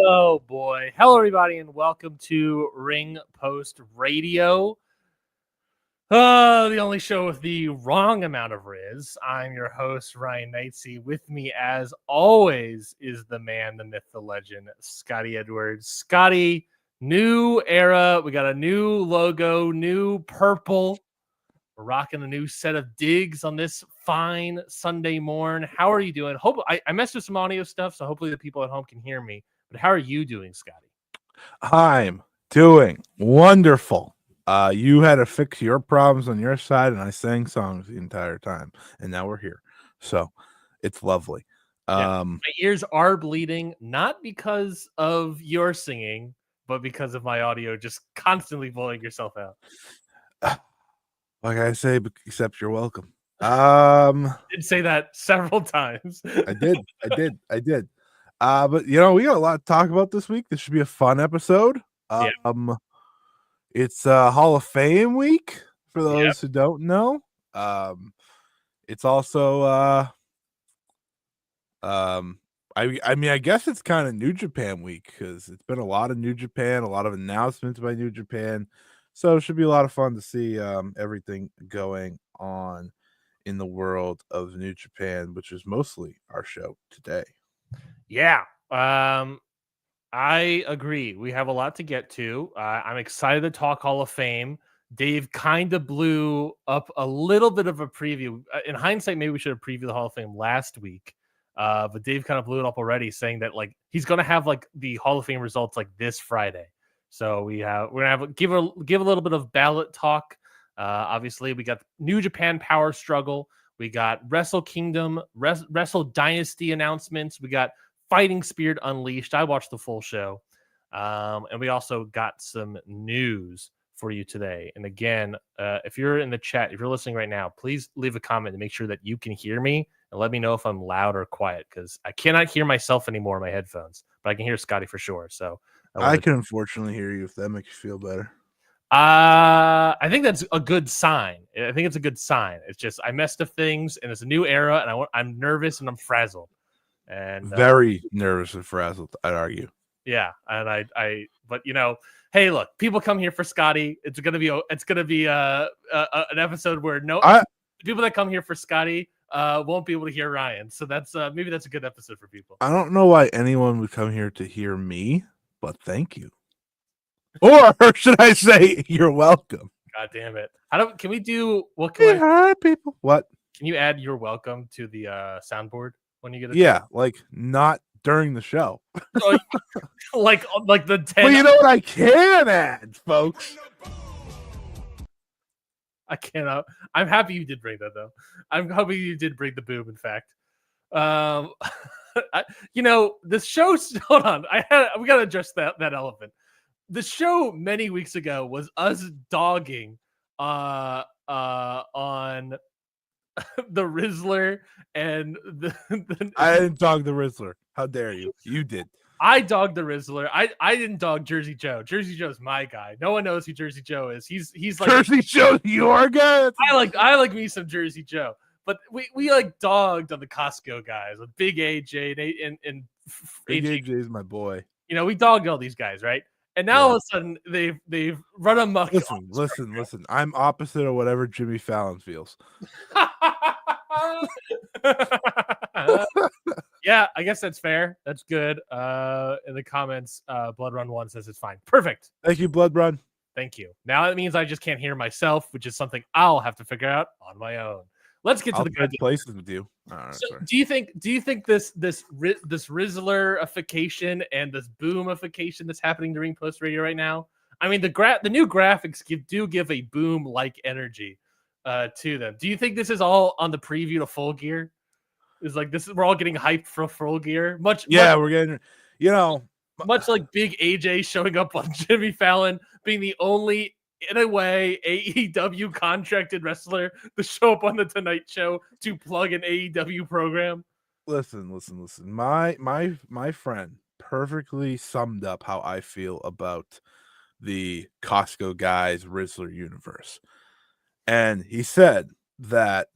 Oh boy. Hello everybody and welcome to Ring Post Radio. The only show with the wrong amount of Riz. I'm your host, Ryan Knightsey. With me as always is the man, the myth, the legend, Scotty Edwards. Scotty, new era. We got a new logo, new purple. We're rocking a new set of digs on this fine Sunday morn. How are you doing? Hope I messed with some audio stuff, so hopefully the people at home can hear me. But how are you doing, Scotty? I'm doing wonderful. You had to fix your problems on your side, and I sang songs the entire time, and now we're here. So it's lovely. My ears are bleeding, not because of your singing, but because of my audio just constantly blowing yourself out. Like I say, except you're welcome. I did say that several times. I did. But we got a lot to talk about this week. This should be a fun episode. It's Hall of Fame week for those who don't know. It's also I guess it's kind of New Japan week because it's been a lot of New Japan, a lot of announcements by New Japan. So it should be a lot of fun to see everything going on in the world of New Japan, which is mostly our show today. Yeah. I agree. We have a lot to get to. I'm excited to talk Hall of Fame. Dave kind of blew up a little bit of a preview. In hindsight, maybe we should have previewed the Hall of Fame last week. But Dave kind of blew it up already, saying that he's gonna have the Hall of Fame results this Friday. So we're gonna have give a little bit of ballot talk. Obviously, we got New Japan Power Struggle. We got Wrestle Kingdom, Wrestle Dynasty announcements. We got Fighting Spirit Unleashed. I watched the full show. And we also got some news for you today. And again, if you're in the chat, if you're listening right now, please leave a comment and make sure that you can hear me and let me know if I'm loud or quiet because I cannot hear myself anymore in my headphones, but I can hear Scotty for sure. So I can unfortunately hear you if that makes you feel better. I think that's a good sign. I think it's a good sign. It's just I messed up things and it's a new era and I'm nervous and I'm frazzled. And very nervous and frazzled, I'd argue. Yeah, and but hey, look, people come here for Scotty. It's gonna be an episode where people that come here for Scotty won't be able to hear Ryan. So that's maybe that's a good episode for people. I don't know why anyone would come here to hear me, but thank you. Or should I say, you're welcome. God damn it! Can we do what? People. What? Can you add "you're welcome" to the soundboard when you get it? Yeah, not during the show. like the 10. Well, you know what I can add, folks. I cannot. I'm happy you did bring that though. I'm hoping you did bring the boom. In fact, this show. Hold on, we gotta address that elephant. The show many weeks ago was us dogging on the Rizzler and I didn't dog the Rizzler. How dare you? You did. I dogged the Rizzler. I didn't dog Jersey Joe. Jersey Joe's my guy. No one knows who Jersey Joe is. He's like Jersey Joe, your guy. I like me some Jersey Joe. But we dogged on the Costco guys with Big AJ and Big AJ is my boy. We dogged all these guys, right? And now all of a sudden they've run amok. Listen. I'm opposite of whatever Jimmy Fallon feels. Yeah, I guess that's fair. That's good. In the comments, Blood Run 1 says it's fine. Perfect. Thank you, Blood Run. Thank you. Now it means I just can't hear myself, which is something I'll have to figure out on my own. Let's get to the good places with you. So do you think this Rizzlerification and this boomification that's happening during Post Radio right now? I mean, the new graphics give a boom like energy to them. Do you think this is all on the preview to Full Gear? Is we're all getting hyped for Full Gear? We're getting much like Big AJ showing up on Jimmy Fallon being the only, in a way, AEW contracted wrestler to show up on the Tonight Show to plug an AEW program. Listen. My friend perfectly summed up how I feel about the Costco guys Rizzler universe. And he said that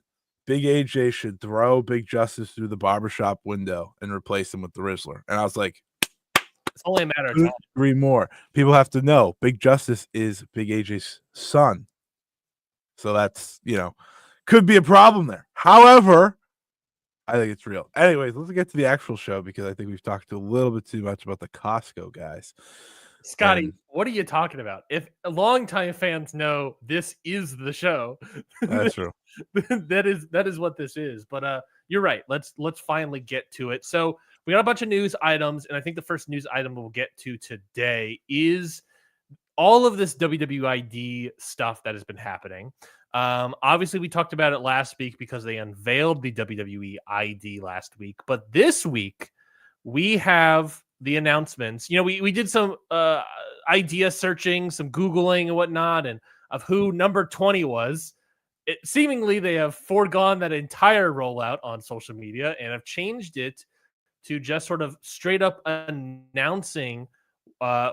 Big AJ should throw Big Justice through the barbershop window and replace him with the Rizzler. And I was like, It's only a matter of Couldn't time. agree more. People have to know Big Justice is Big AJ's son. So that's, could be a problem there. However, I think it's real. Anyways, let's get to the actual show because I think we've talked a little bit too much about the Costco guys. Scotty, what are you talking about? If longtime fans know, this is the show. That's true. that is what this is. But you're right. Let's finally get to it. So we got a bunch of news items, and I think the first news item we'll get to today is all of this WWE ID stuff that has been happening. Obviously, we talked about it last week because they unveiled the WWE ID last week. But this week, we have the announcements. We did some idea searching, some Googling and whatnot, and of who number 20 was. Seemingly, they have foregone that entire rollout on social media and have changed it to just sort of straight up announcing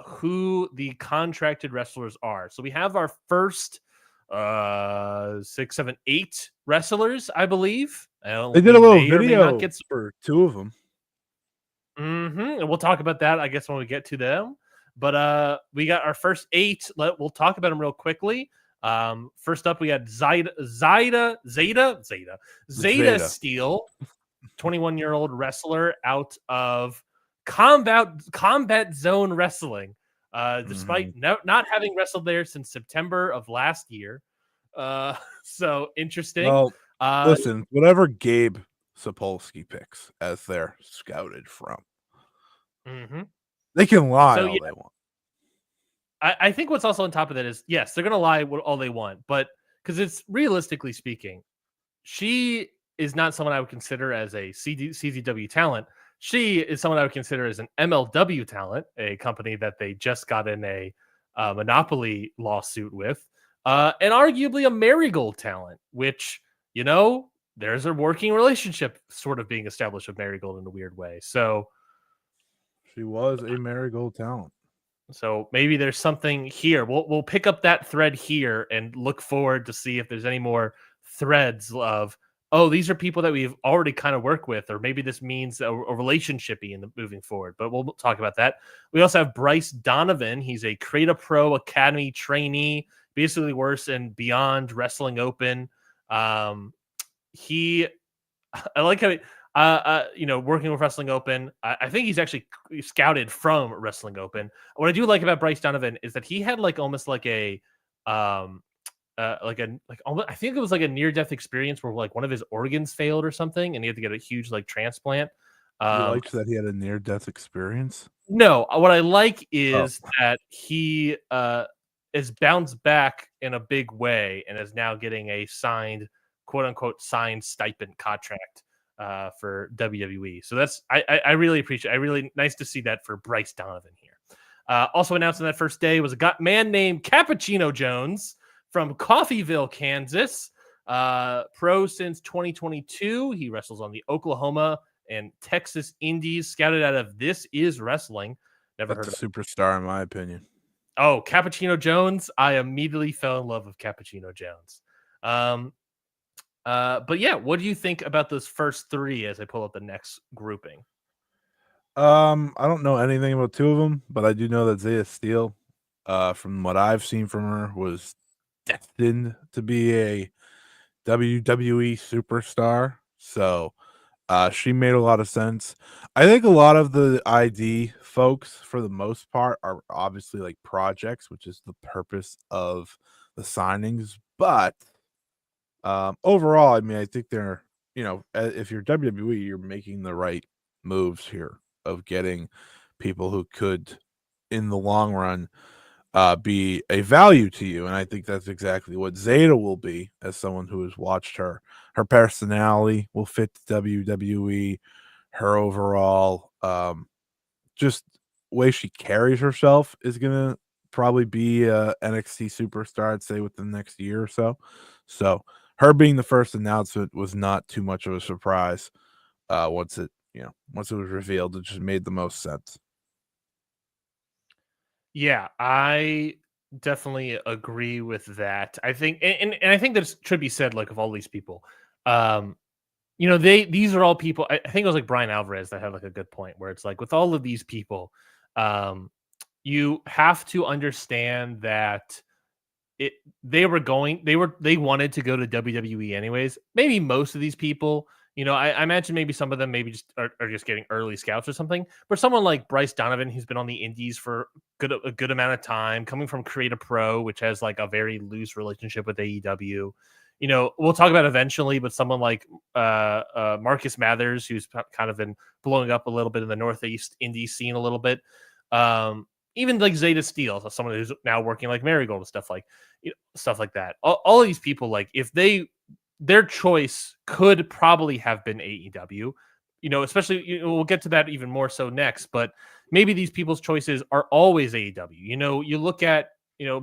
who the contracted wrestlers are. So we have our first 6, 7, 8 wrestlers, I believe. They did a little video for 2 of them. And we'll talk about that, I guess, when we get to them. But we got our first 8. We'll talk about them real quickly. First up, we got Zeta Steel, 21-year-old wrestler out of Combat Zone Wrestling. Despite not having wrestled there since September of last year. So interesting. Well, listen, whatever Gabe Sapolsky picks as they're scouted from, they can lie all they want. I think what's also on top of that is, yes, they're going to lie all they want, but because it's realistically speaking, she is not someone I would consider as a CZW talent. She is someone I would consider as an MLW talent, a company that they just got in a monopoly lawsuit with, and arguably a Marigold talent, which, there's a working relationship sort of being established with Marigold in a weird way. So she was a Marigold talent. So maybe there's something here. We'll pick up that thread here and look forward to see if there's any more threads of, these are people that we've already kind of worked with, or maybe this means a relationship-y moving forward. But we'll talk about that. We also have Bryce Donovan. He's a Create Pro Academy trainee, basically works in Beyond Wrestling Open. I like how working with Wrestling Open. I think he's actually scouted from Wrestling Open. What I do like about Bryce Donovan is that he had almost like a I think it was like a near-death experience where one of his organs failed or something, and he had to get a huge transplant. You liked that he had a near-death experience? No, what I like is that he is bounced back in a big way and is now getting a signed, quote-unquote, signed stipend contract for WWE. So that's I really appreciate. Really nice to see that for Bryce Donovan here. Also announced on that first day was a man named Cappuccino Jones from Coffeyville, Kansas. Pro since 2022. He wrestles on the Oklahoma and Texas Indies, scouted out of This Is Wrestling. Never heard of it. Superstar, in my opinion. Oh, Cappuccino Jones. I immediately fell in love with Cappuccino Jones. But yeah, what do you think about those first 3 as I pull up the next grouping? I don't know anything about 2 of them, but I do know that Zeta Steel, from what I've seen from her, was destined to be a WWE superstar. So she made a lot of sense. I think a lot of the ID folks, for the most part, are obviously projects, which is the purpose of the signings. But overall, I think they're, if you're WWE, you're making the right moves here of getting people who could, in the long run, be a value to you. And I think that's exactly what Zeta will be, as someone who has watched her. Her personality will fit WWE, her overall just way she carries herself is gonna probably be a NXT superstar, I'd say, within the next year or so. So her being the first announcement was not too much of a surprise. Once it was revealed, it just made the most sense. Yeah, I definitely agree with that. I think, and I think that should be said, of all these people, these are all people. I think it was Brian Alvarez that had a good point where it's with all of these people, You have to understand that they wanted to go to WWE anyways. Maybe most of these people, I imagine maybe some of them maybe just are just getting early scouts or something. But someone like Bryce Donovan, who's been on the indies for a good amount of time, coming from Create a Pro, which has like a very loose relationship with AEW. We'll talk about eventually, but someone like Marcus Mathers, who's kind of been blowing up a little bit in the Northeast indie scene a little bit. Even like Zeta Steel, so someone who's now working like Marigold and stuff like that. All of these people, like if their choice could probably have been AEW, especially we'll get to that even more so next. But maybe these people's choices are always AEW. You look at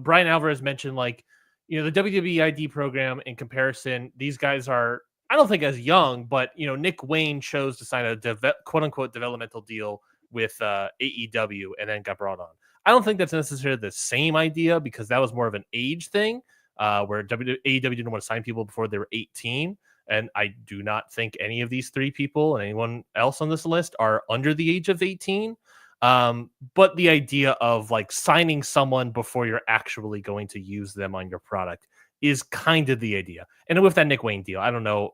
Brian Alvarez mentioned like the WWE ID program in comparison. These guys are I don't think as young, but Nick Wayne chose to sign a quote unquote developmental deal with AEW and then got brought on. I don't think that's necessarily the same idea because that was more of an age thing where AEW didn't want to sign people before they were 18. And I do not think any of these three people and anyone else on this list are under the age of 18. But the idea of like signing someone before you're actually going to use them on your product is kind of the idea. And with that Nick Wayne deal, I don't know,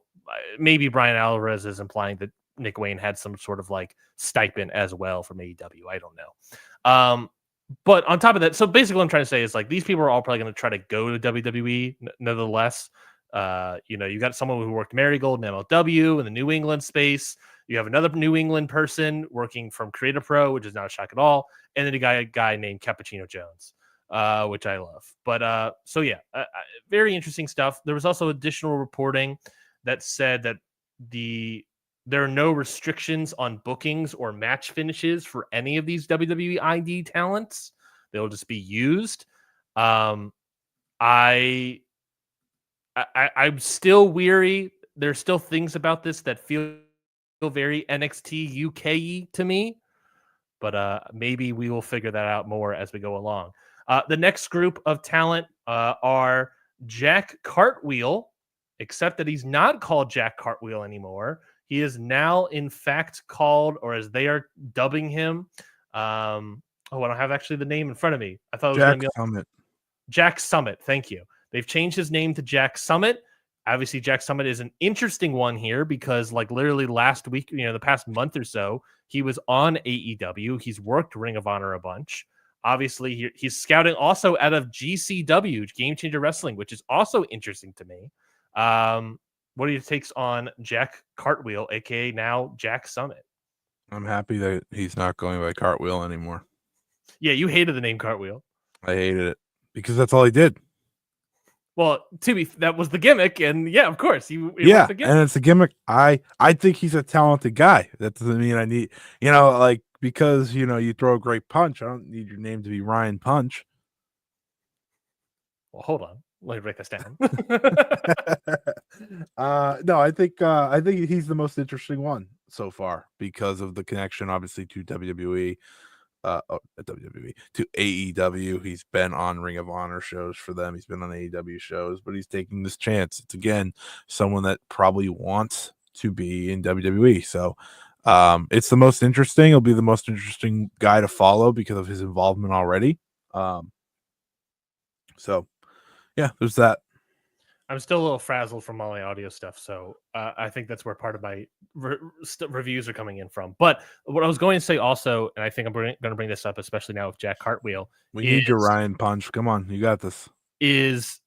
maybe Brian Alvarez is implying that Nick Wayne had some sort of like stipend as well from AEW. I don't know. But on top of that, so basically what I'm trying to say is like these people are all probably going to try to go to WWE nevertheless. You got someone who worked Marigold and MLW in the New England space. You have another New England person working from Create a Pro, which is not a shock at all. And then a guy named Cappuccino Jones, which I love. But very interesting stuff. There was also additional reporting that said that there are no restrictions on bookings or match finishes for any of these WWE ID talents. They'll just be used. I'm still weary. There's still things about this that feel very NXT UK to me, but maybe we will figure that out more as we go along. The next group of talent are Jack Cartwheel, except that he's not called Jack Cartwheel anymore. He is now, in fact, called, or as they are dubbing him, I don't have actually the name in front of me. I thought it was going to be Summit. Jack Summit. Thank you. They've changed his name to Jack Summit. Obviously, Jack Summit is an interesting one here because, like, literally last week, the past month or so, he was on AEW. He's worked Ring of Honor a bunch. Obviously, he's scouting also out of GCW, Game Changer Wrestling, which is also interesting to me. What are your takes on Jack Cartwheel, aka now Jack Summit? I'm happy that he's not going by Cartwheel anymore. Yeah, you hated the name Cartwheel. I hated it because that's all he did. Well, that was the gimmick, and yeah, of course, and it's a gimmick. I think he's a talented guy. That doesn't mean I need, because you throw a great punch. I don't need your name to be Ryan Punch. Well, hold on, let me break this down. No, I think he's the most interesting one so far because of the connection, obviously, to WWE. To AEW. He's been on Ring of Honor shows for them. He's been on AEW shows, but he's taking this chance. It's again someone that probably wants to be in WWE. So it's the most interesting. He'll be the most interesting guy to follow because of his involvement already. So yeah, there's that. I'm still a little frazzled from all my audio stuff, so I think that's where part of my reviews are coming in from. But what I was going to say also, and I think I'm going to bring this up, especially now with Jack Cartwheel. We need your Ryan Punch. Come on, you got this. Is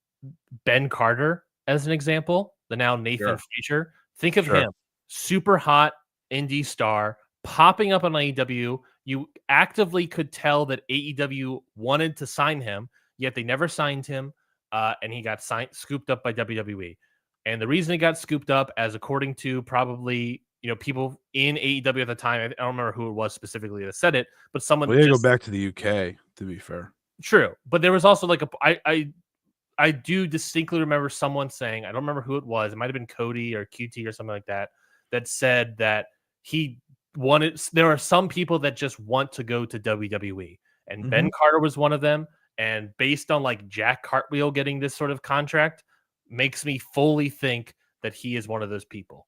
Ben Carter as an example, the now Nathan Frazier. Think of him, super hot indie star, popping up on AEW. You actively could tell that AEW wanted to sign him, yet they never signed him. And he got scooped up by WWE. And the reason he got scooped up, as according to probably people in AEW at the time, I don't remember who it was specifically that said it, but someone. We go back to the UK, to be fair. True, but there was also like I do distinctly remember someone saying, I don't remember who it was. It might have been Cody or QT or something like that. That said that he wanted. There are some people that just want to go to WWE, and Ben Carter was one of them. And based on like Jack Cartwheel getting this sort of contract makes me fully think that he is one of those people.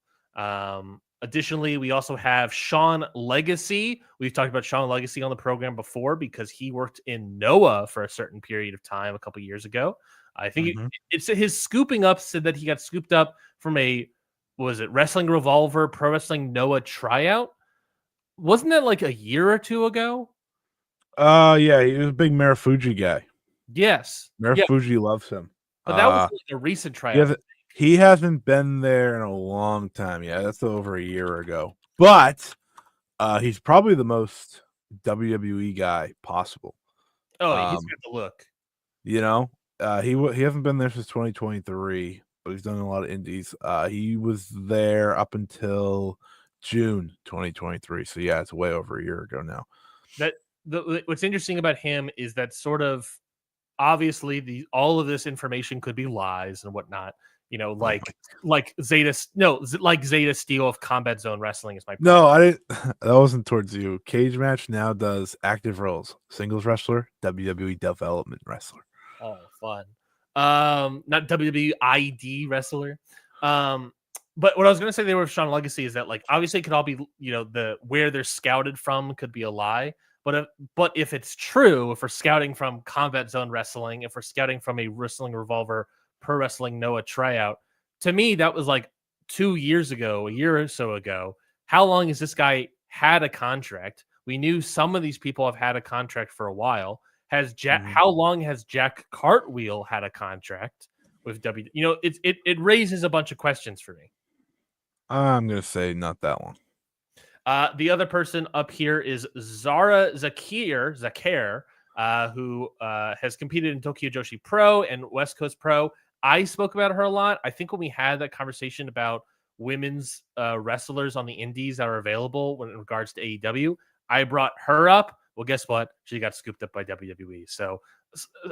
Additionally, we also have Sean Legacy. We've talked about Sean Legacy on the program before because he worked in Noah for a certain period of time a couple years ago. I think it's his scooping up said that he got scooped up from Wrestling Revolver Pro Wrestling Noah tryout? Wasn't that like a year or two ago? Yeah, he was a big Marufuji guy. Yes. Yeah, Marufuji loves him. but that was like a recent tryout. He hasn't been there in a long time. Yeah, that's over a year ago. But he's probably the most WWE guy possible. Oh, he's got the look. You know, he hasn't been there since 2023, but he's done a lot of indies. He was there up until June 2023. So yeah, it's way over a year ago now. What's interesting about him is that sort of obviously all of this information could be lies and whatnot. You know, like Zeta Steel of Combat Zone Wrestling is my point. No, I didn't. That wasn't towards you. Cage Match now does active roles: singles wrestler, WWE development wrestler. Oh, fun. Not WWE ID wrestler. But what I was going to say there with Sean Legacy is that, like, obviously it could all be, you know, where they're scouted from could be a lie. But if it's true, if we're scouting from Combat Zone Wrestling, if we're scouting from a Wrestling Revolver Pro Wrestling Noah tryout, to me that was like 2 years ago, a year or so ago. How long has this guy had a contract? We knew some of these people have had a contract for a while. How long has Jack Cartwheel had a contract with W? You know, it raises a bunch of questions for me. I'm gonna say not that long. The other person up here is Zara Zakir, who has competed in Tokyo Joshi Pro and West Coast Pro. I spoke about her a lot. I think when we had that conversation about women's wrestlers on the indies that are available in regards to AEW, I brought her up. Well, guess what? She got scooped up by WWE. So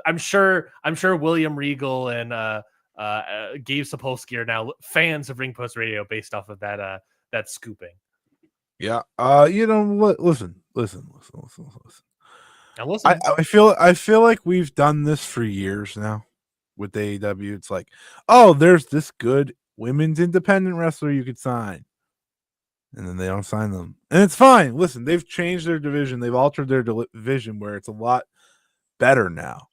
I'm sure William Regal and Gabe Sapolsky are now fans of Ring Post Radio based off of that scooping. Yeah. You know what? Listen. Now listen. I feel like we've done this for years now with AEW. It's like, oh, there's this good women's independent wrestler you could sign, and then they don't sign them, and it's fine. Listen, they've changed their division. They've altered their division where it's a lot better now.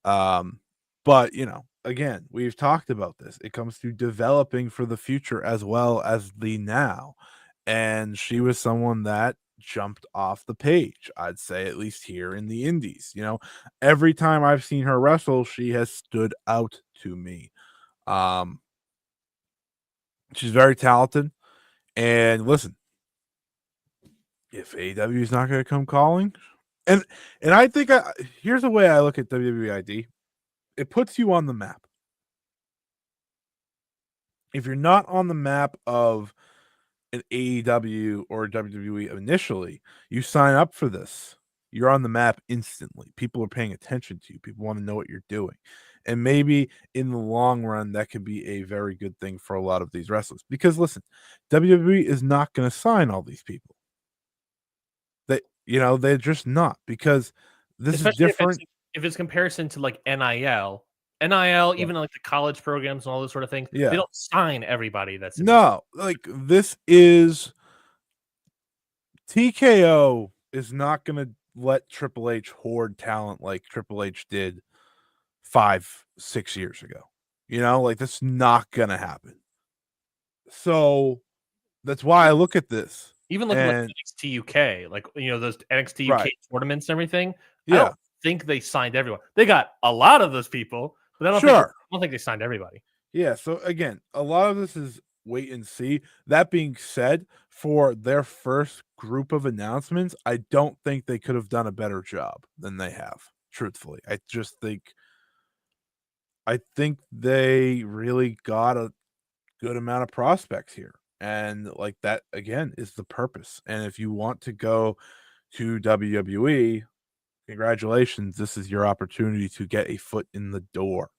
But you know, again, we've talked about this. It comes to developing for the future as well as the now. And she was someone that jumped off the page, I'd say, at least here in the indies. You know, every time I've seen her wrestle, she has stood out to me. She's very talented. And listen, if AEW is not going to come calling, and I think here's the way I look at WWE ID. It puts you on the map. If you're not on the map of an AEW or WWE initially, you sign up for this, you're on the map instantly. People are paying attention to you. People want to know what you're doing. And maybe in the long run, that could be a very good thing for a lot of these wrestlers. Because listen, WWE is not going to sign all these people. They're just not, because this Especially is different. If it's comparison to like NIL, even like the college programs and all those sort of things, they don't sign everybody that's like this is TKO is not going to let Triple H hoard talent like Triple H did 5-6 years ago. You know, like that's not going to happen. So that's why I look at this. Even looking like NXT UK, like, you know, those NXT UK tournaments and everything. Yeah. I don't think they signed everyone. They got a lot of those people, but I don't think they signed everybody. Yeah. So again, a lot of this is wait and see. That being said, for their first group of announcements, I don't think they could have done a better job than they have. Truthfully, I think they really got a good amount of prospects here. And like that, again, is the purpose. And if you want to go to WWE, congratulations. This is your opportunity to get a foot in the door.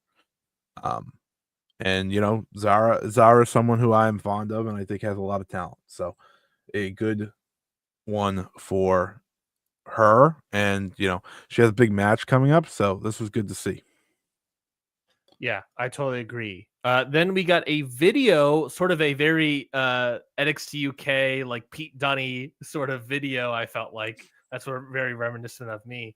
And you know, Zara is someone who I am fond of and I think has a lot of talent. So a good one for her. And you know, she has a big match coming up. So this was good to see. Yeah, I totally agree. Then we got a video, sort of a very NXT UK, like Pete Dunne sort of video. I felt like that's sort of very reminiscent of me.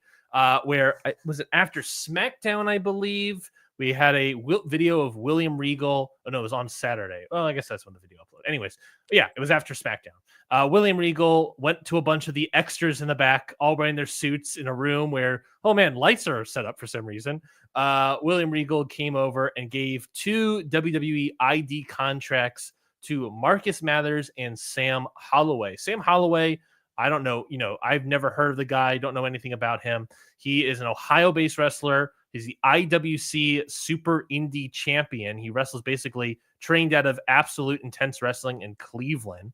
Where was it after SmackDown? I believe we had a video of William Regal. Oh no, it was on Saturday. Well, I guess that's when the video uploaded. Anyways, yeah, it was after SmackDown. William Regal went to a bunch of the extras in the back, all wearing their suits in a room where, oh man, lights are set up for some reason. William Regal came over and gave 2 WWE ID contracts to Marcus Mathers and Sam Holloway. Sam Holloway, I don't know, I've never heard of the guy, don't know anything about him. He is an Ohio-based wrestler. He's the IWC Super Indie Champion. He wrestles basically trained out of Absolute Intense Wrestling in Cleveland.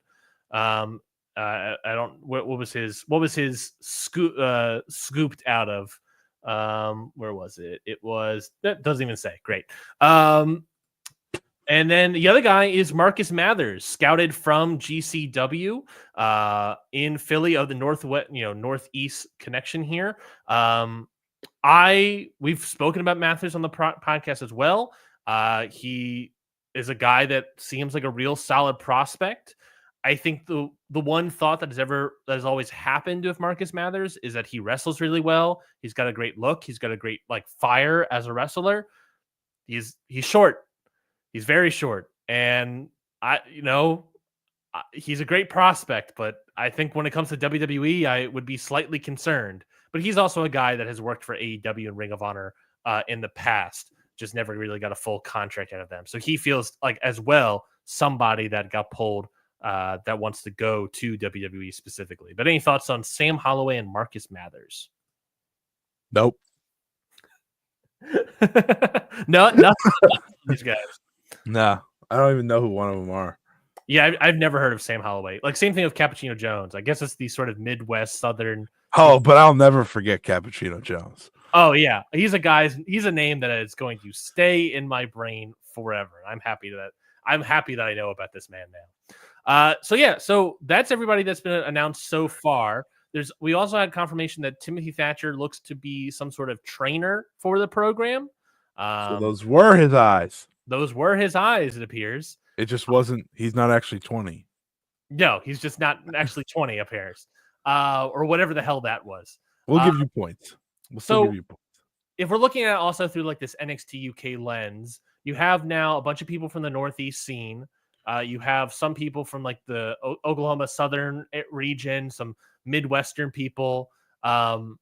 I don't what was his scooped out of. Where was it? It was, that doesn't even say. Great. And then the other guy is Marcus Mathers, scouted from GCW in Philly, of the Northwest, Northeast connection here. We've spoken about Mathers on the podcast as well. He is a guy that seems like a real solid prospect. I think the one thought that has always happened with Marcus Mathers is that he wrestles really well. He's got a great look. He's got a great fire as a wrestler. He's short. He's very short, and he's a great prospect. But I think when it comes to WWE, I would be slightly concerned. But he's also a guy that has worked for AEW and Ring of Honor in the past. Just never really got a full contract out of them. So he feels like, as well, somebody that got pulled that wants to go to WWE specifically. But any thoughts on Sam Holloway and Marcus Mathers? Nope. No, nothing. These guys. Nah, I don't even know who one of them are. Yeah, I've never heard of Sam Holloway. Like, same thing with Cappuccino Jones. I guess it's the sort of Midwest Southern. Oh, but I'll never forget Cappuccino Jones. Oh yeah, he's a name that is going to stay in my brain forever. I'm happy that I know about this man now. So that's everybody that's been announced so far. We also had confirmation that Timothy Thatcher looks to be some sort of trainer for the program. So those were his eyes. Those were his eyes, it appears. It just wasn't. He's not actually 20. No, he's just not actually 20, appears. Or whatever the hell that was. We'll give you points. We'll give you points. If we're looking at it also through like this NXT UK lens, you have now a bunch of people from the Northeast scene. You have some people from like the Oklahoma Southern region, some Midwestern people. Do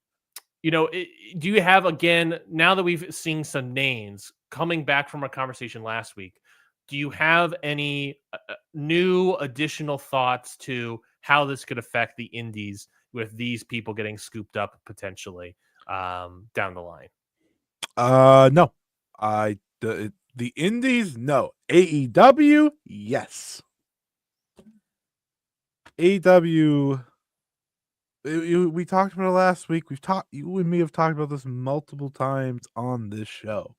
you have, again, now that we've seen some names coming back from our conversation last week, do you have any new additional thoughts to how this could affect the indies with these people getting scooped up potentially down the line? No. The indies, no. AEW, yes. AEW, we talked about it last week. You and me have talked about this multiple times on this show.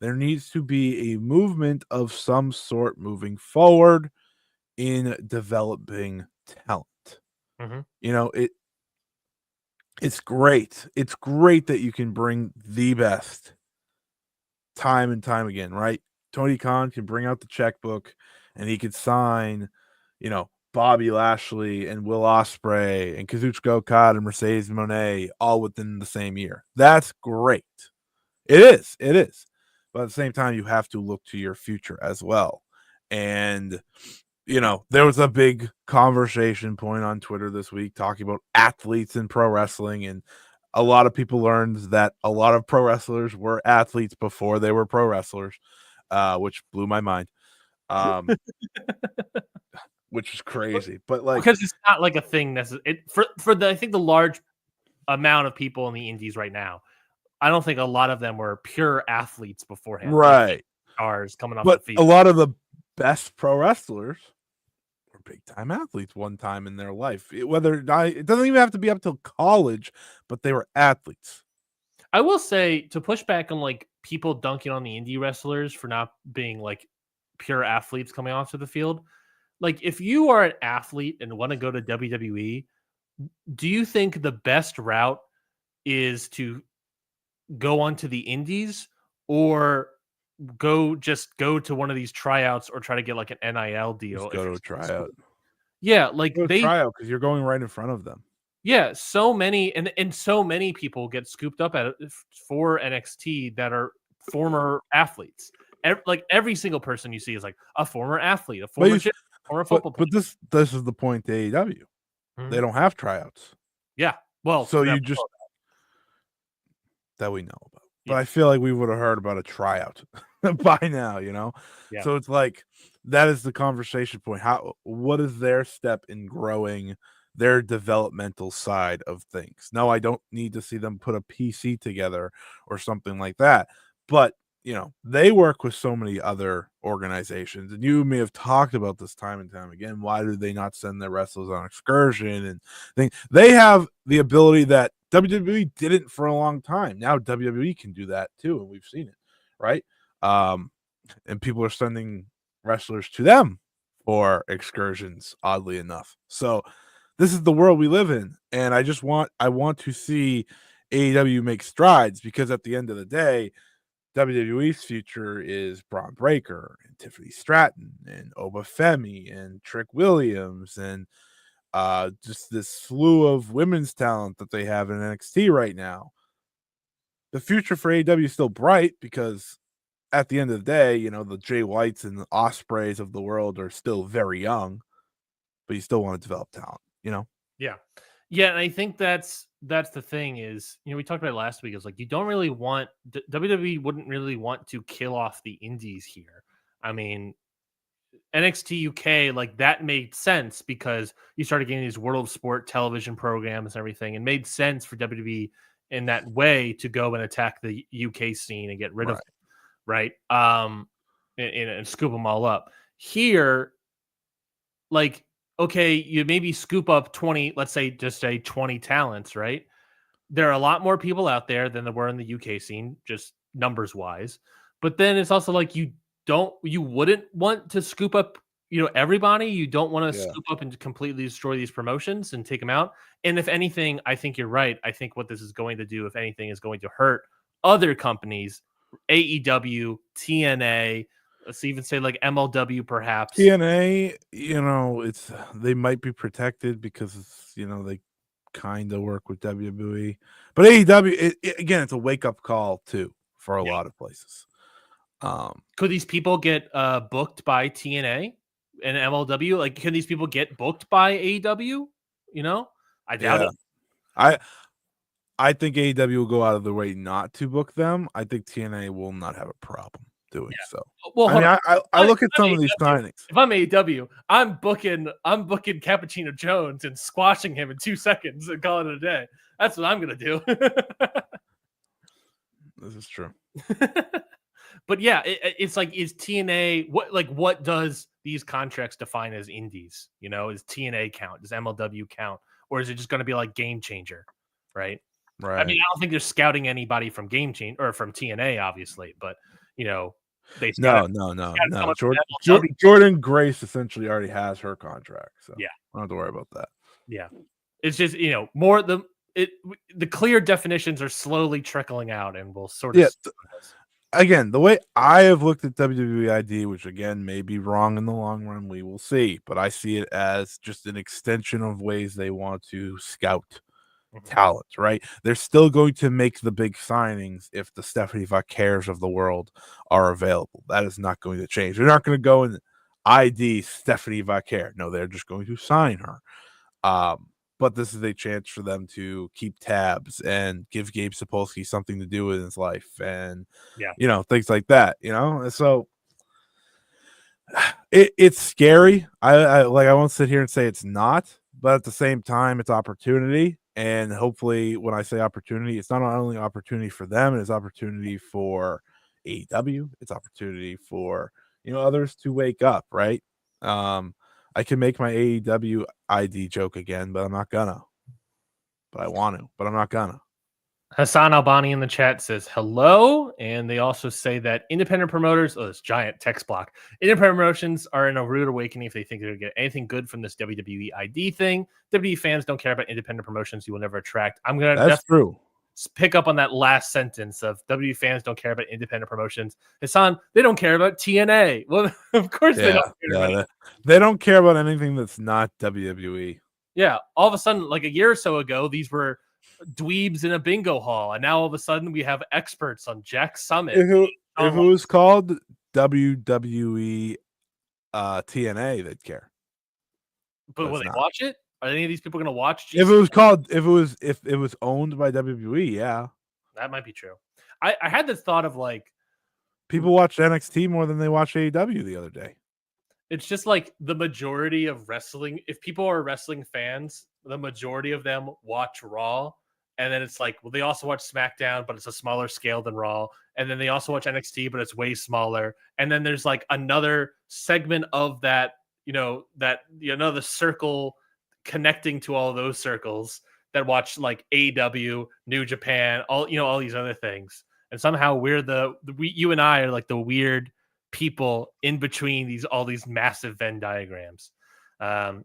There needs to be a movement of some sort moving forward in developing talent. Mm-hmm. It's great. It's great that you can bring the best time and time again, right? Tony Khan can bring out the checkbook and he could sign, Bobby Lashley and Will Ospreay and Kazuchika Okada and Mercedes Moné all within the same year. That's great. It is. But at the same time, you have to look to your future as well. And, there was a big conversation point on Twitter this week talking about athletes in pro wrestling. And a lot of people learned that a lot of pro wrestlers were athletes before they were pro wrestlers, which blew my mind. Which is crazy, but because it's not like a thing necessarily I think the large amount of people in the indies right now. I don't think a lot of them were pure athletes beforehand, right? Like stars coming off but the field. A lot of the best pro wrestlers were big time athletes one time in their life. It doesn't even have to be up till college, but they were athletes. I will say, to push back on like people dunking on the indie wrestlers for not being like pure athletes coming off to the field. Like, if you are an athlete and want to go to WWE, do you think the best route is to go onto the indies, or go to one of these tryouts or try to get like an NIL deal. Just go to a tryout. Yeah, like Go to a tryout because you're going right in front of them. Yeah, so many and so many people get scooped up at for NXT that are former athletes. Like every single person you see is like a former athlete, a former football player. But this is the point to AEW. Mhm. They don't have tryouts. Yeah, well, So you just that we know about. But Yeah. I feel like we would have heard about a tryout by now, you know? Yeah. So it's like that is the conversation point. What is their step in growing their developmental side of things? No, I don't need to see them put a PC together or something like that. But you know, they work with so many other organizations, and you may have talked about this time and time again. Why do they not send their wrestlers on excursion and things? They have the ability that WWE didn't for a long time. Now WWE can do that too, and we've seen it, right? And people are sending wrestlers to them for excursions, oddly enough. So this is the world we live in, and I want to see AEW make strides, because at the end of the day, WWE's future is Braun Breaker and Tiffany Stratton and Oba Femi and Trick Williams and just this slew of women's talent that they have in NXT right now. The future for AEW is still bright, because at the end of the day, you know, the Jay Whites and the Ospreys of the world are still very young, but you still want to develop talent, you know? Yeah. Yeah, and I think that's the thing is, we talked about it last week. Is like you don't really want WWE wouldn't really want to kill off the indies here. I mean, NXT UK, like that made sense because you started getting these World of Sport television programs and everything, and made sense for WWE in that way to go and attack the UK scene and get rid of them, right? And scoop them all up. Here, like, okay, you maybe scoop up 20, let's say just say 20 talents, right? There are a lot more people out there than there were in the UK scene, just numbers wise. But then it's also like you wouldn't want to scoop up, everybody. You don't want to scoop up and completely destroy these promotions and take them out. And if anything, I think you're right. I think what this is going to do, if anything, is going to hurt other companies, AEW, TNA, let's even say like MLW, perhaps. TNA, they might be protected because they kind of work with WWE, but AEW, again, it's a wake up call too for a lot of places. Could these people get booked by TNA and MLW? Like, can these people get booked by AEW? I doubt it. I think AEW will go out of the way not to book them. I think TNA will not have a problem doing so. Well, I look at some of these signings. If I'm AEW, I'm booking Cappuccino Jones and squashing him in 2 seconds and calling it a day. That's what I'm gonna do. This is true. But yeah, it's like, is TNA what does these contracts define as indies? Is TNA count? Does MLW count? Or is it just going to be like Game Changer? Right. I mean, I don't think they're scouting anybody from Game Changer or from TNA, obviously, but they no. Jordan Grace essentially already has her contract, so I don't have to worry about that. Yeah, it's just more the clear definitions are slowly trickling out, and we'll sort of again, the way I have looked at WWE ID, which again may be wrong in the long run, we will see, but I see it as just an extension of ways they want to scout talent, right? They're still going to make the big signings if the Stephanie Vaquers of the world are available. That is not going to change. They're not going to go and ID Stephanie Vaquer. No, they're just going to sign her. But this is a chance for them to keep tabs and give Gabe Sapolsky something to do in his life, and things like that. So it's scary. I won't sit here and say it's not, but at the same time, it's opportunity. And hopefully, when I say opportunity, it's not only opportunity for them, it's opportunity for AEW. It's opportunity for others to wake up, right? I can make my AEW ID joke again, but I'm not gonna. But I want to, but I'm not gonna. Hassan Albani in the chat says hello, and they also say that independent promoters, this giant text block, independent promotions are in a rude awakening if they think they're going to get anything good from this WWE ID thing. WWE fans don't care about independent promotions. You will never attract. That's true. pick up on that last sentence of WWE fans don't care about independent promotions. Hassan, they don't care about TNA. Well, of course they don't care about it. They don't care about anything that's not WWE. Yeah, all of a sudden, like a year or so ago, these were dweebs in a bingo hall, and now all of a sudden we have experts on Jack Summit. If it was called WWE TNA, they'd care. But will they watch it? Are any of these people going to watch? If it was owned by WWE, yeah, that might be true. I had this thought of like people watched NXT more than they watched AEW the other day. It's just like the majority of wrestling. If people are wrestling fans, the majority of them watch Raw. And then it's like, well, they also watch SmackDown, but it's a smaller scale than Raw. And then they also watch NXT, but it's way smaller. And then there's like another segment of that, the circle connecting to all those circles that watch like AEW, New Japan, all these other things. And somehow we're you and I are like the weird people in between all these massive Venn diagrams.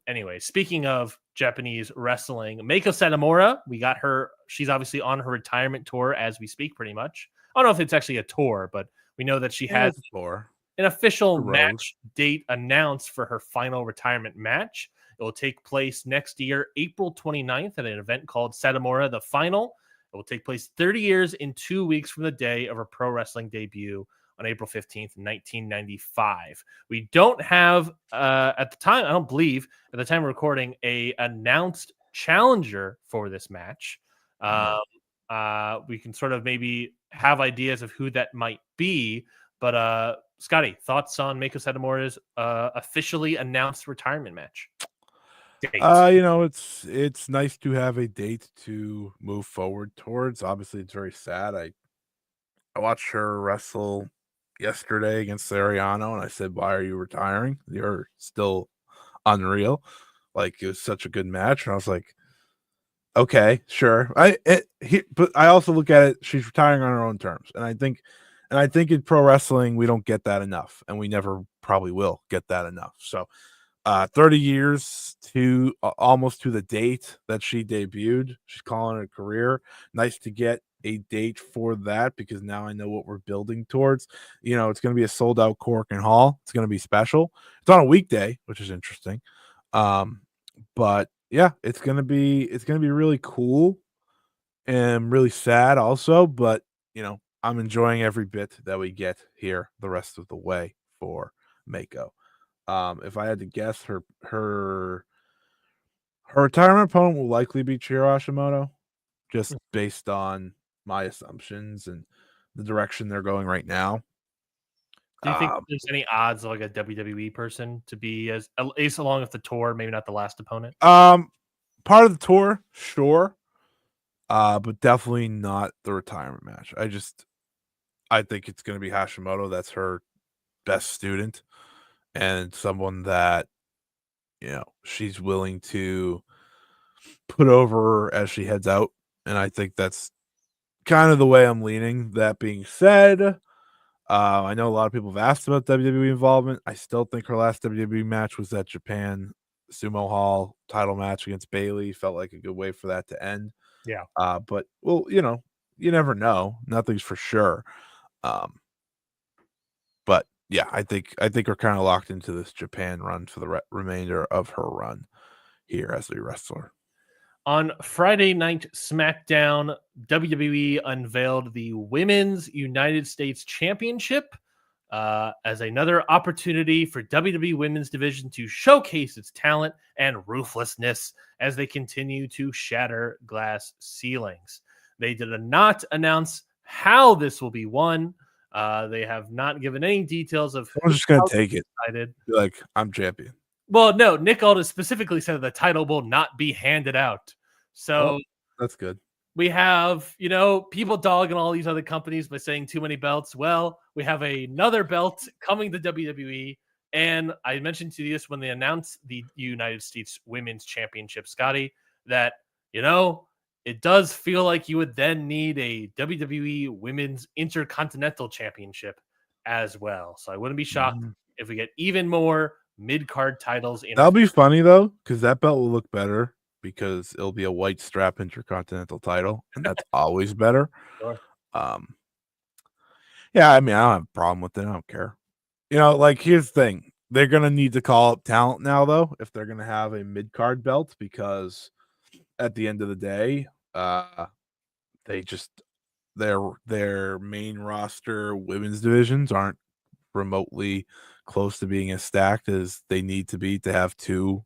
Anyway, speaking of Japanese wrestling, Meiko Satomura, we got her. She's obviously on her retirement tour as we speak, pretty much. I don't know if it's actually a tour, but we know that she has an official match date announced for her final retirement match. It will take place next year, April 29th, at an event called Satomura The Final. It will take place 30 years in 2 weeks from the day of her pro wrestling debut on April 15th, 1995. We don't have, at the time, I don't believe, at the time of recording, a announced challenger for this match. We can sort of maybe have ideas of who that might be, but Scotty, thoughts on Meiko Satomura's officially announced retirement match? It's nice to have a date to move forward towards. Obviously, it's very sad. I watched her wrestle yesterday against Ariano, and I said, "Why are you retiring? You're still unreal." Like, it was such a good match, and I was like, "Okay, sure." But I also look at it; she's retiring on her own terms, and I think in pro wrestling we don't get that enough, and we never probably will get that enough. So, 30 years to almost to the date that she debuted. She's calling it a career. Nice to get a date for that, because now I know what we're building towards. It's going to be a sold out Cork and Hall. It's going to be special. It's on a weekday, which is interesting. But yeah, it's going to be really cool and really sad also. But I'm enjoying every bit that we get here the rest of the way for Meiko. If I had to guess, her retirement opponent will likely be Chiro Hashimoto, just based on my assumptions and the direction they're going right now. Do you think there's any odds of like a WWE person to be at least along with the tour, maybe not the last opponent? Part of the tour, sure. But definitely not the retirement match. I think it's going to be Hashimoto. That's her best student, and someone that she's willing to put over as she heads out. And I think that's kind of the way I'm leaning. That being said, I know a lot of people have asked about WWE involvement. I still think her last WWE match was that Japan Sumo Hall title match against Bayley. Felt like a good way for that to end. Yeah. But you never know. Nothing's for sure. But yeah, I think we're kind of locked into this Japan run for the remainder of her run here as a wrestler. On Friday Night SmackDown, WWE unveiled the Women's United States Championship as another opportunity for WWE Women's Division to showcase its talent and ruthlessness as they continue to shatter glass ceilings. They did not announce how this will be won. They have not given any details of. I'm just going to take it. Be like, I'm champion. Well, no, Nick Aldis specifically said the title will not be handed out. So that's good. We have, people dogging all these other companies by saying too many belts. Well, we have another belt coming to WWE. And I mentioned to you this when they announced the United States Women's Championship, Scotty, that, it does feel like you would then need a WWE Women's Intercontinental Championship as well. So I wouldn't be shocked if we get even more mid-card titles. That'll be funny, though, because that belt will look better because it'll be a white strap intercontinental title, and that's always better. Sure. Yeah, I mean, I don't have a problem with it. I don't care. Like, here's the thing. They're going to need to call up talent now, though, if they're going to have a mid-card belt, because at the end of the day, they just their main roster women's divisions aren't remotely close to being as stacked as they need to be to have 2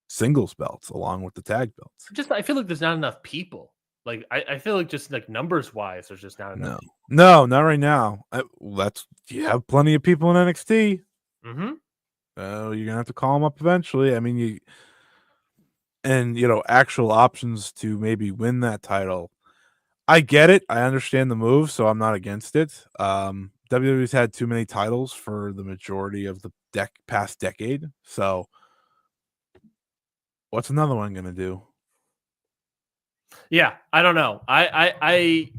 singles belts along with the tag belts. I feel like there's not enough people. Like I feel like just like numbers wise, there's just not enough. No, not right now. You have plenty of people in NXT. Mm-hmm. You're gonna have to call them up eventually. I mean, actual options to maybe win that title. I get it. I understand the move, so I'm not against it. WWE's had too many titles for the majority of the past decade. So, what's another one gonna do? Yeah, I don't know. I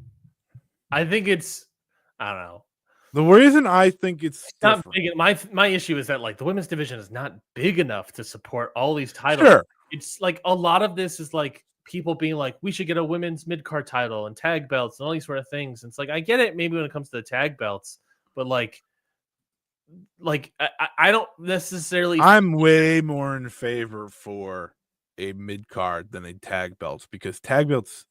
think it's, I don't know. The reason I think it's not big. My issue is that like the women's division is not big enough to support all these titles. Sure. It's like a lot of this is like people being like, we should get a women's mid-card title and tag belts and all these sort of things. And it's like, I get it maybe when it comes to the tag belts, but like I don't necessarily. I'm way more in favor for a mid-card than a tag belts, because tag belts,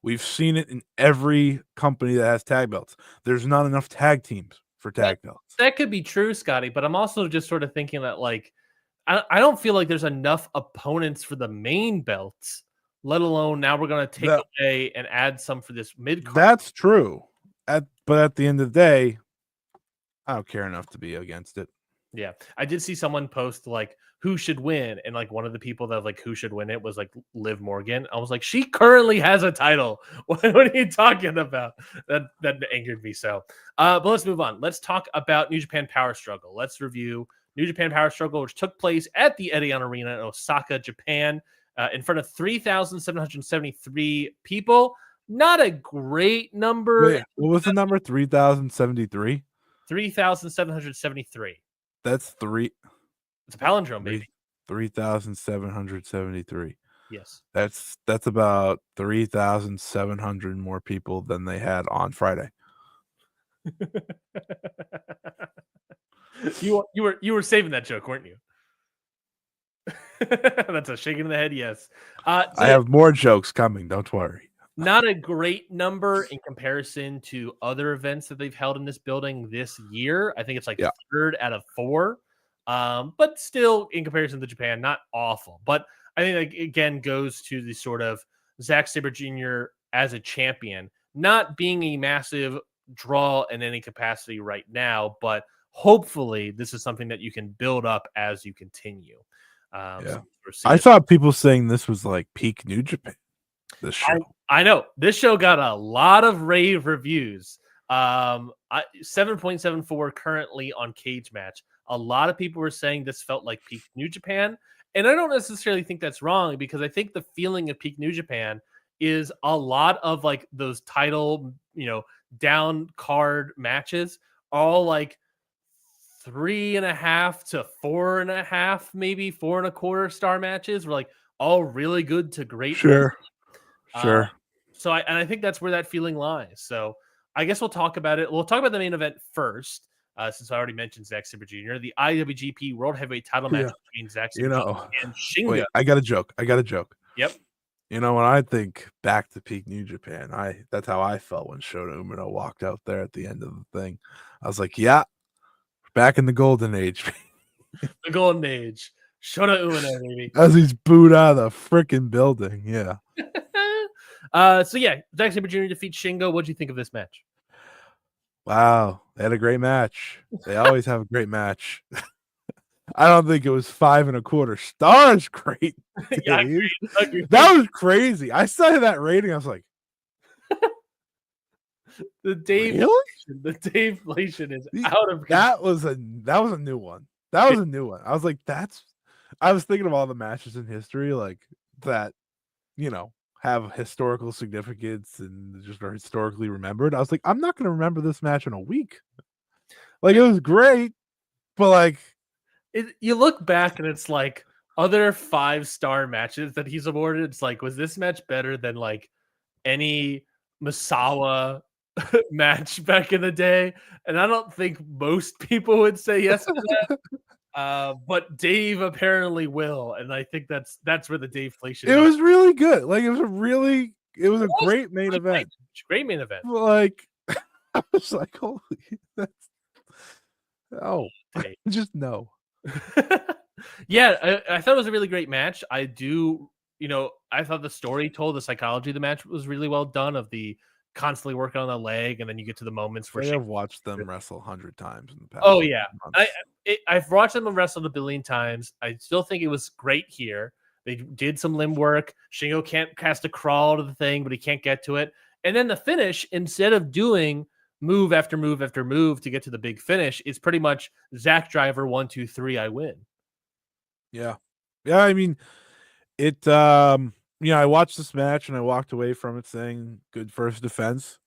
we've seen it in every company that has tag belts. There's not enough tag teams for tag belts. That could be true, Scotty, but I'm also just sort of thinking that like I don't feel like there's enough opponents for the main belts, let alone now we're going to take away and add some for this mid-card. That's true. But at the end of the day, I don't care enough to be against it. Yeah, I did see someone post like who should win, and like one of the people that like who should win it was like Liv Morgan. I was like, she currently has a title. What are you talking about? That angered me so. But let's move on. Let's talk about New Japan Power Struggle. Let's review New Japan Power Struggle, which took place at the Edion Arena in Osaka, Japan, in front of 3,773 people. Not a great number. Wait, what was the number? 3,073. 3,773. That's 3. It's a palindrome, baby. 3,773. Yes. That's about 3,700 more people than they had on Friday. You were saving that joke, weren't you? That's a shaking of the head. Yes. I have more jokes coming. Don't worry. Not a great number in comparison to other events that they've held in this building this year. I think it's like 3rd out of 4. But still, in comparison to Japan, not awful. But I think like again goes to the sort of Zack Sabre Jr. as a champion, not being a massive draw in any capacity right now, but hopefully this is something that you can build up as you continue. I saw people saying this was like peak New Japan. This show. I know this show got a lot of rave reviews. 7.74 currently on Cage Match. A lot of people were saying this felt like peak New Japan, and I don't necessarily think that's wrong, because I think the feeling of peak New Japan is a lot of like those title, down card matches, all like 3.5 to 4.5, maybe 4.25 star matches, were like all really good to great. Sure. So I think that's where that feeling lies. So I guess we'll talk about it. We'll talk about the main event first, since I already mentioned Zack Sabre Jr. The IWGP World Heavyweight Title match between Zack Sabre Jr. and Shingo. Wait, I got a joke. Yep. When I think back to peak New Japan, that's how I felt when Shota Umino walked out there at the end of the thing. I was like, yeah, back in the golden age. The golden age. Shota Umino, baby. As he's booed out of the freaking building. Yeah. So yeah, Zack Sabre Jr. defeats Shingo. What'd you think of this match? Wow, they had a great match. They always have a great match. I don't think it was 5.25 stars. Great. Yeah, agreed. That was crazy. I saw that rating. I was like, the Dave Flation is out of control. That was a new one. That was a new one. I was like, I was thinking of all the matches in history like that, have historical significance and just are historically remembered. I was like, I'm not going to remember this match in a week. Like, it was great, but like, you look back and it's like, other 5-star matches that he's awarded, it's like, was this match better than like any Misawa match back in the day? And I don't think most people would say yes to that. But Dave apparently will, and I think that's where the Dave-flation. It was really good. Like it was a great main event. Great main event. Like I was like, holy, that's Dave. just no. Yeah, I thought it was a really great match. I thought the story told, the psychology of the match was really well done, of the constantly working on the leg, and then you get to the moments where I've watched them wrestle 100 times in the past. Oh yeah, months. I've watched them wrestle a billion times. I still think it was great here. They did some limb work. Shingo can't cast a crawl to the thing, but he can't get to it. And then the finish, instead of doing move after move after move to get to the big finish, is pretty much Zack Driver 1, 2, 3, I win. Yeah. I mean, it. I watched this match and I walked away from it saying, "Good first defense."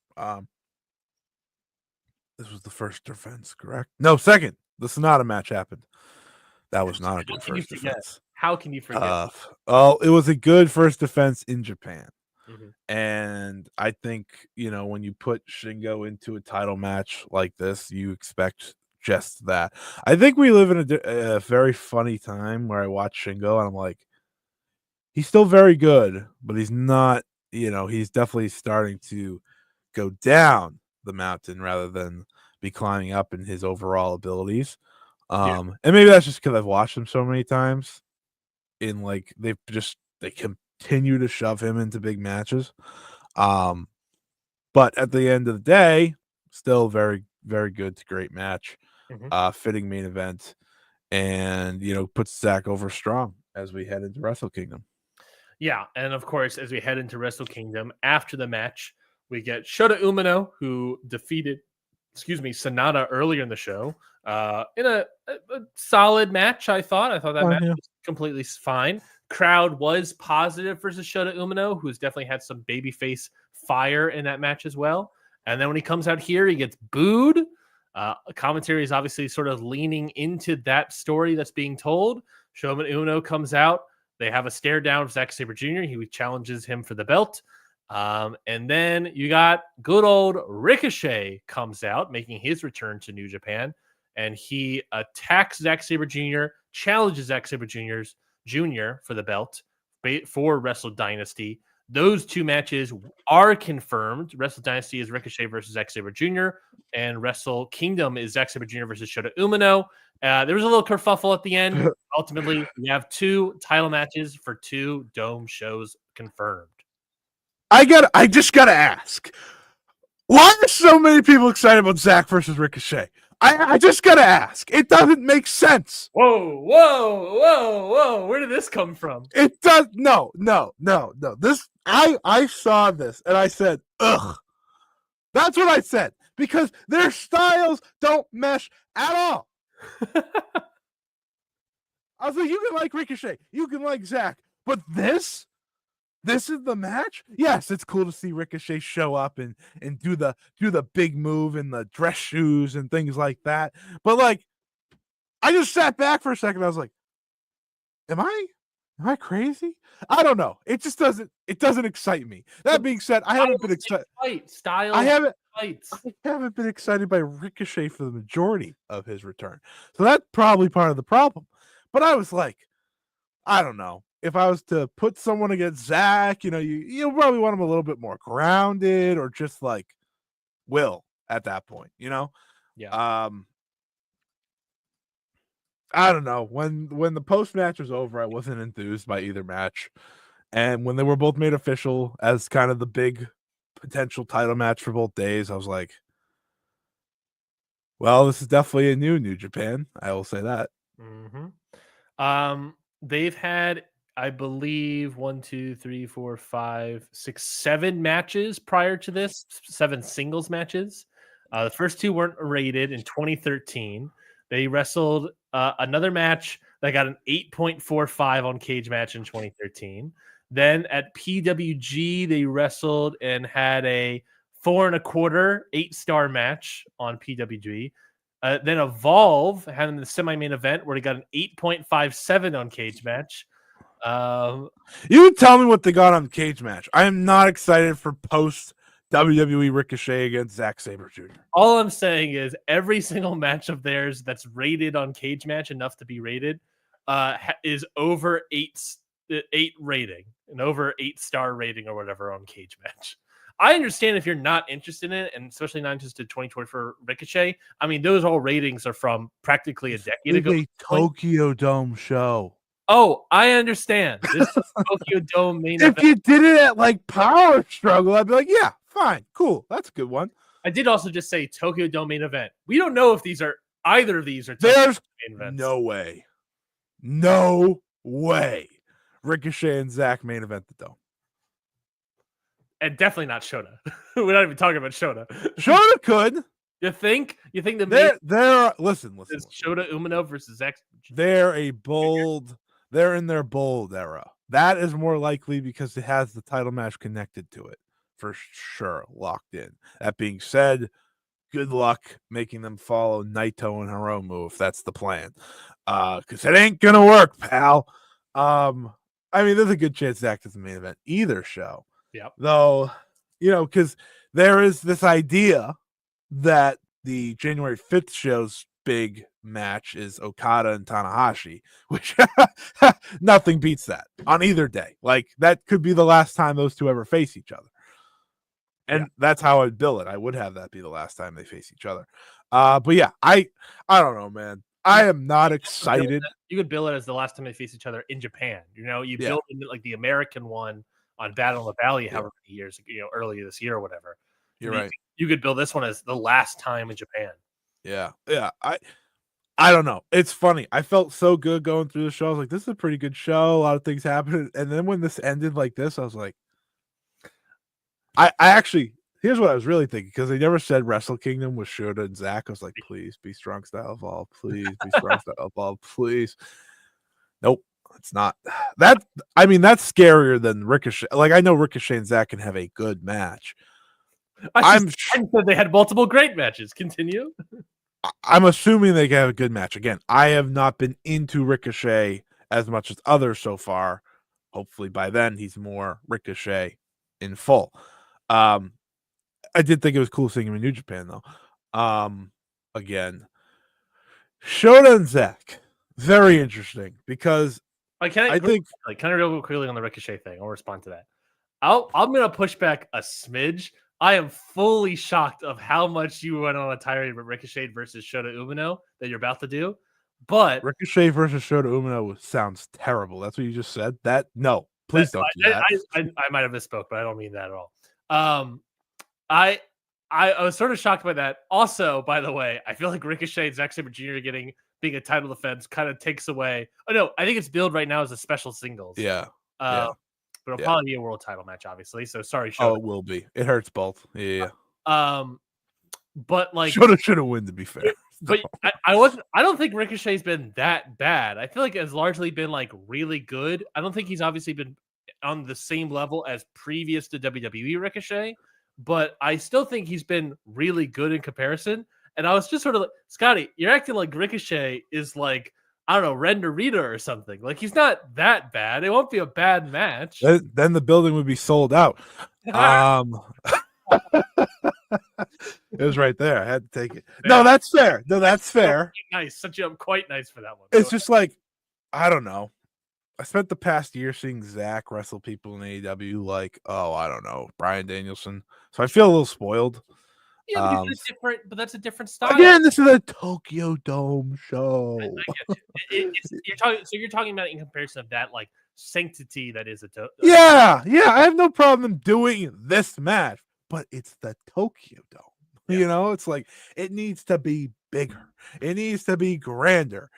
This was the first defense, correct? No, second. The Sonata match happened. That was not a good first defense. How can you forget? It was a good first defense in Japan. Mm-hmm. And I think, when you put Shingo into a title match like this, you expect just that. I think we live in a very funny time where I watch Shingo and I'm like, he's still very good, but he's not, he's definitely starting to go down the mountain rather than be climbing up in his overall abilities. And maybe that's just because I've watched him so many times. They continue to shove him into big matches. But at the end of the day, still very, very good to great match. Fitting main event, and puts Zack over strong as we head into Wrestle Kingdom. Yeah, and of course, as we head into Wrestle Kingdom, after the match, we get Shota Umino, who defeated, Sonata earlier in the show, in a solid match. I thought that match was completely fine. Crowd was positive versus Shota Umino, who's definitely had some babyface fire in that match as well. And then when he comes out here, he gets booed. Commentary is obviously sort of leaning into that story that's being told. Shota Umino comes out. They have a stare down of Zack Sabre Jr. He challenges him for the belt. And then you got good old Ricochet comes out, making his return to New Japan. And he attacks Zack Sabre Jr., challenges Zack Sabre Jr. for the belt for Wrestle Dynasty. Those two matches are confirmed. Wrestle Dynasty is Ricochet versus Zack Sabre Jr., and Wrestle Kingdom is Zack Sabre Jr. versus Shota Umino. There was a little kerfuffle at the end. Ultimately, we have 2 title matches for 2 Dome shows confirmed. I just gotta ask, why are so many people excited about Zack versus Ricochet? I just gotta ask. It doesn't make sense. Whoa! Where did this come from? It does. No. This I saw this and I said, ugh. That's what I said, because their styles don't mesh at all. I was like, you can like Ricochet, you can like Zack, but this is the match. Yes, it's cool to see Ricochet show up and do the big move in the dress shoes and things like that. But like, I just sat back for a second. I was like, am I crazy? I don't know. It just doesn't excite me. That being said, I haven't been excited. I haven't been excited by Ricochet for the majority of his return. So that's probably part of the problem. But I was like, I don't know. If I was to put someone against Zack, you probably want him a little bit more grounded, or just like Will at that point, Yeah. I don't know. When the post match was over, I wasn't enthused by either match. And when they were both made official as kind of the big potential title match for both days, I was like, well, this is definitely a New Japan. I will say that. They've had, I believe, 1, 2, 3, 4, 5, 6, 7 matches prior to this, 7 singles matches. The first 2 weren't rated in 2013. They wrestled another match that got an 8.45 on Cage Match in 2013. Then at PWG, they wrestled and had a 4 1/4 8-star match on PWG. Then Evolve having the semi-main event where he got an 8.57 on Cage Match. You tell me what they got on Cage Match. I am not excited for post WWE Ricochet against Zack Sabre Jr. All I'm saying is every single match of theirs that's rated on Cage Match enough to be rated is over 8 rating and over 8-star rating or whatever on Cage Match. I understand if you're not interested in it, and especially not interested in 2024 Ricochet. I mean, those all ratings are from practically a decade ago. It's a Tokyo Dome show. Oh, I understand. This is Tokyo Dome main event. If you did it at like Power Struggle, I'd be like, yeah, fine, cool, that's a good one. I did also just say Tokyo Dome main event. We don't know if either of these are There's main events. No way. Ricochet and Zack main event the Dome. And definitely not Shota. We're not even talking about Shota. Shota could. You think the they're listen. Is Shota Umino versus Zack? They're in their bold era. That is more likely because it has the title match connected to it for sure, locked in. That being said, good luck making them follow Naito and Hiromu if that's the plan, because it ain't gonna work, pal. I mean, there's a good chance Zack is the main event either show. Yeah. Though, because there is this idea that the January 5th show's big match is Okada and Tanahashi, which nothing beats that on either day. Like, that could be the last time those two ever face each other. And that's how I'd bill it. I would have that be the last time they face each other. But yeah, I don't know, man. I am not excited. You could bill it as the last time they face each other in Japan. You build in like the American one on Battle of the Valley, however many years, earlier this year or whatever. You're right. You could build this one as the last time in Japan. Yeah. I don't know. It's funny. I felt so good going through the show. I was like, this is a pretty good show. A lot of things happened. And then when this ended like this, I was like, I actually, here's what I was really thinking, because they never said Wrestle Kingdom with Shota and Zack. I was like, please be Strong Style Evolve. Please be Strong Style Evolve. Please. Nope. It's not that. I mean, that's scarier than Ricochet. Like, I know Ricochet and Zack can have a good match. I'm sure they had multiple great matches. Continue. I'm assuming they can have a good match. Again, I have not been into Ricochet as much as others so far. Hopefully by then he's more Ricochet in full. I did think it was cool seeing him in New Japan though. Again, Shota and Zack, very interesting because can I real quickly on the Ricochet thing? I'll respond to that. I'm gonna push back a smidge. I am fully shocked of how much you went on a tirade with Ricochet versus Shota Umino that you're about to do. But Ricochet versus Shota Umino sounds terrible. That's what you just said. No, please don't do that. I might have misspoke, but I don't mean that at all. I was sort of shocked by that. Also, by the way, I feel like Ricochet and Zack Sabre Jr. being a title defense kind of takes away. Oh no, I think it's billed right now as a special singles. Yeah. But it'll probably be a world title match, obviously. So sorry, Shota. Oh, it will be. It hurts both. Yeah. But like Shota should have won, to be fair. But I don't think Ricochet's been that bad. I feel like it's largely been like really good. I don't think he's obviously been on the same level as previous to WWE Ricochet, but I still think he's been really good in comparison. And I was just sort of like, Scotty, you're acting like Ricochet is like, I don't know, Ren Narita or something. Like, he's not that bad. It won't be a bad match. Then the building would be sold out. It was right there. I had to take it. No, that's fair. Nice. Set you up quite nice for that one. It's just like, I don't know. I spent the past year seeing Zack wrestle people in AEW like, I don't know, Bryan Danielson. So I feel a little spoiled. Yeah, but that's a different style. Again, this is a Tokyo Dome show. I get you. You're talking about in comparison of that like sanctity that is a Yeah. I have no problem doing this match, but it's the Tokyo Dome. Yeah. It's like it needs to be bigger. It needs to be grander.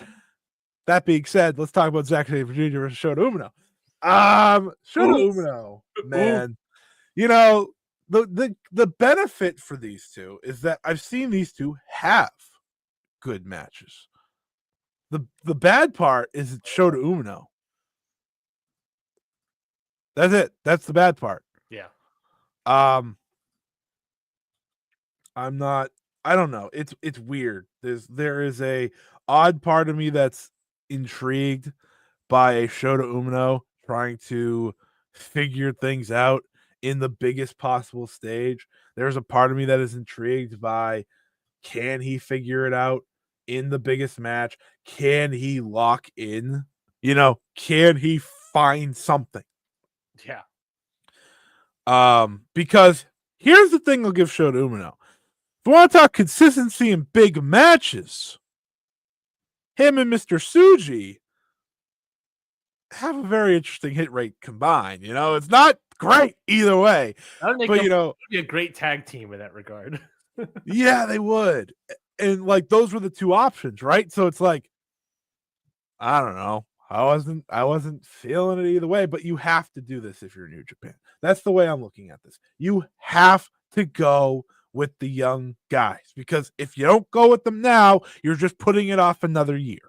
That being said, let's talk about Zack Sabre Jr. versus Shota Umino. Shota Umino, man. The benefit for these two is that I've seen these two have good matches. The bad part is it's Shota Umino. That's it. That's the bad part. Yeah. I'm not I don't know. It's weird. There is a odd part of me that's intrigued by a Shota Umino trying to figure things out in the biggest possible stage. There's a part of me that is intrigued by, can he figure it out in the biggest match? Can he lock in? Can he find something? Yeah. Because here's the thing I'll give Shota Umino. If we want to talk consistency in big matches, him and Mr. Tsuji have a very interesting hit rate combined. It's not great either way. I don't think But would be a great tag team in that regard. yeah, they would. And like those were the two options, right? So it's like, I don't know. I wasn't feeling it either way, but you have to do this if you're New Japan. That's the way I'm looking at this. You have to go with the young guys, because if you don't go with them now, you're just putting it off another year.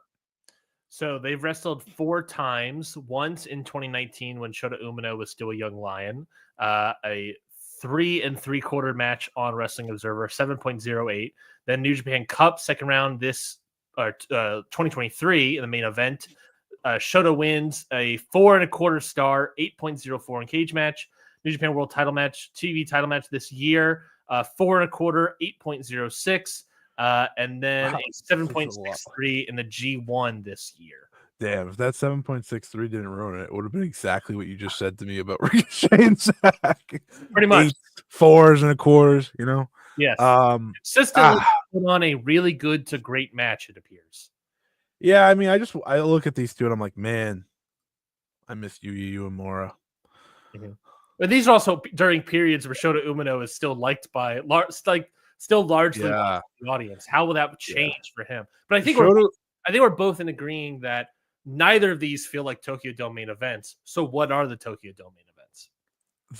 So they've wrestled 4 times. Once in 2019 when Shota Umino was still a young lion. A 3 3/4 match on Wrestling Observer, 7.08. Then New Japan Cup second round this 2023 in the main event. Shota wins a 4 1/4 star, 8.04 in cage match. New Japan World Title match, TV title match this year, 4 1/4, 8.06. And then a 7.63 in the G1 this year. Damn, if that 7.63 didn't ruin it, it would have been exactly what you just said to me about Ricochet and Zach. Pretty much. 4s and 1/4, Yes. Consistently put on a really good to great match, it appears. Yeah, I mean, I look at these two and I'm like, man, I miss Yu and Mora. Mm-hmm. But these are also during periods where Shota Umino is still liked by still largely by the audience. How will that change for him? But I think we're both in agreeing that neither of these feel like Tokyo Dome main events. So what are the Tokyo Dome main events?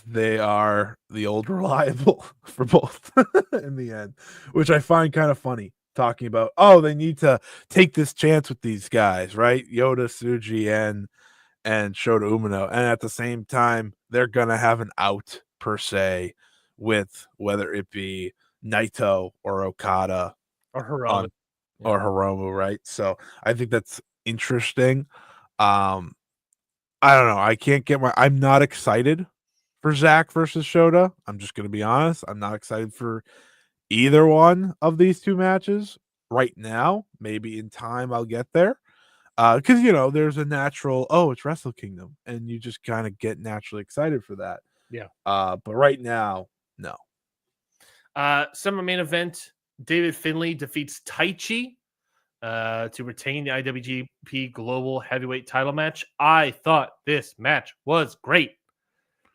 They are the old reliable for both in the end, which I find kind of funny, talking about, they need to take this chance with these guys, right? Yota, Tsuji, and Shota Umino. And at the same time, they're going to have an out, per se, with whether it be Naito or Okada or Hiromu, right? So I think that's interesting. I don't know. I'm not excited for Zach versus Shota. I'm just going to be honest. I'm not excited for either one of these two matches right now. Maybe in time I'll get there. Because, there's a natural, it's Wrestle Kingdom, and you just kind of get naturally excited for that. Yeah. But right now, no. Summer main event, David Finlay defeats Taichi to retain the IWGP Global Heavyweight title match. I thought this match was great.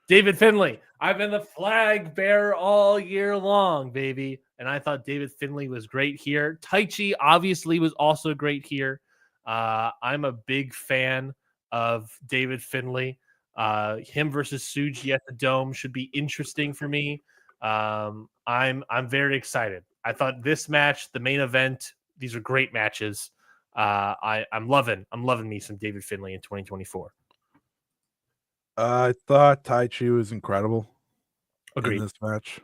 David Finlay, I've been the flag bearer all year long, baby. And I thought David Finlay was great here. Taichi obviously was also great here. I'm a big fan of David Finlay. Him versus Tsuji at the Dome should be interesting for me. I'm very excited. I thought this match, the main event, these are great matches. I'm loving me some David Finlay in 2024. I thought Taichi was incredible. Agreed. In this match.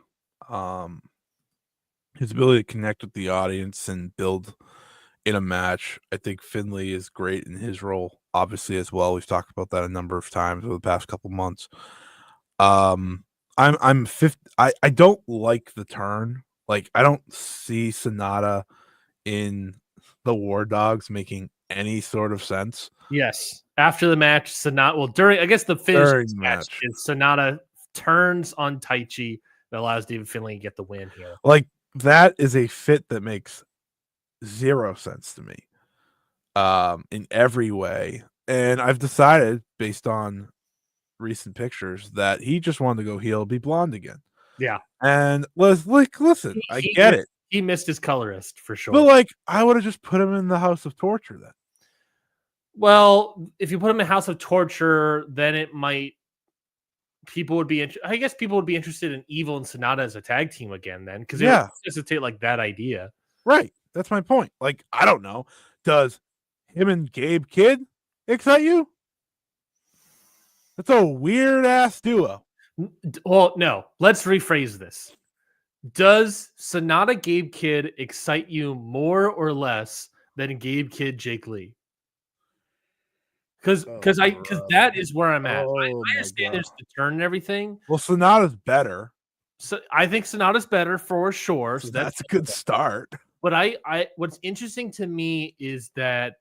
His ability to connect with the audience and build in a match. I think Finlay is great in his role, obviously, as well. We've talked about that a number of times over the past couple months. I'm 50. I don't like the turn. Like, I don't see Sonata in the War Dogs making any sort of sense. Yes. After the match, Sonata, during, I guess the finish of the match is Sonata turns on Taichi that allows David Finlay to get the win here. Like, that is a fit that makes zero sense to me in every way. And I've decided, based on recent pictures, that he just wanted to go heel, be blonde again. Yeah. And listen, I get it. He missed his colorist for sure. But I would have just put him in the House of Torture then. Well, if you put him in House of Torture, then it might. People would be. I guess people would be interested in Evil and Sonata as a tag team again. Then, because they would hesitate that idea. Right. That's my point. I don't know. Does him and Gabe Kidd excite you? That's a weird ass duo. Well, no. Let's rephrase this. Does Sonata Gabe Kidd excite you more or less than Gabe Kidd Jake Lee? Because that is where I'm at. Oh I my understand god. there's the turn and everything. Well, Sonata's better, So I think Sonata's better for sure. so So that's a good start. but what's interesting to me is that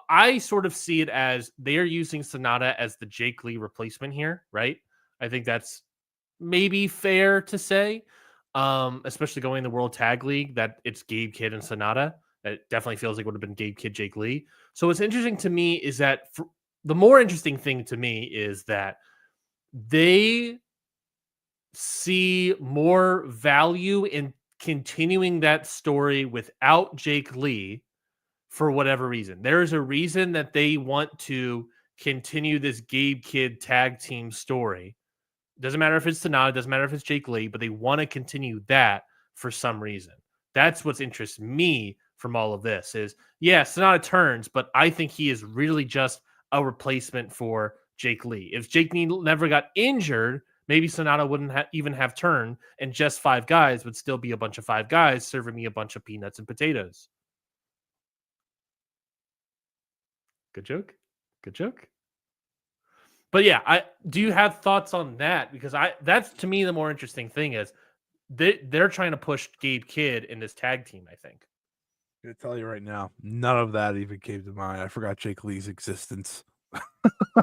I sort of see it as they are using Sonata as the Jake Lee replacement here, right? I think that's maybe fair to say, especially going in the World Tag League, that it's Gabe Kidd and Sonata. It definitely feels like it would have been Gabe Kidd, Jake Lee. So what's interesting to me is that the more interesting thing to me is that they see more value in continuing that story without Jake Lee for whatever reason. There is a reason that they want to continue this Gabe Kidd tag team story. Doesn't matter if it's Sonata, doesn't matter if it's Jake Lee, but they want to continue that for some reason. That's what's interests me from all of this is, yeah, Sonata turns, but I think he is really just a replacement for Jake Lee. If Jake Lee never got injured, maybe Sonata wouldn't even have turned, and just five guys would still be a bunch of five guys serving me a bunch of peanuts and potatoes. Good joke. Good joke. But yeah, do you have thoughts on that? Because that's to me the more interesting thing is they're trying to push Gabe Kidd in this tag team, I think. I'm gonna tell you right now, none of that even came to mind. I forgot Jake Lee's existence.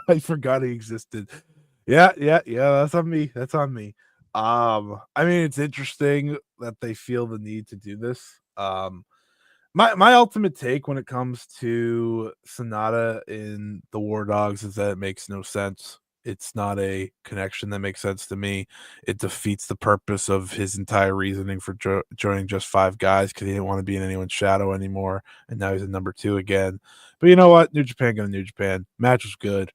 I forgot he existed. Yeah. That's on me. That's on me. I mean, it's interesting that they feel the need to do this. My ultimate take when it comes to Sonata in the War Dogs is that it makes no sense. It's not a connection that makes sense to me. It defeats the purpose of his entire reasoning for joining just five guys because he didn't want to be in anyone's shadow anymore, and now he's in number 2 again. But you know what? New Japan going to New Japan. Match was good.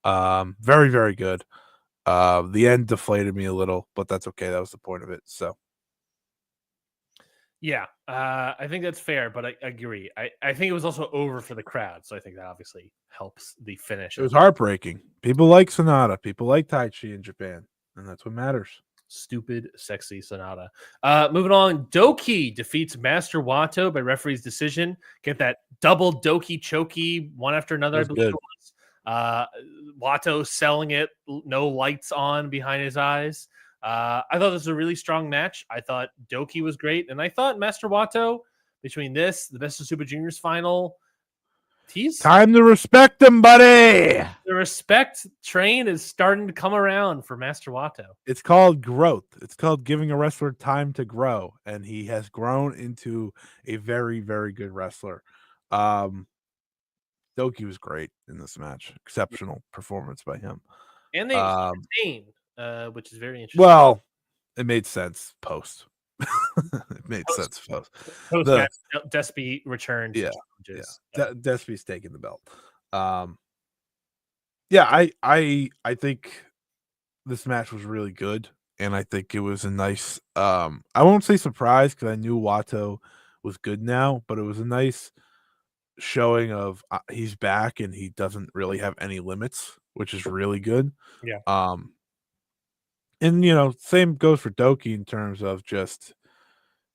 Very, very good. The end deflated me a little, but that's okay. That was the point of it. So Yeah, I think that's fair, but I agree. I think it was also over for the crowd, so I think that obviously helps the finish. it was heartbreaking. People like Sonata. People like Tai Chi in Japan, and that's what matters. Stupid, sexy Sonata. Moving on, Doki defeats Master Wato by referee's decision. Get that double Doki chokey one after another. I That was believe good. it was. Wato selling it, no lights on behind his eyes. I thought this was a really strong match. I thought Doki was great, and I thought Master Wato between this, the Best of Super Juniors final, Time to respect him, buddy. the respect train is starting to come around for Master Wato. It's called growth. It's called giving a wrestler time to grow, and he has grown into a very, very good wrestler. Doki was great in this match. Exceptional performance by him. And they entertained, which is very interesting. Well, it made sense post. It made sense post. Post-match, Despy returned. Yeah, challenges. Despy's taking the belt. Yeah, I think this match was really good, and I think it was a nice. I won't say surprise because I knew Wato was good now, but it was a nice showing of he's back and he doesn't really have any limits, which is really good. Yeah. And you know, same goes for Doki in terms of just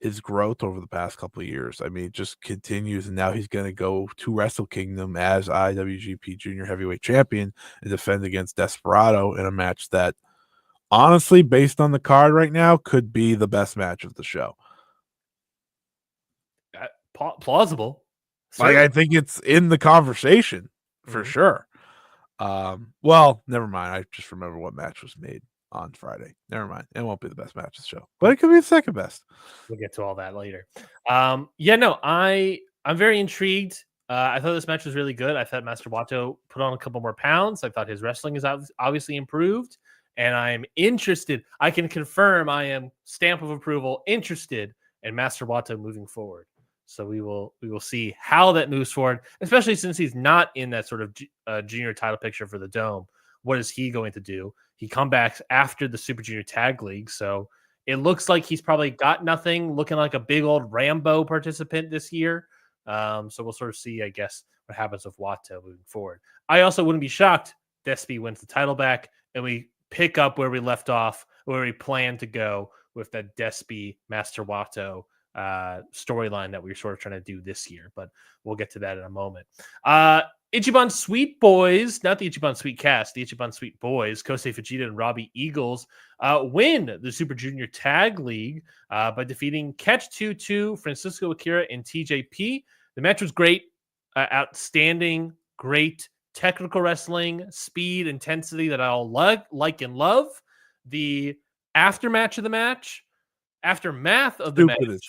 his growth over the past couple of years. I mean, it just continues, and now he's going to go to Wrestle Kingdom as IWGP Junior Heavyweight Champion and defend against Desperado in a match that, honestly, based on the card right now, could be the best match of the show. Plausible. Like, I think it's in the conversation for sure. Well, never mind. I just remember what match was made on Friday. Never mind. It won't be the best match of the show, but it could be the second best. We'll get to all that later. Yeah, no, I'm very intrigued. I thought this match was really good. I thought Master Wato put on a couple more pounds. I thought his wrestling is obviously improved, and I'm interested. I can confirm I am stamp of approval interested in Master Wato moving forward. So we will see how that moves forward, especially since he's not in that sort of junior title picture for the Dome. What is he going to do? He comebacks after the Super Junior Tag League, so it looks like he's probably got nothing, looking like a big old Rambo participant this year. So we'll sort of see, I guess, what happens with Wato moving forward. I also wouldn't be shocked Despy wins the title back, and we pick up where we left off, where we plan to go with that Despy Master Wato storyline that we were sort of trying to do this year. But we'll get to that in a moment. Ichiban Sweet Boys, not the Ichiban Sweet Cast, the Ichiban Sweet Boys, Kosei Fujita and Robbie Eagles win the Super Junior Tag League by defeating Catch 2-2, Francisco Akira, and TJP. The match was great, outstanding, great technical wrestling, speed, intensity that I'll like and love. The aftermath of the match, Stupid as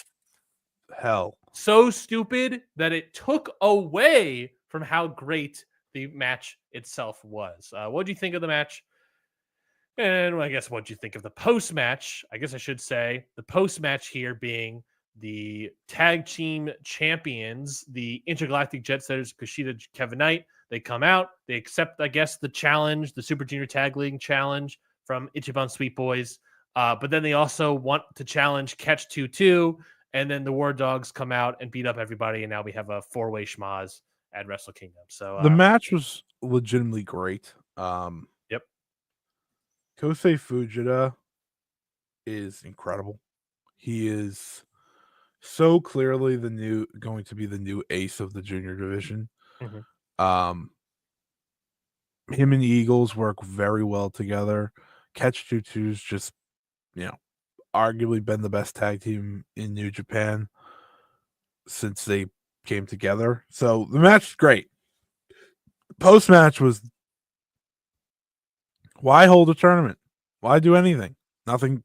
hell. so stupid that it took away from how great the match itself was. What do you think of the match? And I guess what do you think of the post-match? I guess I should say the post-match here being the tag team champions, the Intergalactic Jet Setters, Kushida, Kevin Knight. They come out, they accept, I guess, the challenge, the Super Junior Tag League challenge from Ichiban Sweet Boys. But then they also want to challenge Catch 2-2, and then the War Dogs come out and beat up everybody, and now we have a four-way schmaz at Wrestle Kingdom. So the match was legitimately great. Yep. Kosei Fujita is incredible. He is so clearly going to be the new ace of the junior division. Mm-hmm. Him and the Eagles work very well together. Catch 2-2's just, arguably been the best tag team in New Japan since they came together. So the match is great. Post match was, why hold a tournament? Why do anything? Nothing.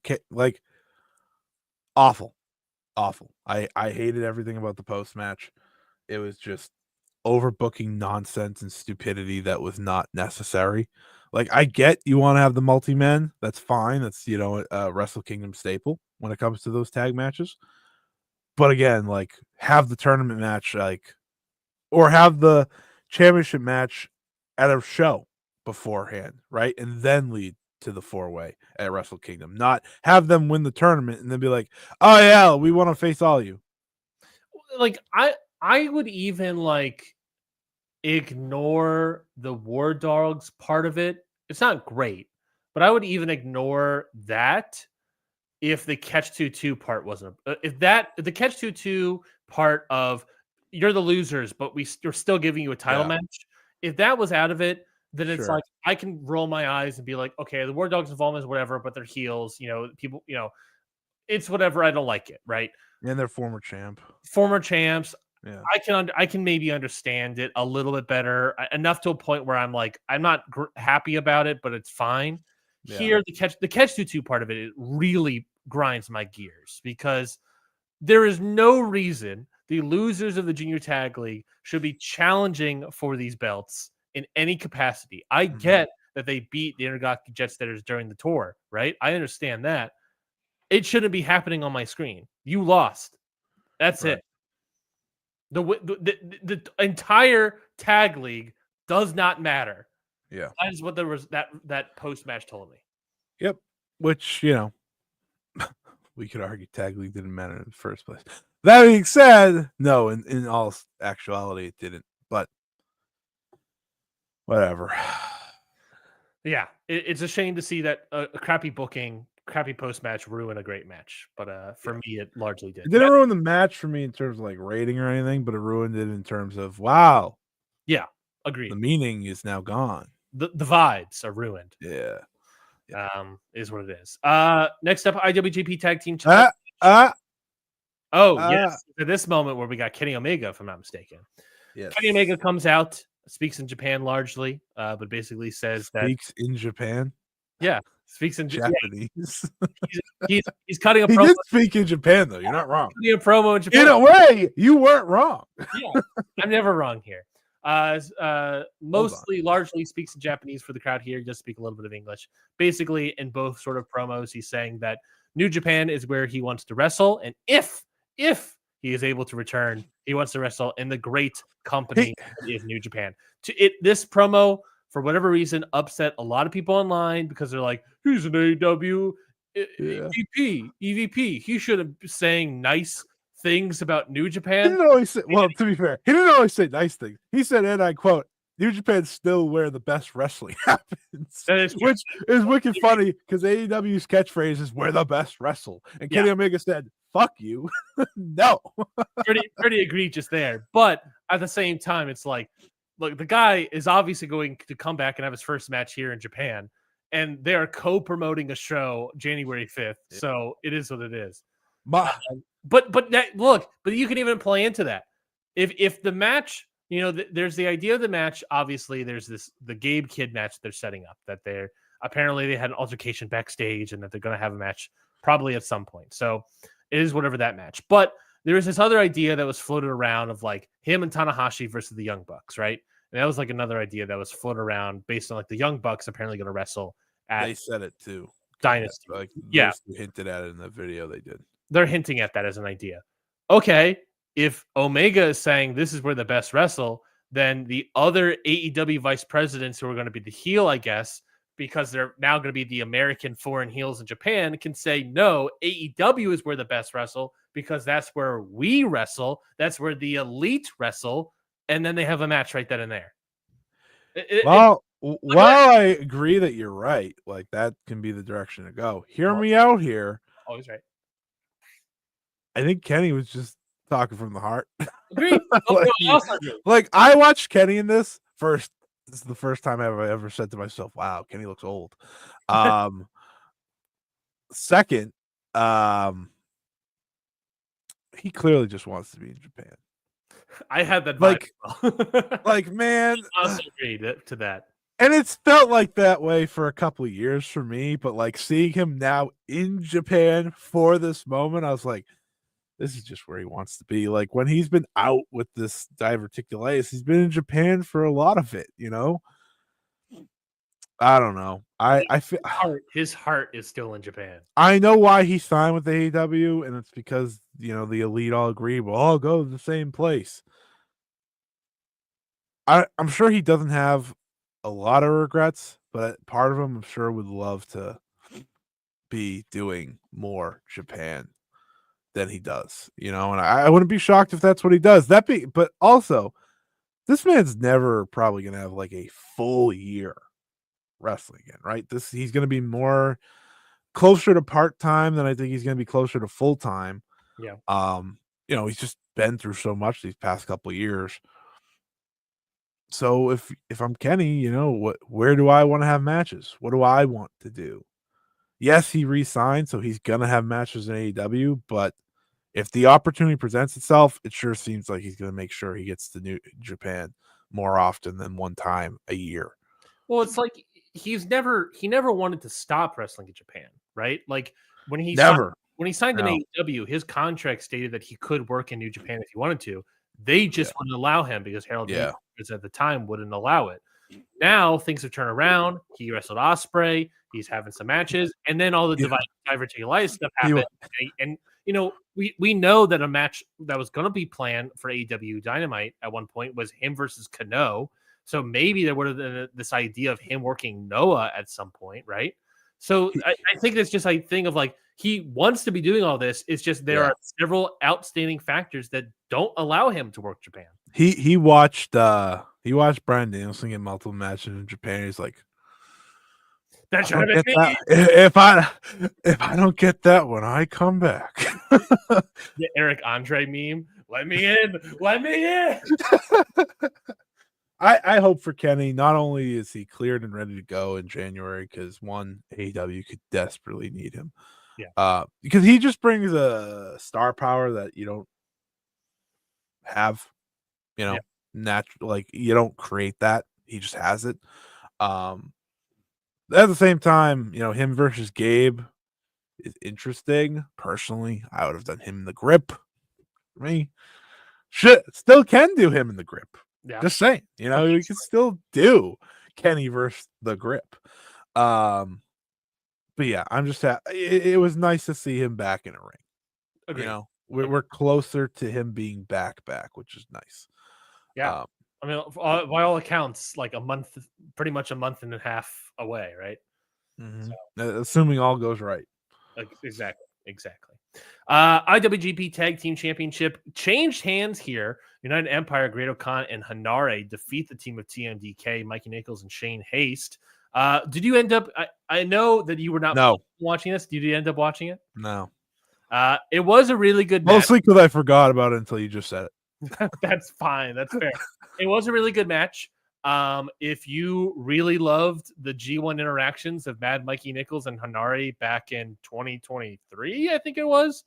Awful. I hated everything about the post match. It was just overbooking nonsense and stupidity that was not necessary. Like, I get you want to have the multi-men. That's fine. That's, a Wrestle Kingdom staple when it comes to those tag matches. But again, have the tournament match, or have the championship match at a show beforehand, right? And then lead to the four-way at Wrestle Kingdom. Not have them win the tournament and then be like, oh yeah, we want to face all you. I would even ignore the War Dogs part of it. It's not great, but I would even ignore that if the Catch 2-2 part wasn't. If the Catch 2-2 part of you're the losers, but we're still giving you a title match. If that was out of it, then it's Sure. I can roll my eyes and be like, okay, the War Dogs involvement is whatever, but they're heels. People, it's whatever. I don't like it, right? And their former champs. Yeah. I can maybe understand it a little bit better, enough to a point where I'm like, I'm not happy about it, but it's fine. Yeah. Here, the Catch 2-2 part of it really grinds my gears because there is no reason the losers of the Junior Tag League should be challenging for these belts in any capacity. I get that they beat the Intergalactic Jet Setters during the tour, right? I understand that. It shouldn't be happening on my screen. You lost. That's right. it. The entire tag league does not matter. Yeah. That is what there was that post-match told me. Yep. Which, we could argue tag league didn't matter in the first place. That being said, no, in all actuality, it didn't. But whatever. Yeah, it's a shame to see that a crappy booking, crappy post-match ruin a great match. But for me, it largely did. It didn't ruin the match for me in terms of rating or anything, but it ruined it in terms of, wow. Yeah, agreed. The meaning is now gone. The vibes are ruined. Yeah. Is what it is. Next up, IWGP Tag Team yes, at this moment where we got Kenny Omega, if I'm not mistaken. Yes. Kenny Omega comes out, speaks in Japan largely, but basically says speaks in Japan. Yeah, speaks in Japanese. Yeah. He's cutting a promo. He did speak in Japan though. You're not wrong. Cutting a promo in Japan. In a way, you weren't wrong. Yeah, I'm never wrong here. Largely speaks in Japanese for the crowd here. He does speak a little bit of English. Basically, in both sort of promos, he's saying that New Japan is where he wants to wrestle, and if he is able to return, he wants to wrestle in the great company that is New Japan. This promo, for whatever reason, upset a lot of people online because they're like, he's an AEW EVP. He should be saying nice things about New Japan. He didn't always say, well, to be fair, he didn't always say nice things. He said, and I quote, New Japan's still where the best wrestling happens, That is true. which is wicked funny because AEW's catchphrase is "Where the best wrestle," and Kenny Omega said, "Fuck you, no." pretty egregious there. But at the same time, it's like, look, the guy is obviously going to come back and have his first match here in Japan, and they are co-promoting a show January 5th. So it is what it is. But you can even play into that. If the match, there's the idea of the match. Obviously, there's the Gabe Kid match they're setting up that they're apparently they had an altercation backstage and that they're going to have a match probably at some point. So it is whatever that match. But there was this other idea that was floated around of like him and Tanahashi versus the Young Bucks, right? And that was like another idea that was floated around based on like the Young Bucks apparently going to wrestle at They said it too. Dynasty. Like hinted at it in the video they did. They're hinting at that as an idea. Okay, if Omega is saying this is where the best wrestle, then the other AEW vice presidents who are going to be the heel, I guess, because they're now going to be the American foreign heels in Japan, can say, no, AEW is where the best wrestle because that's where we wrestle. That's where the elite wrestle. And then they have a match right then and there. While I agree that you're right, like that can be the direction to go. Hear me out here. Always right. I think Kenny was just talking from the heart. Agreed. Like I watched Kenny in this first. This is the first time I've ever said to myself, "Wow, Kenny looks old." Second, he clearly just wants to be in Japan. I had that vibe. Like man, I also agreed to that. And it's felt like that way for a couple of years for me, but like seeing him now in Japan for this moment, I was like, this is just where he wants to be. Like when he's been out with this diverticulitis, he's been in Japan for a lot of it, I don't know. I feel his heart is still in Japan. I know why he signed with AEW, and it's because the elite all agree we'll all go to the same place. I'm sure he doesn't have a lot of regrets, but part of him I'm sure would love to be doing more Japan than he does, and I wouldn't be shocked if that's what he does. But also, this man's never probably gonna have like a full year wrestling again, right? He's gonna be more closer to part-time than I think he's gonna be closer to full-time. Yeah. He's just been through so much these past couple of years. So if I'm Kenny, where do I want to have matches? What do I want to do? Yes, he re-signed, so he's gonna have matches in AEW, but if the opportunity presents itself, it sure seems like he's gonna make sure he gets to New Japan more often than one time a year. Well, it's like he never wanted to stop wrestling in Japan, right? Like when he signed in AEW, his contract stated that he could work in New Japan if he wanted to. They just wouldn't allow him because Harold Davis at the time wouldn't allow it. Now things have turned around. He wrestled Ospreay. He's having some matches, and then all the diverticulitis stuff happened. And we know that a match that was going to be planned for AEW Dynamite at one point was him versus Kano. So maybe there would have been this idea of him working Noah at some point, right? So I think it's just a thing of like he wants to be doing all this. It's just there are several outstanding factors that don't allow him to work Japan. He watched Bryan Danielson get multiple matches in Japan. He's like, if I don't get that when I come back. The Eric Andre meme. Let me in. I hope for Kenny, not only is he cleared and ready to go in January, because AEW could desperately need him. Yeah. Because he just brings a star power that you don't have, natural, like you don't create that. He just has it. At the same time, him versus Gabe is interesting. Personally, I would have done him in the grip. For me, still can do him in the grip. Yeah. Just saying, we can still do Kenny versus the grip. But yeah, I'm just it was nice to see him back in a ring. Agreed. We're closer to him being back, which is nice. Yeah. I mean, by all accounts, like pretty much a month and a half away, right? Mm-hmm. So, assuming all goes right. Exactly. Exactly. IWGP Tag Team Championship changed hands here. United Empire, Great-O-Khan, and Hanare defeat the team of TMDK, Mikey Nichols and Shane Haste. Did you end up? I know that you were not watching this. Did you end up watching it? No. It was a really good match. Mostly because I forgot about it until you just said it. That's fine. That's fair. It was a really good match. If you really loved the G1 interactions of Mad Mikey Nichols and Hanare back in 2023, I think it was.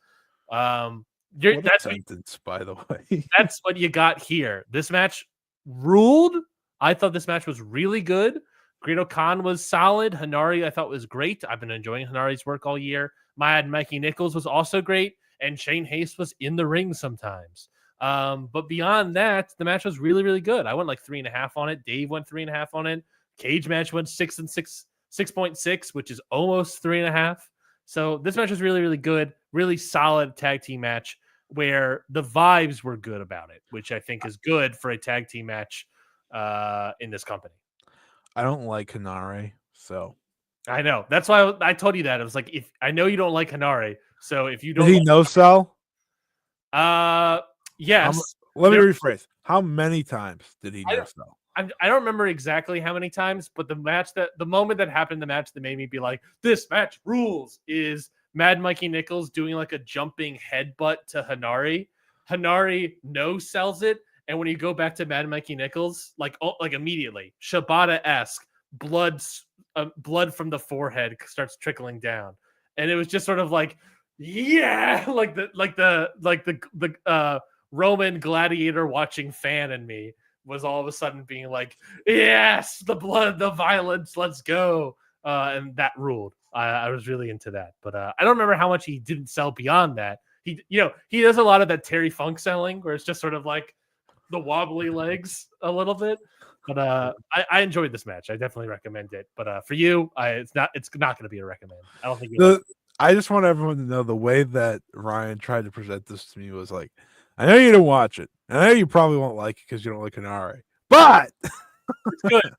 That's a sentence, by the way. That's what you got here. This match ruled. I thought this match was really good. Great-O-Khan was solid. Hanare, I thought was great. I've been enjoying Hanare's work all year. Mad Mikey Nichols was also great, and Shane Haste was in the ring sometimes. But beyond that, the match was really, really good. I went like 3.5 on it. Dave went 3.5 on it. Cage match went 6.6, which is almost 3.5. So this match was really, really good. Really solid tag team match where the vibes were good about it, which I think is good for a tag team match in this company. I don't like Hanare, so I know. That's why I told you that. I was like, if I know you don't like Hanare, so if you don't, did he no sell? Yes. Let me rephrase. How many times did he no sell? I don't remember exactly how many times, but the moment that happened in the match that made me be like, this match rules is Mad Mikey Nichols doing like a jumping headbutt to Hanare. Hanare no sells it. And when you go back to Mad Mikey Nichols, like immediately, Shibata-esque blood from the forehead starts trickling down, and it was just sort of like, yeah, like the Roman gladiator watching fan in me was all of a sudden being like, yes, the blood, the violence, let's go, and that ruled. I was really into that, but I don't remember how much he didn't sell beyond that. He does a lot of that Terry Funk selling, where it's just sort of like the wobbly legs a little bit, but I enjoyed this match. I definitely recommend it. But for you, it's not going to be a recommend. I don't think. I just want everyone to know the way that Ryan tried to present this to me was like, I know you didn't watch it. I know you probably won't like it because you don't like Hanare, but it's good.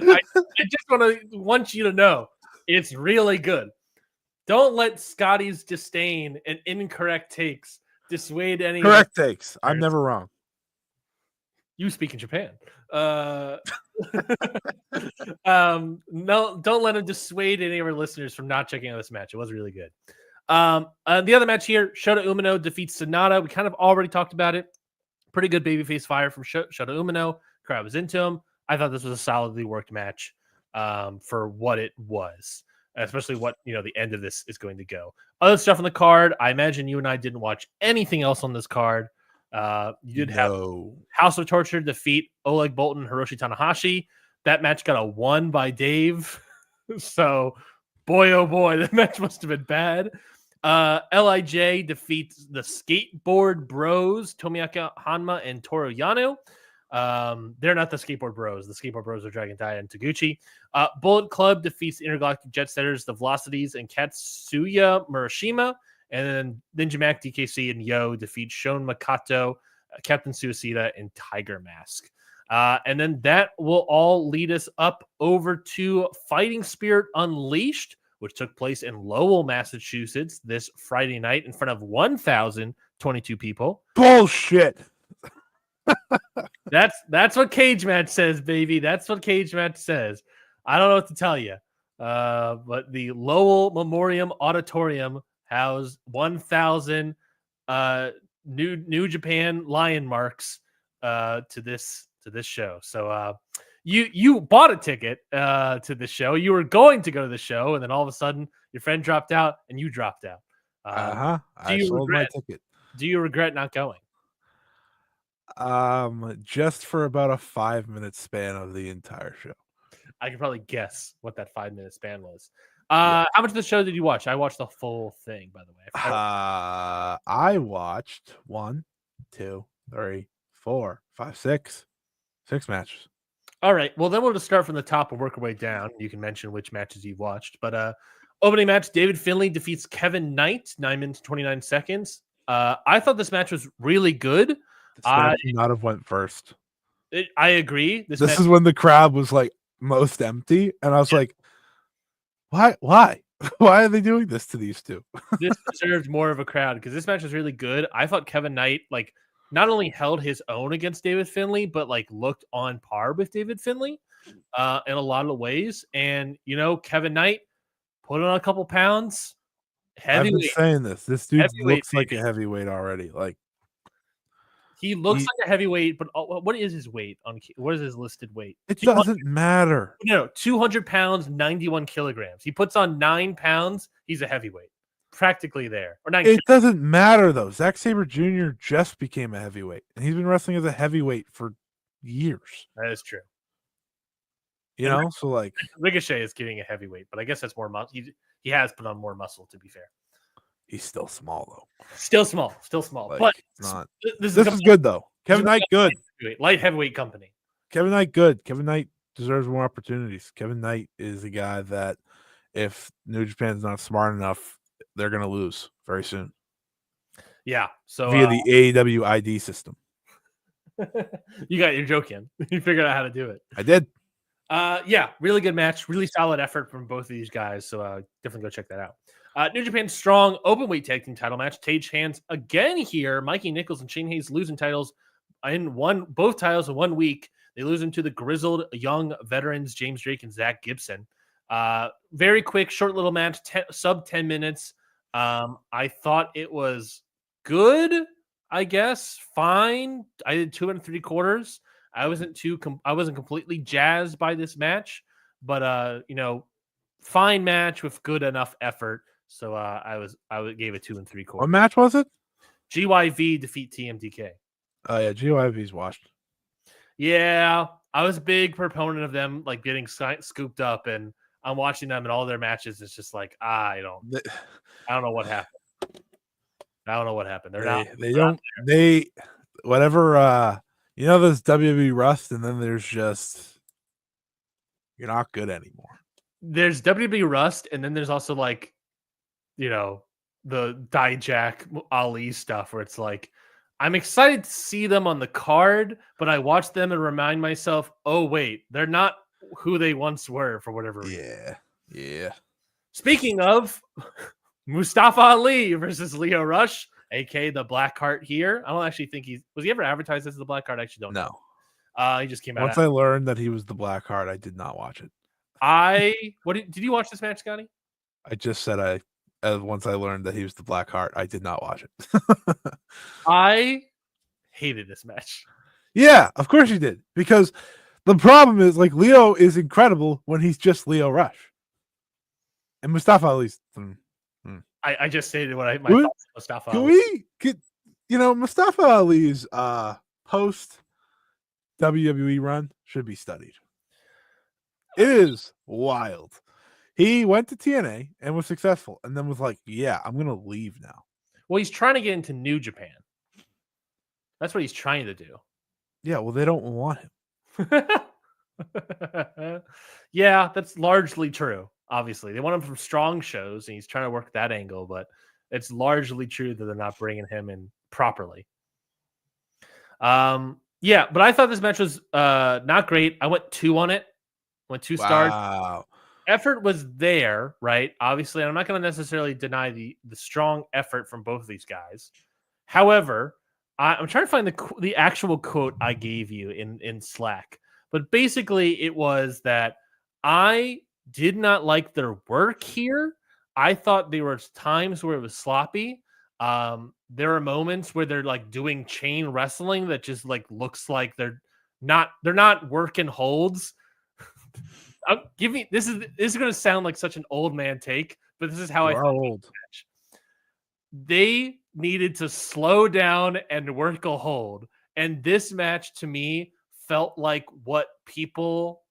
I just want you to know it's really good. Don't let Scotty's disdain and incorrect takes dissuade any. Correct takes. I'm never wrong. You speak in Japan. No, don't let him dissuade any of our listeners from not checking out this match. It was really good. The other match here, Shota Umino defeats Sonata. We kind of already talked about it. Pretty good babyface fire from Shota Umino. Crowd was into him. I thought this was a solidly worked match for what it was, especially what the end of this is going to go. Other stuff on the card. I imagine you and I didn't watch anything else on this card. You did have House of Torture defeat Oleg Boltin, Hiroshi Tanahashi. That match got a 1 by Dave. So, boy, oh boy, that match must have been bad. LIJ defeats the Skateboard Bros, Tomoaki Hanma and Toru Yano. They're not the Skateboard Bros. The Skateboard Bros are Dragon Dia and Taguchi. Bullet Club defeats the Intergalactic Jet Setters, the Velocities, and Katsuya Murashima. And then Ninja Mac, DKC, and Yo defeat Shon Makato, Captain Suicida, and Tiger Mask. And then that will all lead us up over to Fighting Spirit Unleashed, which took place in Lowell, Massachusetts this Friday night in front of 1,022 people. Bullshit. That's what Cage Match says, baby. That's what Cage Match says. I don't know what to tell you. But the Lowell Memoriam Auditorium housed 1,000 New Japan Lion marks to this show. So you bought a ticket to the show. You were going to go to the show, and then all of a sudden your friend dropped out and you dropped out. I sold my ticket. Do you regret not going? Just for about a 5-minute span of the entire show. I could probably guess what that 5-minute span was. How much of the show did you watch? I watched the full thing, by the way. I watched 1, 2, 3, 4, 5, 6 matches. All right. Well, then we'll just start from the top and work our way down. You can mention which matches you've watched. But opening match, David Finlay defeats Kevin Knight, 9 minutes, 29 seconds. I thought this match was really good. This match should not have went first. I agree. This is when the crowd was like most empty, and I was like, why? Why are they doing this to these two? This deserves more of a crowd because this match was really good. I thought Kevin Knight not only held his own against David Finlay, but looked on par with David Finlay in a lot of ways. And Kevin Knight put on a couple pounds. I've been saying this. This dude looks like baby. a heavyweight already. He looks like a heavyweight, but what is his weight what is his listed weight? It doesn't matter. No, 200 pounds, 91 kilograms. He puts on 9 pounds. He's a heavyweight, practically there. Or 9. It doesn't matter though. Zack Sabre Jr. just became a heavyweight, and he's been wrestling as a heavyweight for years. That is true. So Ricochet is getting a heavyweight, but I guess that's more muscle. He has put on more muscle, to be fair. He's still small though. Still small. But it's not. This is good though. Kevin Knight, good. Light heavyweight company. Kevin Knight, good. Kevin Knight deserves more opportunities. Kevin Knight is a guy that if New Japan's not smart enough, they're going to lose very soon. Yeah. So via the AEW ID system. You're joking. You figured out how to do it. I did. Yeah, really good match. Really solid effort from both of these guys. So definitely go check that out. New Japan Strong Openweight Tag Team title match. Tage hands again here. Mikey Nichols and Shane Hayes losing titles both titles in 1 week. They lose them to the grizzled young veterans, James Drake and Zach Gibson. Very quick, short little match, sub 10 minutes. I thought it was good, I guess. Fine. I did 2 3/4. I wasn't completely jazzed by this match, but fine match with good enough effort. So I gave it 2 3/4. What match was it? GYV defeat TMDK. Oh yeah, GYV's washed. Yeah, I was a big proponent of them getting scooped up, and I'm watching them in all their matches. It's just I don't know what happened. I don't know what happened. There's WWE Rust, and then there's just you're not good anymore. There's WWE Rust, and then there's also the Dijak Ali stuff where it's I'm excited to see them on the card, but I watch them and remind myself, oh wait, they're not who they once were for whatever reason. Yeah. Speaking of Mustafa Ali versus Leo Rush, aka the Black Heart here. I don't actually think was he ever advertised as the Black Heart? I actually don't know. He just came out. Once I learned that he was the Black Heart, I did not watch it. Did you watch this match, Scotty? I just said once I learned that he was the Black Heart, I did not watch it. I hated this match. Yeah, of course you did. Because the problem is Leo is incredible when he's just Leo Rush. And Mustafa Ali's I just stated what my thoughts on Mustafa Ali. Mustafa Ali's post WWE run should be studied. It is wild. He went to TNA and was successful, and then was yeah, I'm gonna leave now. Well, he's trying to get into New Japan. That's what he's trying to do. Yeah, well, they don't want him. Yeah, that's largely true. Obviously, they want him from Strong shows, and he's trying to work that angle, but it's largely true that they're not bringing him in properly. Yeah, but I thought this match was not great. I went 2 on it. Went 2 stars. Wow. Effort was there, right? Obviously, I'm not going to necessarily deny the strong effort from both of these guys. However, I'm trying to find the actual quote I gave you in Slack. But basically, it was that I did not like their work here. I thought there were times where it was sloppy. There are moments where they're doing chain wrestling that just looks like they're not working holds. This is going to sound like such an old man take, but this is how I felt about the match. They needed to slow down and work a hold, and this match to me felt like what people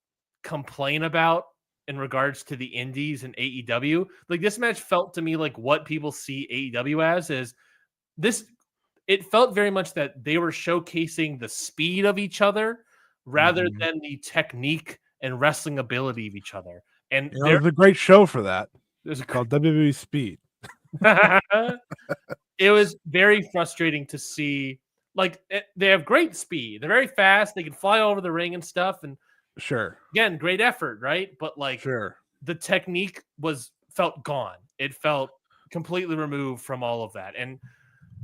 complain about in regards to the indies and AEW. This match felt to me like what people see AEW as is this. It felt very much that they were showcasing the speed of each other rather than the technique and wrestling ability of each other. And there's a great show for that. It's called WWE Speed. It was very frustrating to see. They have great speed. They're very fast. They can fly over the ring and stuff. And sure, again, great effort, right? But sure, the technique felt gone. It felt completely removed from all of that. And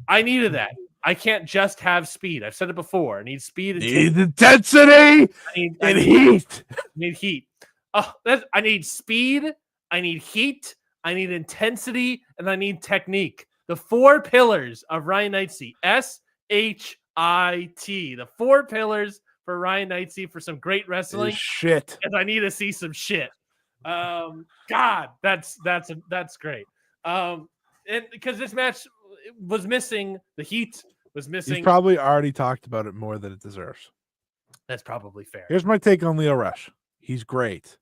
I needed that. I can't just have speed. I've said it before. I need speed and intensity and heat. I need heat. I need speed. I need heat. I need intensity, and I need technique. The 4 pillars of Ryan Knightsey. SHIT. The 4 pillars for Ryan Knightsey for some great wrestling. Shit. And I need to see some shit. God, that's great. And because this match was missing, the heat was missing. He's probably already talked about it more than it deserves. That's probably fair. Here's my take on Leo Rush. He's great.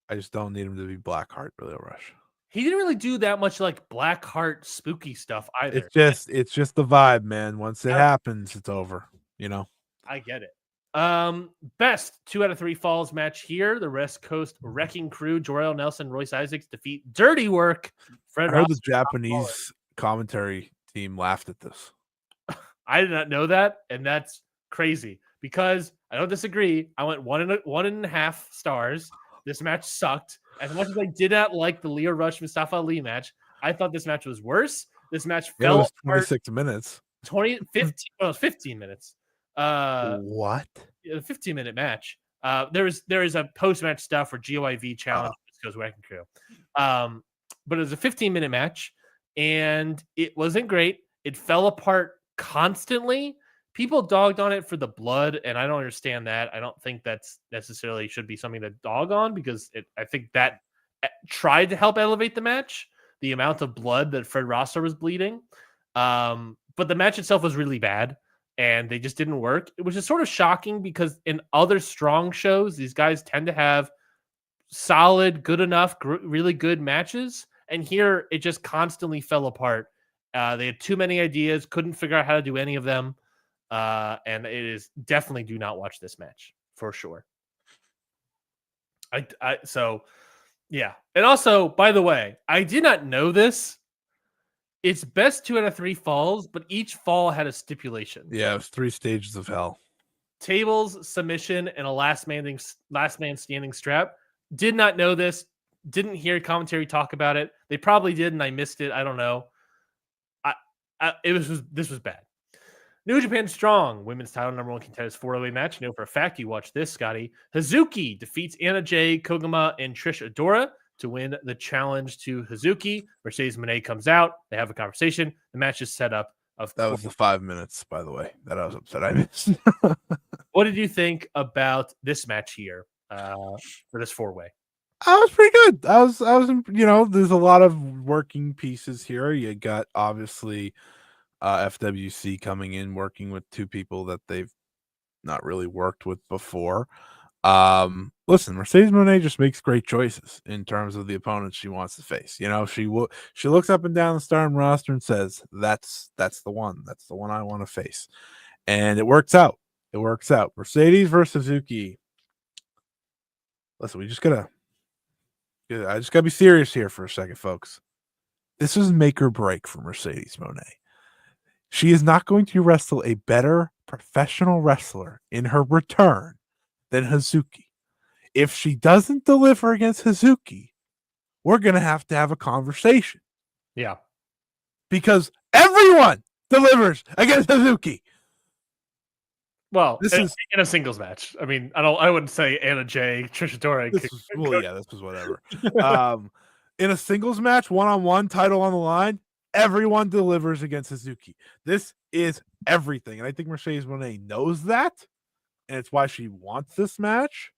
I just don't need him to be Blackheart or Leo Rush. He didn't really do that much like Blackheart spooky stuff either. It's just the vibe, man. Once it happens, it's over. You know. I get it. Best 2 out of 3 falls match here. The West Coast Wrecking Crew, Jor-El Nelson, Royce Isaacs defeat Dirty Work. I heard the Japanese commentary team laughed at this. I did not know that, and that's crazy because I don't disagree. I went 1.5 stars. This match sucked. As much as I did not like the Leo Rush Mustafa Ali match, I thought this match was worse. This match fell. It was 26 minutes. 15 minutes. What? A 15-minute match. There is a post-match stuff for GOIV challenge. This goes Wrecking Crew. But it was a 15-minute match, and it wasn't great. It fell apart constantly. People dogged on it for the blood, and I don't understand that. I don't think that's necessarily should be something to dog on because I think that tried to help elevate the match, the amount of blood that Fred Rosser was bleeding. But the match itself was really bad, and they just didn't work, which is sort of shocking because in other strong shows, these guys tend to have solid, good enough, really good matches. And here it just constantly fell apart. They had too many ideas, couldn't figure out how to do any of them. And it is definitely do not watch this match for sure. So yeah. And also, by the way, I did not know this. It's best 2 out of 3 falls, but each fall had a stipulation. Yeah, it was 3 stages of hell. Tables, submission, and a last man standing strap. Did not know this. Didn't hear commentary talk about it. They probably did, and I missed it. I don't know. This was bad. New Japan Strong Women's Title #1 contenders 4-way match. I know for a fact you watched this, Scotty. Hazuki defeats Anna Jay, Koguma, and Trish Adora to win the challenge to Hazuki. Mercedes Moné comes out. They have a conversation. The match is set up. That was the 5 minutes, by the way, that I was upset I missed. What did you think about this match here for this 4-way? I was pretty good. I was, there's a lot of working pieces here. You got obviously FWC coming in, working with 2 people that they've not really worked with before. Listen, Mercedes Moné just makes great choices in terms of the opponents she wants to face. She looks up and down the Stardom roster and says, that's the one. That's the one I want to face. And it works out. Mercedes versus Suzuki. Listen, I just gotta be serious here for a second, folks. This is make or break for Mercedes Moné. She is not going to wrestle a better professional wrestler in her return than Hazuki. If she doesn't deliver against Hazuki, we're going to have a conversation. Yeah. Because everyone delivers against Hazuki. Well, this is in a singles match. I mean, I wouldn't say Anna Jay, Trish Adora. This was whatever. In a singles match, 1-on-1, title on the line, everyone delivers against Hazuki. This is everything. And I think Mercedes Moné knows that. And it's why she wants this match.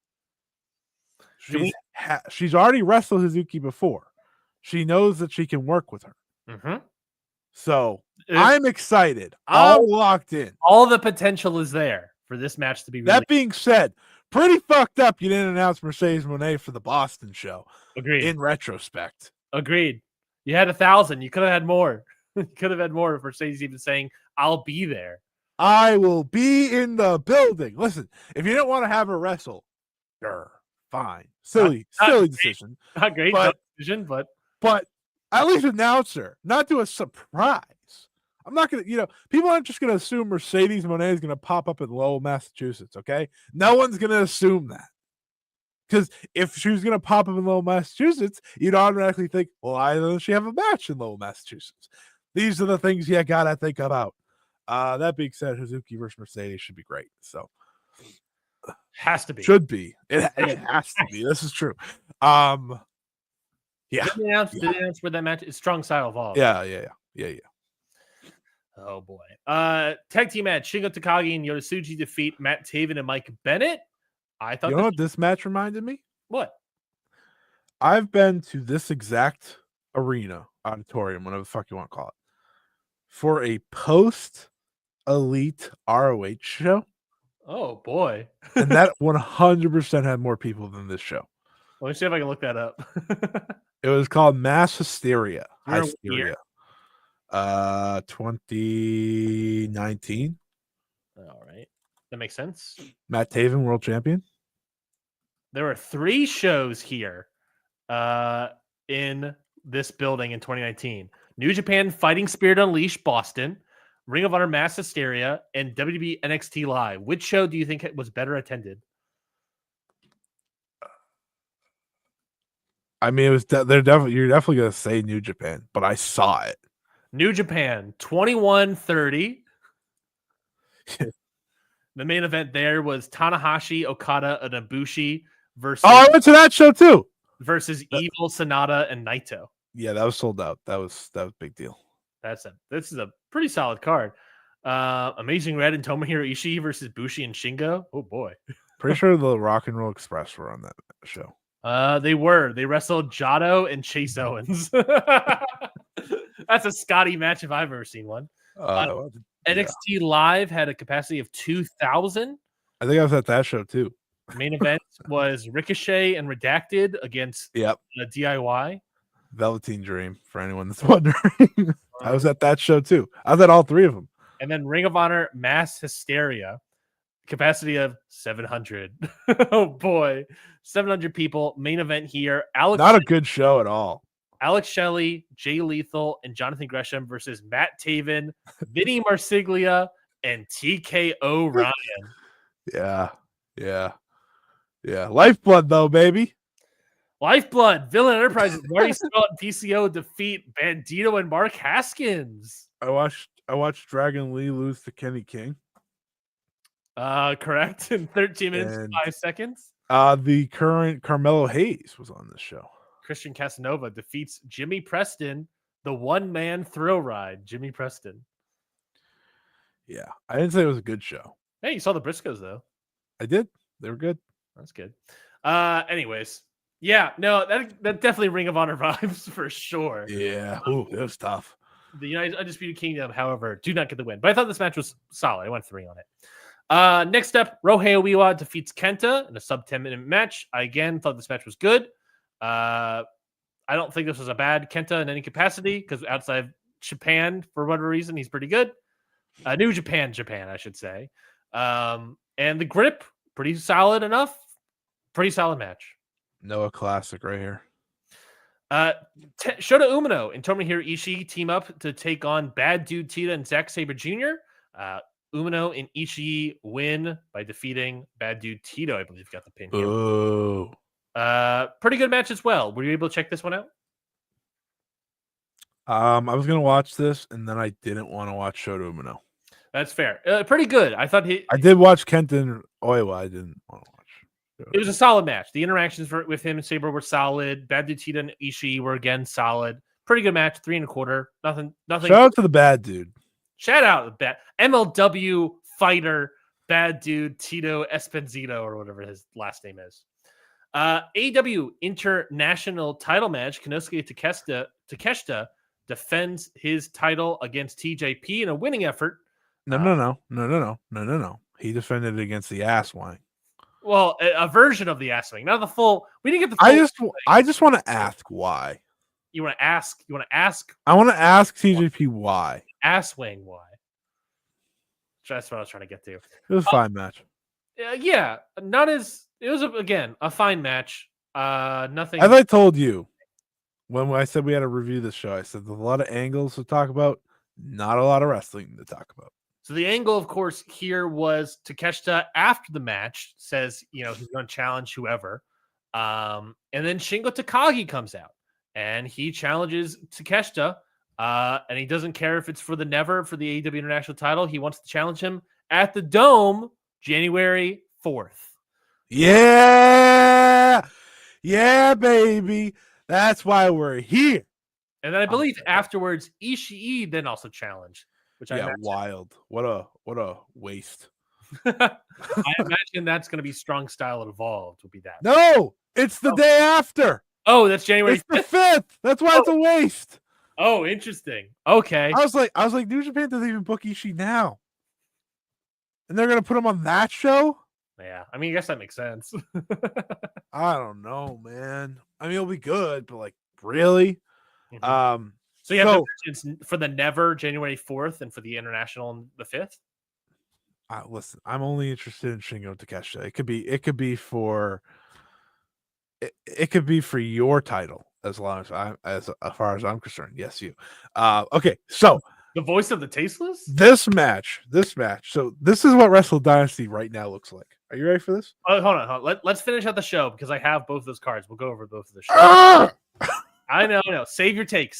She's already wrestled Hazuki before. She knows that she can work with her. Mm-hmm. So I'm excited. I'm locked in. All the potential is there for this match to be. That being said, pretty fucked up you didn't announce Mercedes Moné for the Boston show. Agreed. In retrospect. Agreed. You had 1,000. You could have had more. You could have had more if Mercedes even saying, I'll be there. I will be in the building. Listen, if you don't want to have her wrestle, fine. Silly decision. Not great decision, but at least announce her. Not do a surprise. I'm not going to, people aren't just going to assume Mercedes Moné is going to pop up in Lowell, Massachusetts, okay? No one's going to assume that. Because if she was going to pop up in Lowell, Massachusetts, you'd automatically think, well, why doesn't she have a match in Lowell, Massachusetts? These are the things you got to think about. That being said, Hazuki versus Mercedes should be great. So has to be. Should be. It has to be. This is true. Yeah. Did they announce where that match is? Strong Style Evolved. Yeah. Oh boy. Tag team match: Shingo Takagi and Yoshitsuji defeat Matt Taven and Mike Bennett. I thought. You know what this match reminded me? What? I've been to this exact arena, auditorium, whatever the fuck you want to call it, for a post elite ROH show. Oh boy. And that 100% had more people than this show. Let me see if I can look that up. It was called Mass Hysteria. You know what Hysteria. 2019. All right. That makes sense. Matt Taven, world champion. There were 3 shows here in this building in 2019. New Japan Fighting Spirit Unleashed Boston, Ring of Honor Mass Hysteria, and WWE NXT Live. Which show do you think was better attended? I mean, it was you're definitely gonna say New Japan, but I saw it. New Japan 21-30. The main event there was Tanahashi, Okada, and Ibushi versus. Oh, I went to that show too. Versus Evil, Sonata, and Naito. Yeah, that was sold out. That was a big deal. This is a pretty solid card. Amazing Red and Tomohiro Ishii versus Bushi and Shingo. Oh boy. Pretty sure the Rock and Roll Express were on that show. They wrestled Jado and Chase Owens. That's a Scotty match if I've ever seen one. NXT Live had a capacity of 2,000. I think I was at that show too. Main event was Ricochet and Redacted against DIY. Velveteen Dream, for anyone that's wondering. I was at that show too. I was at all 3 of them. And then Ring of Honor Mass Hysteria, capacity of 700. Oh boy, 700 people. Main event here. Not a good show at all. Alex Shelley, Jay Lethal, and Jonathan Gresham versus Matt Taven, Vinny Marseglia, and TKO Ryan. Yeah. Lifeblood though, baby. Lifeblood, Villain Enterprises, Marty Scott and PCO defeat Bandito and Mark Haskins. I watched Dragon Lee lose to Kenny King. Correct. In 13 minutes and 5 seconds. The current Carmelo Hayes was on this show. Christian Casanova defeats Jimmy Preston, the one-man thrill ride. Jimmy Preston. Yeah, I didn't say it was a good show. Hey, you saw the Briscoes though. I did. They were good. That's good. Anyways, yeah, no, that definitely Ring of Honor vibes for sure. Yeah. Ooh, it was tough. The United Undisputed Kingdom, however, do not get the win. But I thought this match was solid. I went 3 on it. Next up, Rohei Oiwa defeats Kenta in a sub 10-minute match. I again thought this match was good. I don't think this was a bad Kenta in any capacity because outside of Japan, for whatever reason, he's pretty good. New Japan, I should say. And the grip, pretty solid enough. Pretty solid match. Noah classic right here. Shota Umino and Tomohiro Ishii team up to take on Bad Dude Tita and Zack Sabre Jr. Umino and Ishii win by defeating Bad Dude Tito, I believe, got the pin here. Oh. Pretty good match as well. Were you able to check this one out? I was gonna watch this, and then I didn't want to watch Shota Umino. That's fair. Pretty good. I thought I did watch Kenton Oiwa. I didn't want to watch. It was a solid match. The interactions with him and Sabre were solid. Bad Dude Tita and Ishii were again solid. Pretty good match. 3 1/4. Nothing. Shout out to the Bad Dude. Shout out to the Bad MLW fighter, Bad Dude Tito Esposito, or whatever his last name is. AEW International title match. Konosuke Takeshita defends his title against TJP in a winning effort. No. He defended it against the ass wang. Well, a version of the ass wing, not the full. We didn't get the full. I just want to ask why. You want to ask? I want to ask TJP why. Ass wing why? That's what I was trying to get to. It was a fine match. Yeah, not as it was again a fine match. Nothing. As I told you when I said we had to review this show, I said there's a lot of angles to talk about, not a lot of wrestling to talk about. So the angle, of course, here was Takeshita after the match says, he's going to challenge whoever. And then Shingo Takagi comes out and he challenges Takeshita. And he doesn't care if it's for the never for the AEW International title. He wants to challenge him at the Dome January 4th. Yeah. Yeah, baby. That's why we're here. And then I believe afterwards, Ishii then also challenged, which I imagine, wild. What a waste. I imagine that's going to be Strong Style Evolved. Would be that? No, it's the day after. Oh, that's January. It's the 5th. That's why it's a waste. Oh, interesting. Okay. I was like, New Japan doesn't even book Ishii now, and they're gonna put him on that show. Yeah, I mean, I guess that makes sense. I don't know, man. I mean, it'll be good, but like, really? Mm-hmm. So you have it's for the Never January 4th and for the International on the 5th. Listen, I'm only interested in Shingo Takeshita. It could be for your title as far as I'm concerned. Yes, you. Okay, so the voice of the Tasteless. This match. So this is what Wrestle Dynasty right now looks like. Are you ready for this? Oh, hold on. Let's finish out the show because I have both those cards. We'll go over both of the show. I know. Save your take.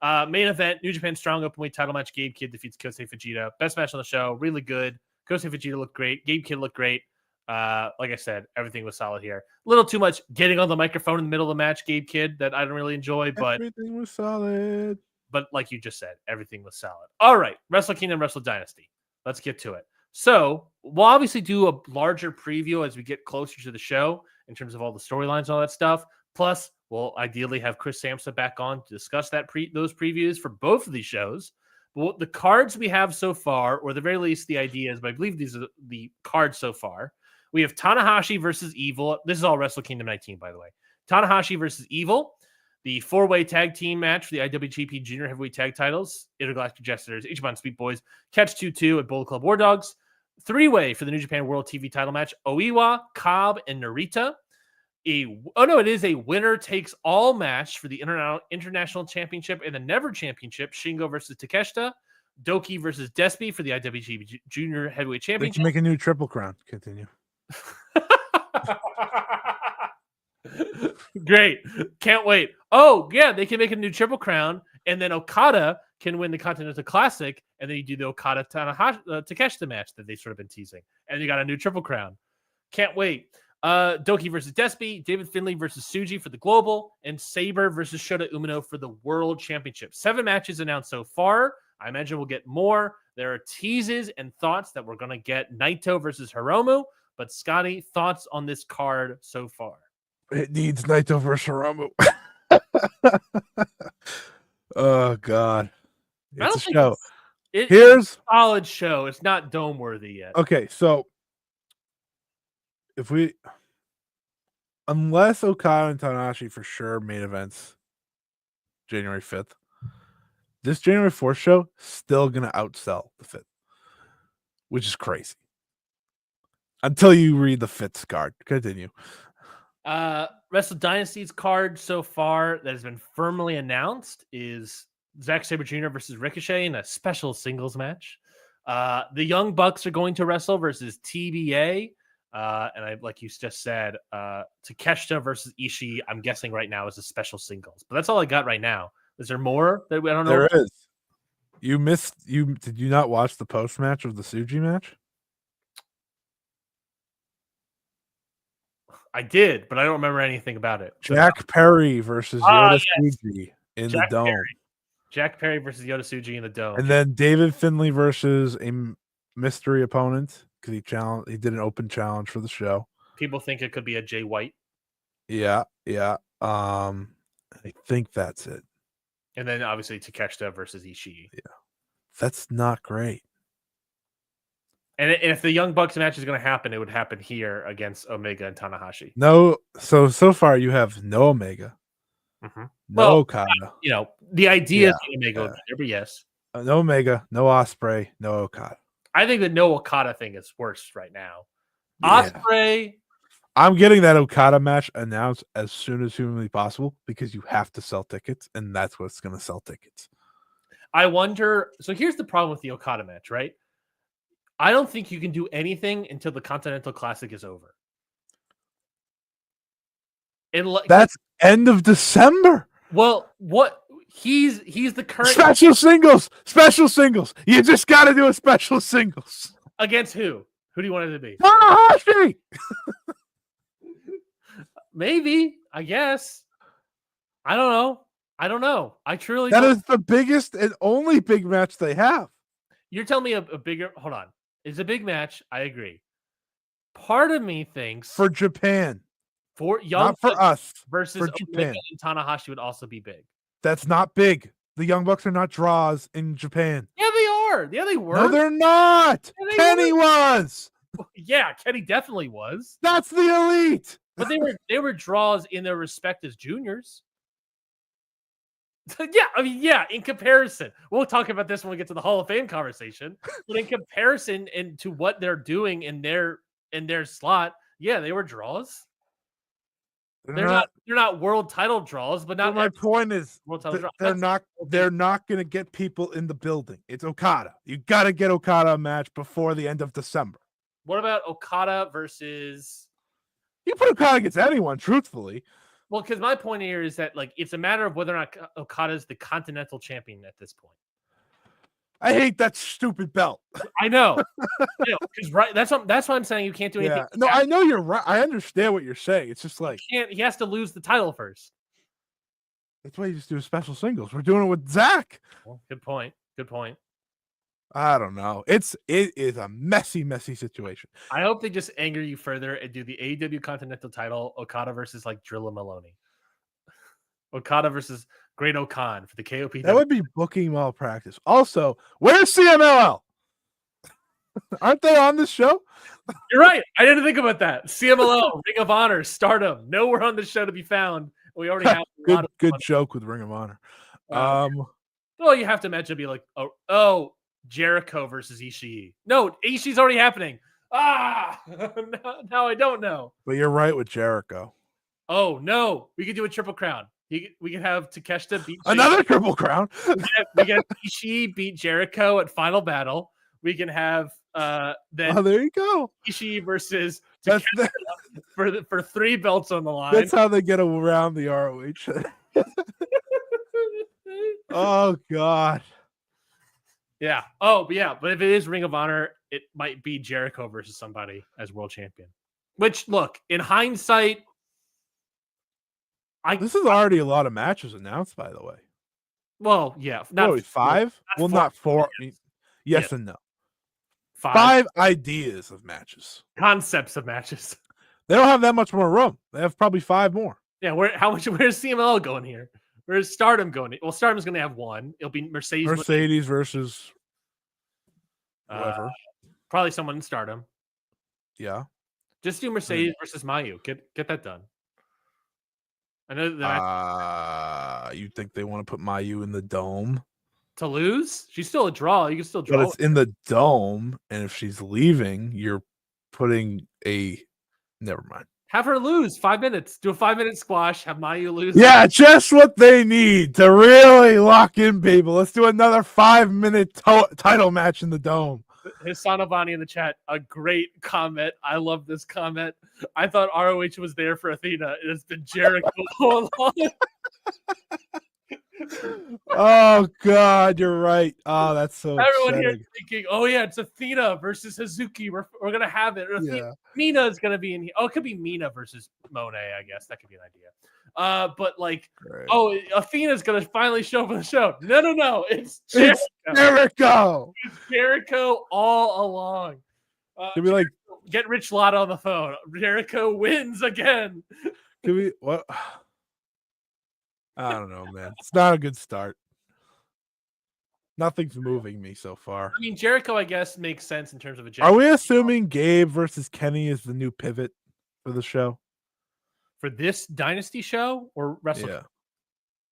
Main event, New Japan Strong Openweight title match. Gabe Kidd defeats Kosei Fujita. Best match on the show. Really good. Kosei Fujita looked great. Gabe Kidd looked great. Like I said, everything was solid here. A little too much getting on the microphone in the middle of the match, Gabe Kidd, that I didn't really enjoy, but everything was solid. But like you just said, everything was solid. All right, Wrestle Kingdom, Wrestle Dynasty. Let's get to it. So we'll obviously do a larger preview as we get closer to the show in terms of all the storylines and all that stuff. Plus, we'll ideally have Chris Sampson back on to discuss those previews for both of these shows. But the cards we have so far, or at the very least the ideas, but I believe these are the cards so far. We have Tanahashi versus Evil. This is all Wrestle Kingdom 19, by the way. Tanahashi versus Evil. The 4-way tag team match for the IWGP Junior Heavyweight Tag Titles. Intergalactic Jesters, Ichiban Sweet Boys, Catch 2-2 at Bullet Club War Dogs. 3-way for the New Japan World TV title match. Oiwa, Cobb, and Narita. It is a winner-takes-all match for the International Championship and the Never Championship. Shingo versus Takeshita. Doki versus Despy for the IWGP Junior Heavyweight Championship. They can make a new Triple Crown. Continue. Great. Can't wait. Oh, yeah, they can make a new Triple Crown, and then Okada can win the Continental Classic, and then you do the Okada Takeshita match that they've sort of been teasing. And you got a new Triple Crown. Can't wait. Doki versus Despy, David Finlay versus Tsuji for the Global, and Sabre versus Shota Umino for the World Championship. 7 matches announced so far. I imagine we'll get more. There are teases and thoughts that we're going to get Naito versus Hiromu. But Scotty, thoughts on this card so far? It needs Naito versus Hiromu. Oh, God. It's a show. It's a solid show. It's not dome worthy yet. Okay, so unless Okada and Tanahashi for sure main events January 5th, this January 4th show still going to outsell the 5th, which is crazy. Until you read the 5th card. Continue. Wrestle Dynasty's card so far that has been firmly announced is Zack Sabre Jr. versus Ricochet in a special singles match. The Young Bucks are going to wrestle versus TBA. And like you just said, Takeshita versus Ishii, I'm guessing right now is a special singles. But that's all I got right now. Is there more that I don't know? There is. Did you not watch the post match of the Tsuji match? I did, but I don't remember anything about it. Jack Perry versus Yota Tsuji in the Dome. Jack Perry versus Yota Tsuji in the Dome. And then David Finlay versus a mystery opponent because he did an open challenge for the show. People think it could be a Jay White. Yeah. I think that's it. And then obviously Takeshita versus Ishii. Yeah. That's not great. And if the Young Bucks match is going to happen, it would happen here against Omega and Tanahashi. No, so far you have no Omega, no Okada. The idea is Omega would be there, but yes. No Omega, no Ospreay, no Okada. I think the no Okada thing is worse right now. Yeah. Ospreay. I'm getting that Okada match announced as soon as humanly possible because you have to sell tickets, and that's what's going to sell tickets. I wonder. So here's the problem with the Okada match, right? I don't think you can do anything until the Continental Classic is over. That's end of December. Well, what he's the current special singles. You just got to do a special singles against who? Who do you want it to be? Tanahashi. Maybe, I guess. I don't know. I truly that is the biggest and only big match they have. You're telling me a bigger. Hold on, it's a big match. I agree. Part of me thinks for Japan, for Young not for us, versus for Omega Japan. and Tanahashi would also be big. That's not big. The Young Bucks are not draws in Japan. Yeah, they are. Yeah, they were. No, they're not. Yeah, Kenny was. Yeah, Kenny definitely was. That's the Elite. But they were draws in their respective juniors. Yeah, I mean, yeah, in comparison. We'll talk about this when we get to the Hall of Fame conversation. But in comparison and to what they're doing in their slot, yeah, they were draws. They're not world title draws, but not. My point is, they're not going to get people in the building. It's Okada. You got to get Okada a match before the end of December. What about Okada versus? You put Okada against anyone, truthfully. Well, because my point here is that it's a matter of whether or not Okada is the Continental Champion at this point. I hate that stupid belt. I know. Because right, that's why I'm saying you can't do anything. No, I know you're right. I understand what you're saying. It's just like he has to lose the title first. That's why you just do a special singles. We're doing it with Zach. Well, good point. I don't know. It is a messy situation. I hope they just anger you further and do the AEW Continental title, Okada versus like Drilla Maloney. Okada versus Great Okan for the KOPW. That would be booking malpractice. Also, where's CMLL? Aren't they on this show? You're right. I didn't think about that. CMLL, Ring of Honor, Stardom. Nowhere on the show to be found. We already have a lot of good joke with Ring of Honor. Well, you have to imagine it'd be like, oh, Jericho versus Ishii. No, Ishii's already happening. Now I don't know. But you're right with Jericho. Oh no, we could do a triple crown. We could have Takeshita beat another triple crown. we can have Ishii beat Jericho at Final Battle. We can have then. Oh, there you go. Ishii versus Takeshita for 3 belts on the line. That's how they get around the ROH. Oh God. Yeah. Oh, but yeah. But if it is Ring of Honor, it might be Jericho versus somebody as world champion. Which, look, in hindsight, this is already a lot of matches announced, by the way. Well, yeah. Not 5? Not 4. Yes and no. 5 ideas of matches. Concepts of matches. They don't have that much more room. They have probably 5 more. Yeah. Where's CMLL going here? Where's Stardom going? Well, Stardom's going to have 1. It'll be Mercedes versus whoever. Probably someone in Stardom. Yeah. Just do Mercedes versus Mayu. Get that done. I know that. You think they want to put Mayu in the dome? To lose? She's still a draw. You can still draw. But it's in the dome, and if she's leaving, you're putting a. Never mind. Have her lose 5 minutes. Do a 5-minute squash. Have Mayu lose. Yeah, just what they need to really lock in people. Let's do another 5-minute title match in the dome. Hisanabani in the chat, a great comment. I love this comment. I thought ROH was there for Athena. It has been Jericho all along. Oh God, you're right. Oh, that's so. Everyone here thinking, oh yeah, it's Athena versus Hazuki. We're gonna have it. Yeah. Mina is gonna be in here. Oh, it could be Mina versus Monet. I guess that could be an idea. But like, right. Oh, Athena's gonna finally show up on the show. No, it's Jericho. It's Jericho all along. Can we like get Rich Latta on the phone? Jericho wins again. Can we what? I don't know, man. It's not a good start. Nothing's moving me so far. I mean, Jericho, I guess, makes sense in terms of a. Are we assuming Gabe versus Kenny is the new pivot for the show? For this Dynasty show or Wrestle? Yeah.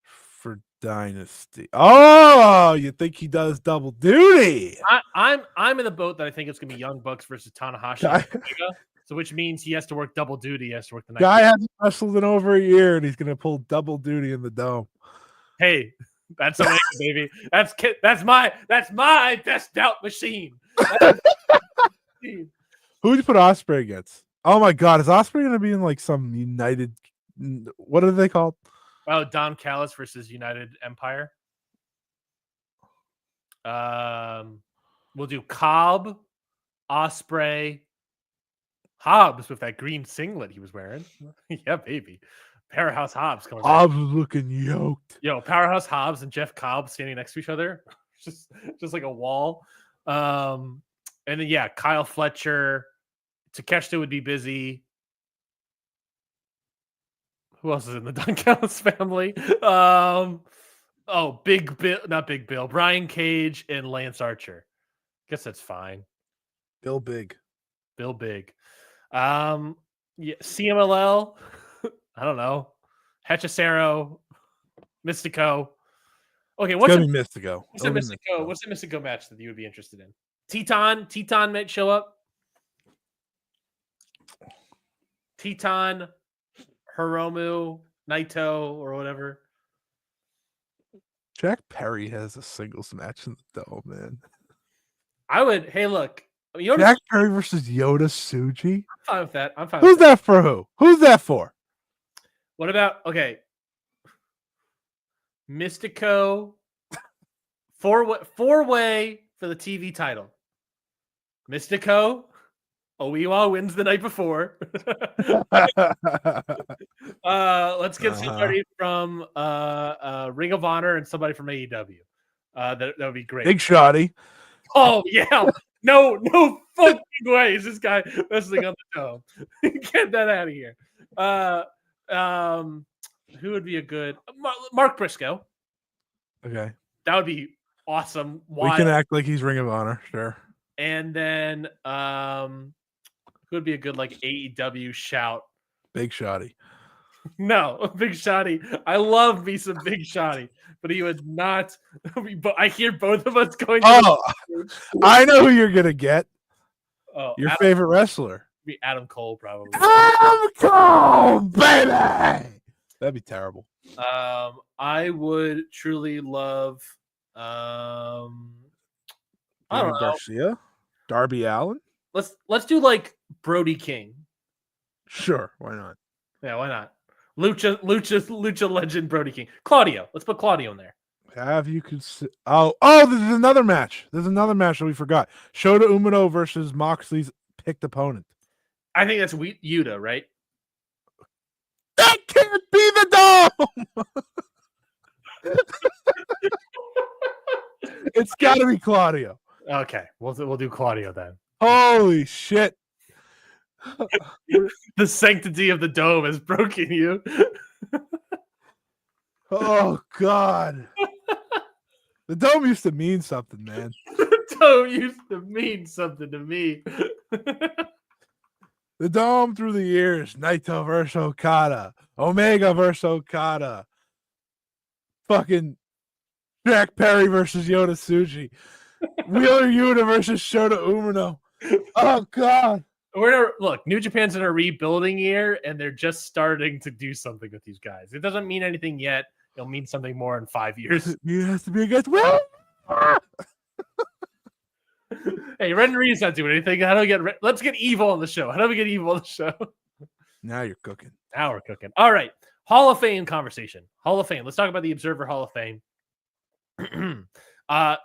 For Dynasty. Oh, you think he does double duty? I'm in the boat that I think it's gonna be Young Bucks versus Tanahashi. So which means he has to work double duty. He has to work the night. Guy hasn't wrestled in over a year, and he's going to pull double duty in the dome. Hey, that's amazing, baby. That's my best doubt machine. Who would you put Ospreay against? Oh my God, is Ospreay going to be in like some United What are they called? Oh, Don Callis versus United Empire. We'll do Cobb, Osprey, Hobbs with that green singlet he was wearing. Yeah, baby. Powerhouse Hobbs coming back. Hobbs was looking yoked. Yo, Powerhouse Hobbs and Jeff Cobb standing next to each other. just like a wall. And then yeah, Kyle Fletcher. Takeshita would be busy. Who else is in the Don Callis family? Big Bill, not Big Bill. Brian Cage and Lance Archer. Guess that's fine. Bill Big. Yeah, CMLL. I don't know. Hechicero, Mystico. Okay, what's gonna be Mystico? What's the Mystico match that you would be interested in? Teton might show up. Teton, Hiromu, Naito, or whatever. Jack Perry has a singles match in the Dome, man. I would. Hey, look. Jack Perry versus Yoda Tsuji. I'm fine with that. Who's that for? Who? Who's that for? What about Mystico? Four-way for the TV title. Mystico. Oiwa wins the night before. Let's get somebody from Ring of Honor and somebody from AEW. That would be great. Big Shotty. Oh yeah. No fucking way is this guy messing up the dome. Get that out of here. Who would be a good Mark Briscoe? Okay. That would be awesome. We can act like he's Ring of Honor, sure. And then who would be a good AEW shout? Big Shotty. No, Big Shotty. I love me some Big Shotty, but he would not. But I hear both of us going. I know who you're gonna get. Oh, your favorite wrestler. Be Adam Cole, probably. Adam Cole, baby. That'd be terrible. I would truly love. I don't know. Garcia, Darby Allin. Let's do Brody King. Sure, why not? Yeah, why not? Lucha legend Brody King. Claudio. Let's put Claudio in there. Have you consider? There's another match. That we forgot. Shota Umino versus Moxley's picked opponent. I think that's Yuta, right? That can't be the Dome. It's got to be Claudio. Okay, we'll do Claudio then. Holy shit! The sanctity of the Dome has broken you. Oh God! The Dome used to mean something, man. The Dome used to mean something to me. The Dome through the years: Naito versus Okada, Omega versus Okada, fucking Jack Perry versus Yoda Tsuji, Wheeler Yuta versus Shota Umino. Oh God! Look, New Japan's in a rebuilding year, and they're just starting to do something with these guys. It doesn't mean anything yet. It'll mean something more in 5 years. You have to be against Will. Hey, Red and Reed's not doing anything. Let's get Evil on the show. How do we get Evil on the show? Now you're cooking. Now we're cooking. All right. Hall of Fame conversation. Hall of Fame. Let's talk about the Observer Hall of Fame. So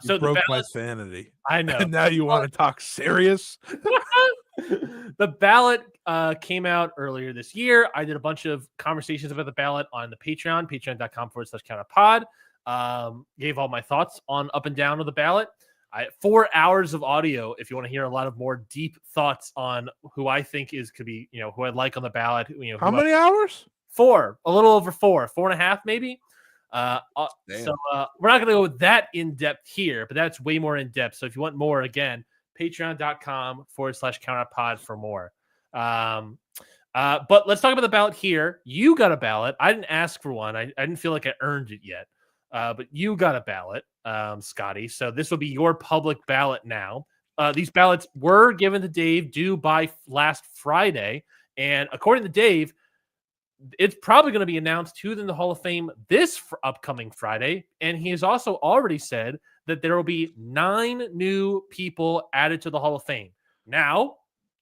you broke my sanity. I know. And now you want to talk serious? The ballot came out earlier this year. I did a bunch of conversations about the ballot on the Patreon, patreon.com/counterpod. Gave all my thoughts on up and down of the ballot. 4 hours of audio if you want to hear a lot of more deep thoughts on who I think could be, who I'd like on the ballot. How many hours? 4, a little over 4.5 maybe. So we're not going to go that in depth here, but that's way more in depth. So if you want more, again, patreon.com/counterpod for more. But let's talk about the ballot here. You got a ballot. I didn't ask for one. I didn't feel like I earned it yet. But you got a ballot, Scotty. So this will be your public ballot now. These ballots were given to Dave due by last Friday. And according to Dave, it's probably going to be announced who's in the Hall of Fame this upcoming Friday. And he has also already said that there will be 9 new people added to the Hall of Fame. Now,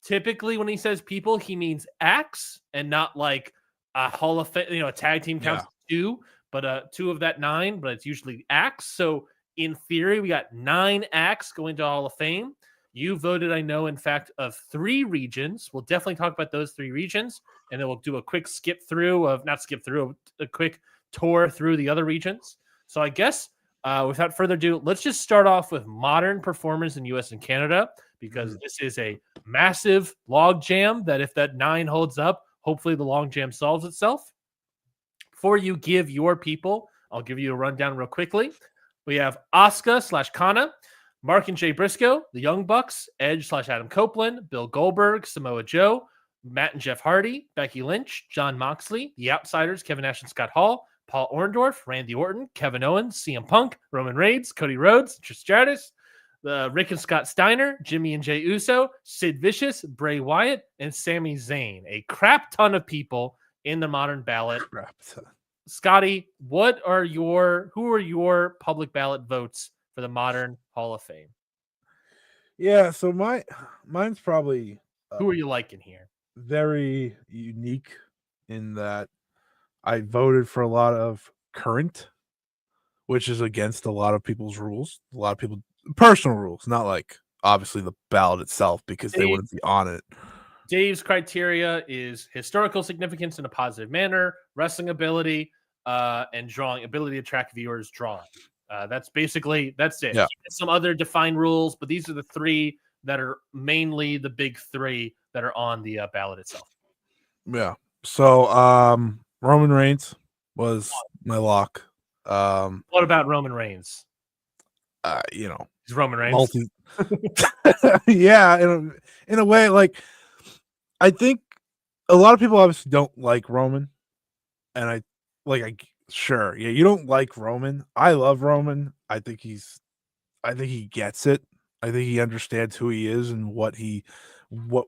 typically when he says people, he means acts and not like Hall of Fame, a tag team counts Yeah. 2, but 2 of that 9, but it's usually acts. So in theory, we got 9 acts going to Hall of Fame. You voted, I know, in fact, of 3 regions. We'll definitely talk about those 3 regions, and then we'll do a quick a quick tour through the other regions. So I guess without further ado, let's just start off with modern performers in US and Canada, because this is a massive log jam that if that 9 holds up, hopefully the long jam solves itself. Before you give your people, I'll give you a rundown real quickly. We have Asuka/Kana, Mark and Jay Briscoe, the Young Bucks, Edge/Adam Copeland, Bill Goldberg, Samoa Joe, Matt and Jeff Hardy, Becky Lynch, Jon Moxley, The Outsiders, Kevin Nash and Scott Hall, Paul Orndorff, Randy Orton, Kevin Owens, CM Punk, Roman Reigns, Cody Rhodes, Trish Stratus, Rick and Scott Steiner, Jimmy and Jay Uso, Sid Vicious, Bray Wyatt, and Sami Zayn. A crap ton of people in the modern ballot. Scotty, who are your public ballot votes for the modern Hall of Fame? Yeah, so mine's probably who are you liking here? Very unique in that I voted for a lot of current, which is against a lot of people's rules. A lot of people personal rules, not like obviously the ballot itself, because they wouldn't be on it. Dave's criteria is historical significance in a positive manner, wrestling ability, and ability to attract viewers drawing. That's it. Yeah. Some other defined rules, but these are the 3 that are mainly the big 3 that are on the ballot itself. Yeah. So Roman Reigns was my lock. What about Roman Reigns? He's Roman Reigns. Yeah, in a way, like I think a lot of people obviously don't like Roman, and sure, yeah, you don't like Roman. I love Roman. I think he gets it. I think he understands who he is and what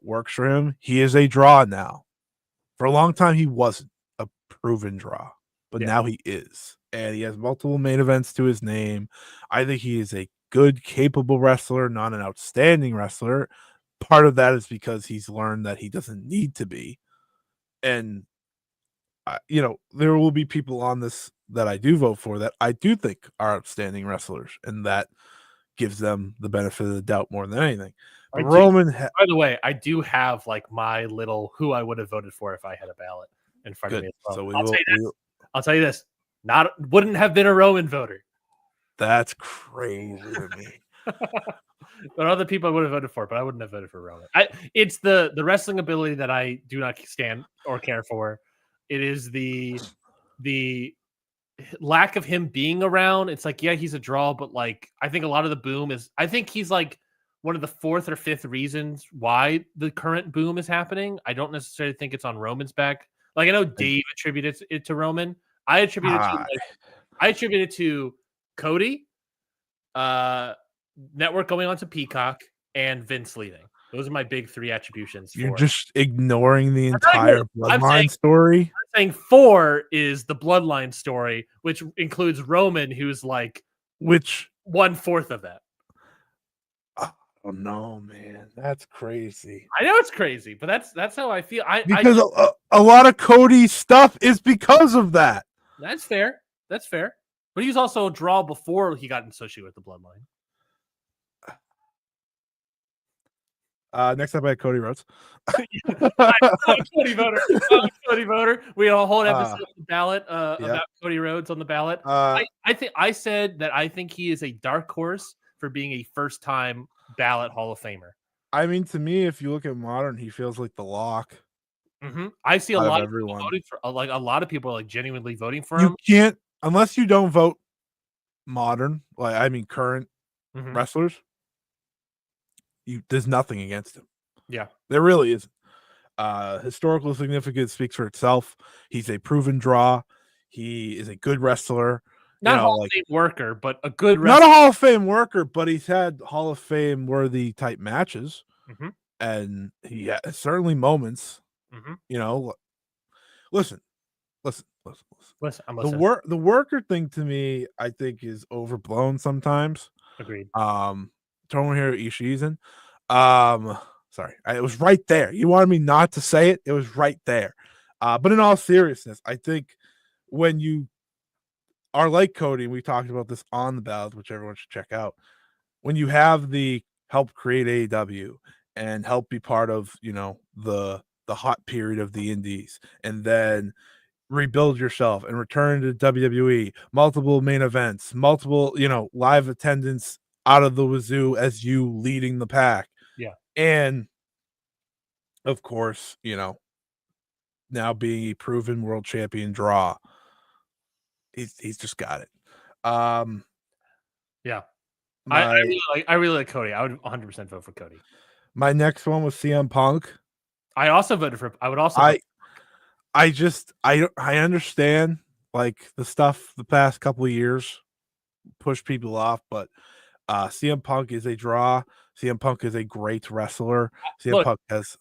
works for him. He is a draw now. For a long time, he wasn't a proven draw, but now he is, and he has multiple main events to his name. I think he is a good, capable wrestler, not an outstanding wrestler. Part of that is because he's learned that he doesn't need to be. And, there will be people on this that I do vote for that I do think are outstanding wrestlers, and that gives them the benefit of the doubt more than anything. But by the way, I do have like my little who I would have voted for if I had a ballot in front of me. So I'll tell you this. Wouldn't have been a Roman voter. That's crazy to me. There are other people I would have voted for, but I wouldn't have voted for Roman. It's the wrestling ability that I do not stand or care for. It is the lack of him being around. It's like, yeah, he's a draw, but like I think a lot of the boom is I think he's like one of the 4th or 5th reasons why the current boom is happening. I don't necessarily think it's on Roman's back. Like I know Dave attributed it to Roman. I attribute it to Cody, Network going on to Peacock, and Vince leaving. Those are my big 3 attributions. You're just ignoring the entire bloodline story. I'm saying 4 is the bloodline story, which includes Roman, who's like 1/4 of that. Oh no, man, that's crazy. I know it's crazy, but that's how I feel. Because a lot of Cody's stuff is because of that. That's fair. But he was also a draw before he got associated with the bloodline. Next up, I had Cody Rhodes. Cody voter. We had a whole episode of the ballot about Cody Rhodes on the ballot. I said that I think he is a dark horse for being a first-time ballot Hall of Famer. I mean, to me, if you look at modern, he feels like the lock. Mm-hmm. I see a lot of people voting for, a lot of people are like genuinely voting for him. You can't, unless you don't vote modern, current wrestlers. There's nothing against him. Yeah, there really isn't. Historical significance speaks for itself. He's a proven draw. He is a good wrestler. Not a Hall of Fame worker, but a good wrestler. Not a Hall of Fame worker, but he's had Hall of Fame worthy type matches, and he has certainly moments. Listen. The worker thing to me, I think, is overblown sometimes. Agreed. Tomohiro Ishii. Sorry, it was right there. You wanted me not to say it. It was right there. But in all seriousness, I think when you are like Cody, and we talked about this on the ballot, which everyone should check out, when you have the help create AEW and help be part of, the hot period of the indies, and then rebuild yourself and return to WWE, multiple main events, multiple, live attendance out of the wazoo as you leading the pack. Yeah. And of course, now being a proven world champion draw, he's just got it. Yeah. My I really like Cody. I would 100% vote for Cody. my next one was CM Punk. I would also vote. I understand like the stuff the past couple of years push people off, but CM Punk is a draw. CM Punk is a great wrestler. CM Look, Punk has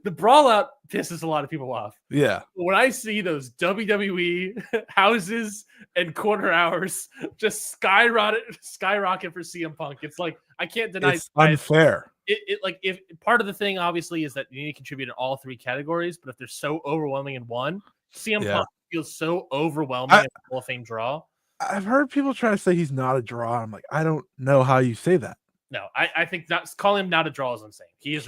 the brawl out pisses a lot of people off. yeah. When I see those WWE houses and quarter hours just skyrocket for CM Punk, it's like I can't deny It's unfair. it like if part of the thing obviously is that you need to contribute in all three categories, but if they're so overwhelming in one, CM Punk feels so overwhelming in a Hall of Fame draw. I've heard people try to say he's not a draw. I'm like, I don't know how you say that. No, I think not calling him not a draw is insane. He is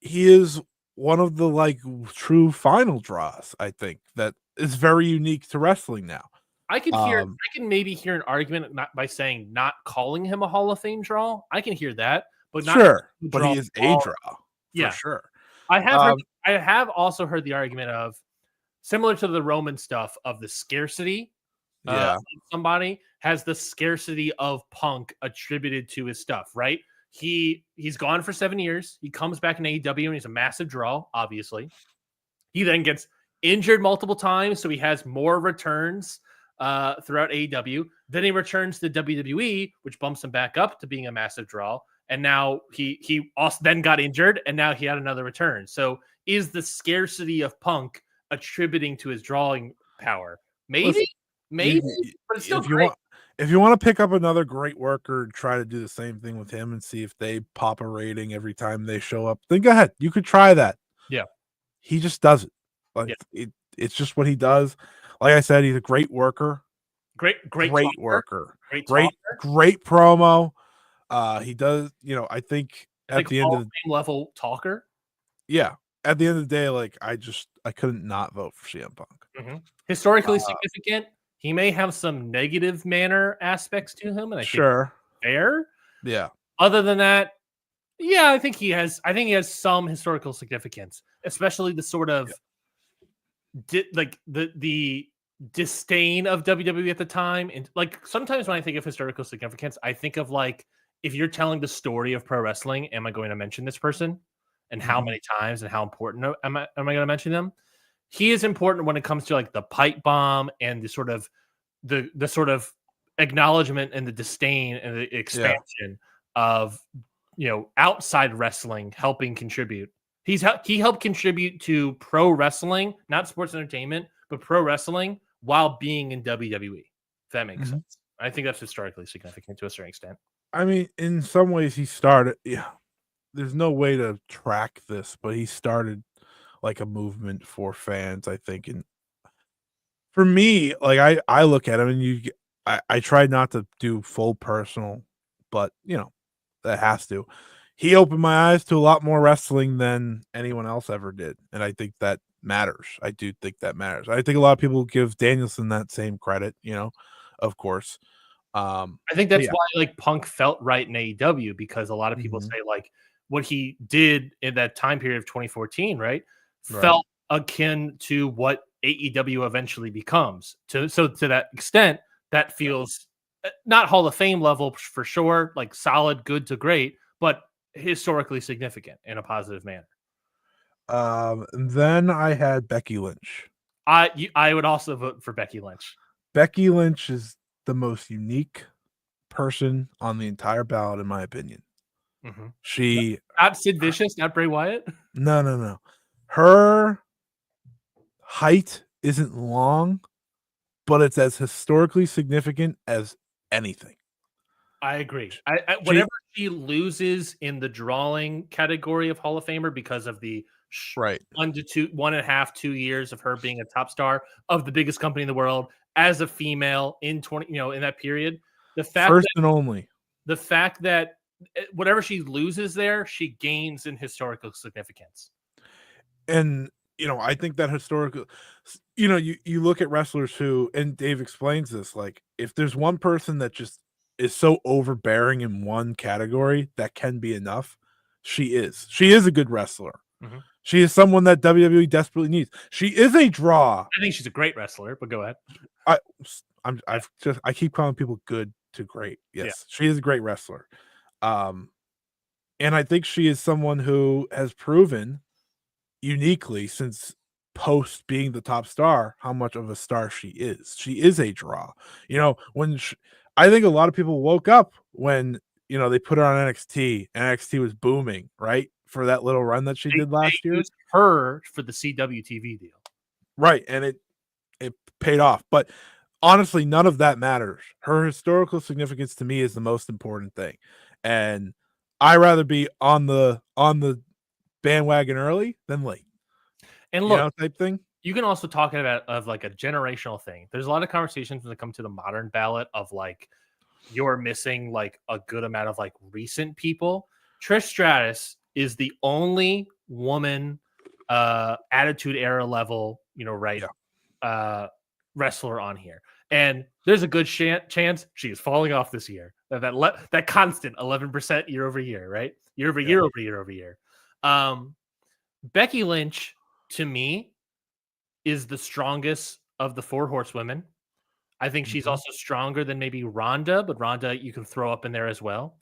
he is one of the like true final draws, I think, that is very unique to wrestling now. I can maybe hear an argument not by saying not calling him a Hall of Fame draw. I can hear that, but not sure. But he is a draw for sure. I have also heard the argument of similar to the Roman stuff of the scarcity. Somebody has the scarcity of Punk attributed to his stuff, right? He's gone for 7 years. He comes back in AEW and he's a massive draw, obviously. He then gets injured multiple times, so he has more returns throughout AEW. Then he returns to WWE, which bumps him back up to being a massive draw. And now he also then got injured, and now he had another return. So is the scarcity of Punk attributing to his drawing power? Maybe, but it's still great. If you want to pick up another great worker and try to do the same thing with him and see if they pop a rating every time they show up, then go ahead. You could try that. Yeah. He just does it. Like it's just what he does. Like I said, he's a great worker. Great worker. Great promo. He does, I think at the end of the level talker. Yeah. At the end of the day, like I couldn't not vote for CM Punk. Mm-hmm. Historically significant. He may have some negative manner aspects to him, and I think fair. Yeah. Other than that, I think he has some historical significance, especially the sort of the disdain of WWE at the time. And like sometimes when I think of historical significance, I think of like if you're telling the story of pro wrestling, am I going to mention this person? And how many times and how important am I going to mention them? He is important when it comes to like the pipe bomb and the sort of acknowledgement and the disdain and the expansion of outside wrestling helping contribute. He helped contribute to pro wrestling, not sports entertainment, but pro wrestling while being in WWE. If that makes sense. I think that's historically significant to a certain extent. I mean, in some ways, he started. Yeah, there's no way to track this, but he started like a movement for fans, I think. And for me, like I look at him and I try not to do full personal, but that has to. He opened my eyes to a lot more wrestling than anyone else ever did. And I think that matters. I do think that matters. I think a lot of people give Danielson that same credit, of course. I think that's why like Punk felt right in AEW, because a lot of people say like what he did in that time period of 2014, right? Felt akin to what AEW eventually becomes. So to that extent, that feels not Hall of Fame level for sure, like solid, good to great, but historically significant in a positive manner. Then I had Becky Lynch. I would also vote for Becky Lynch. Becky Lynch is the most unique person on the entire ballot, in my opinion. She not Sid Vicious, not Bray Wyatt. No. Her height isn't long, but it's as historically significant as anything. I agree. Whenever she loses in the drawing category of Hall of Famer because of the Right. 1.5, 2 years of her being a top star of the biggest company in the world as a female in in that period. The fact the fact that whatever she loses there, she gains in historical significance. And I think that historical, you look at wrestlers who, and Dave explains this, like if there's one person that just is so overbearing in one category that can be enough, she is a good wrestler. Mm-hmm. She is someone that WWE desperately needs. She is a draw. I think she's a great wrestler, but go ahead. I keep calling people good to great. Yes, Yeah. she is a great wrestler. And I think she is someone who has proven uniquely since post being the top star how much of a star she is. She is a draw. I think a lot of people woke up when they put her on NXT. NXT was booming, right? For that little run that she did last year. Used her for the CWTV deal. Right, and it paid off. But honestly, none of that matters. Her historical significance to me is the most important thing. And I rather be on the bandwagon early than late. And look, type thing. You can also talk about of like a generational thing. There's a lot of conversations when it comes to the modern ballot of like you're missing like a good amount of like recent people. Trish Stratus is the only woman attitude era level, wrestler on here. And there's a good chance she is falling off this year. That constant 11% year over year, right? Year over year. Becky Lynch, to me, is the strongest of the 4 horsewomen. I think she's also stronger than maybe Ronda, but Ronda you can throw up in there as well.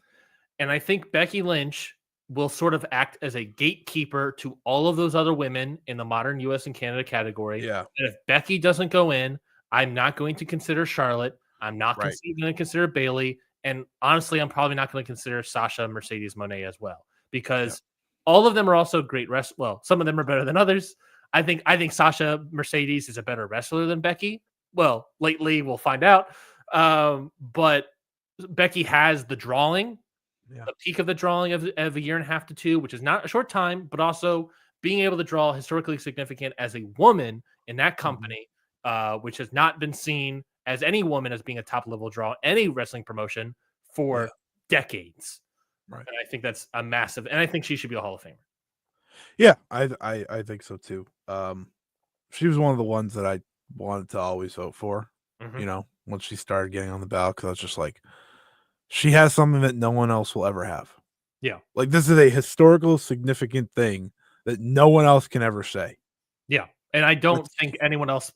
And I think Becky Lynch will sort of act as a gatekeeper to all of those other women in the modern US and Canada category. Yeah. And if Becky doesn't go in, I'm not going to consider Charlotte. I'm not going to consider Bailey. And honestly, I'm probably not going to consider Sasha Mercedes Moné as well, because all of them are also great wrestlers. Well, some of them are better than others. I think Sasha Mercedes is a better wrestler than Becky. Well, lately we'll find out. But Becky has the drawing, the peak of the drawing of a year and a half to 2, which is not a short time, but also being able to draw historically significant as a woman in that company, which has not been seen as any woman as being a top level draw, any wrestling promotion for decades. Right. And I think that's a massive, and I think she should be a Hall of Famer. Yeah, I think so too. She was one of the ones that I wanted to always vote for, once she started getting on the ballot, because I was just like, she has something that no one else will ever have. Yeah. Like, this is a historical significant thing that no one else can ever say. Yeah. And I don't think anyone else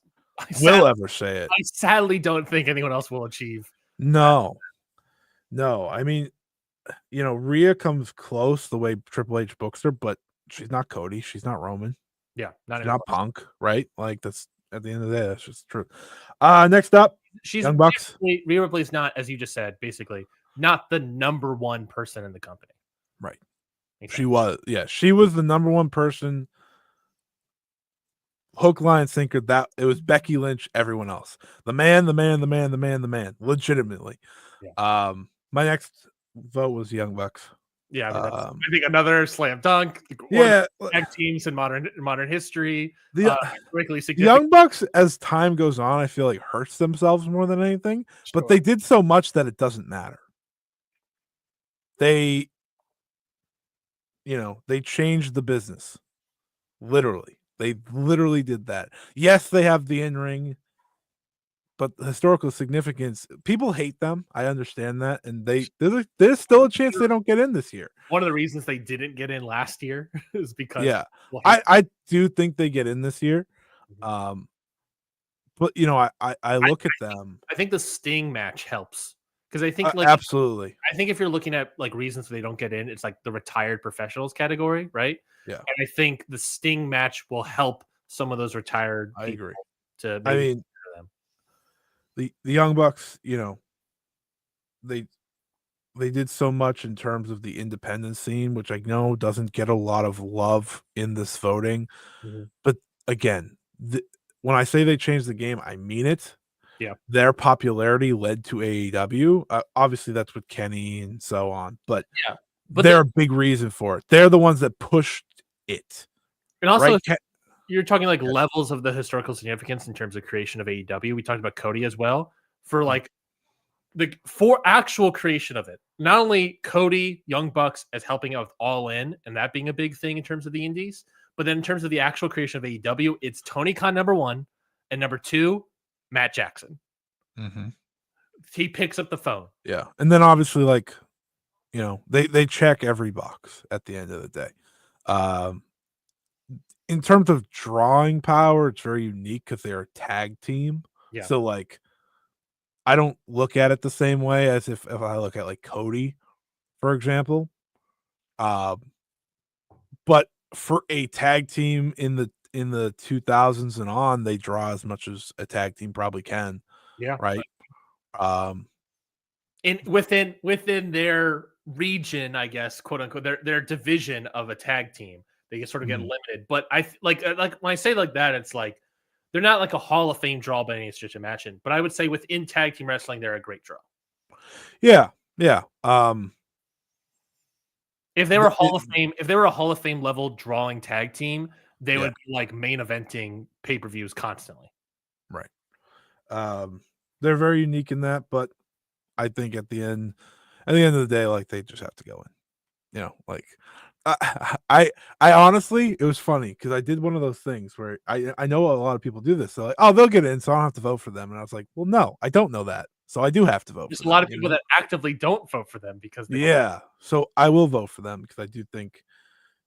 will ever say it. I sadly don't think anyone else will achieve. No. I mean, Rhea comes close the way Triple H books her, but she's not Cody. She's not Roman. Yeah. She's not Punk, right? Like, that's at the end of the day, that's just true. Next up, she's Young Bucks. Rhea Ripley is not, as you just said, basically not the number one person in the company. Right. Exactly. She was the number one person. Hook, line, sinker. That it was Becky Lynch. Everyone else, the man. Legitimately. Yeah. My next vote was Young Bucks. Yeah, I think another slam dunk. Tag teams in modern history. The Young Bucks, as time goes on, I feel like hurts themselves more than anything. Sure. But they did so much that it doesn't matter. They changed the business. Literally. They literally did that. Yes, they have the in-ring, but the historical significance, people hate them. I understand that. And there's still a chance they don't get in this year. One of the reasons they didn't get in last year is because I do think they get in this year. But I look at them. I think the Sting match helps. Because I think absolutely. I think if you're looking at like reasons they don't get in, it's like the retired professionals category, right? Yeah. And I think the Sting match will help some of those retired people. I agree. Them. The Young Bucks, they did so much in terms of the independent scene, which I know doesn't get a lot of love in this voting. Mm-hmm. But again, when I say they changed the game, I mean it. Yeah, their popularity led to AEW. Obviously, that's with Kenny and so on. But they're a big reason for it. They're the ones that pushed it. And also, right? you're talking like levels of the historical significance in terms of creation of AEW. We talked about Cody as well for like for actual creation of it. Not only Cody, Young Bucks as helping out with All In and that being a big thing in terms of the indies, but then in terms of the actual creation of AEW, it's Tony Khan number 1 and number 2, Matt Jackson. Mm-hmm. He picks up the phone. Yeah, and then obviously like they check every box at the end of the day. In terms of drawing power, it's very unique because they're a tag team. Yeah. So like, I don't look at it the same way as if I look at like Cody, for example. But for a tag team in the 2000s and on, they draw as much as a tag team probably can. Yeah. Right. Within their region, I guess, quote unquote, their division of a tag team, they sort of get limited. But I like when I say like that, it's like they're not like a Hall of Fame draw by any stretch of imagination. But I would say within tag team wrestling, they're a great draw. Yeah. If they were a Hall of Fame level drawing tag team, they would be like main eventing pay-per-views constantly. Right. They're very unique in that, but I think at the end of the day, like they just have to go in. Like I honestly, it was funny because I did one of those things where I know a lot of people do this. They're like, oh, they'll get in, so I don't have to vote for them. And I was like, well, no, I don't know that, so I do have to vote. There's for a lot them, of people that actively don't vote for them because so I will vote for them because I do think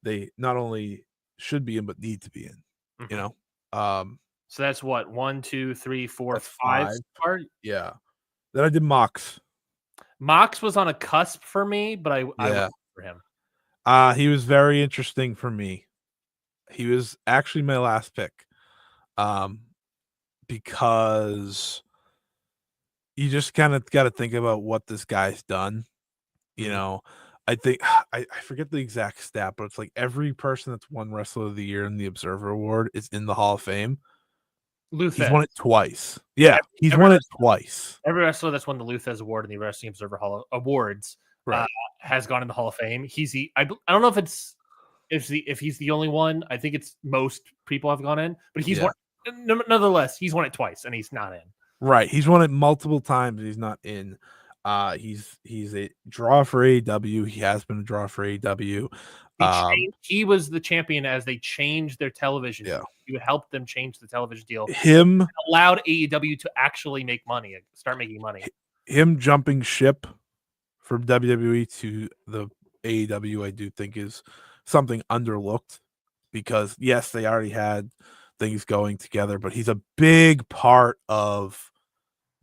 they not only should be in but need to be in. Mm-hmm. So that's what 1, 2, 3, 4, 5. 5. Yeah. Then I did Mox. Mox was on a cusp for me, but I voted for him. He was very interesting for me. He was actually my last pick. Because you just kind of got to think about what this guy's done. I think I forget the exact stat, but it's like every person that's won Wrestler of the Year in the Observer Award is in the Hall of Fame. He's won it twice. Yeah, he's won it twice. Every wrestler that's won the Luthez Award in the Wrestling Observer Hall Awards has gone in the Hall of Fame. I don't know if he's the only one. I think it's most people have gone in, but he's won. Nonetheless, he's won it twice and he's not in. Right, he's won it multiple times. He's not in. He's a draw for AEW. He has been a draw for AEW. He was the champion as they changed their television. Yeah. He helped them change the television deal. Him allowed AEW to actually make money, start making money. Him jumping ship from WWE to the AEW, I do think is something underlooked because yes, they already had things going together, but he's a big part of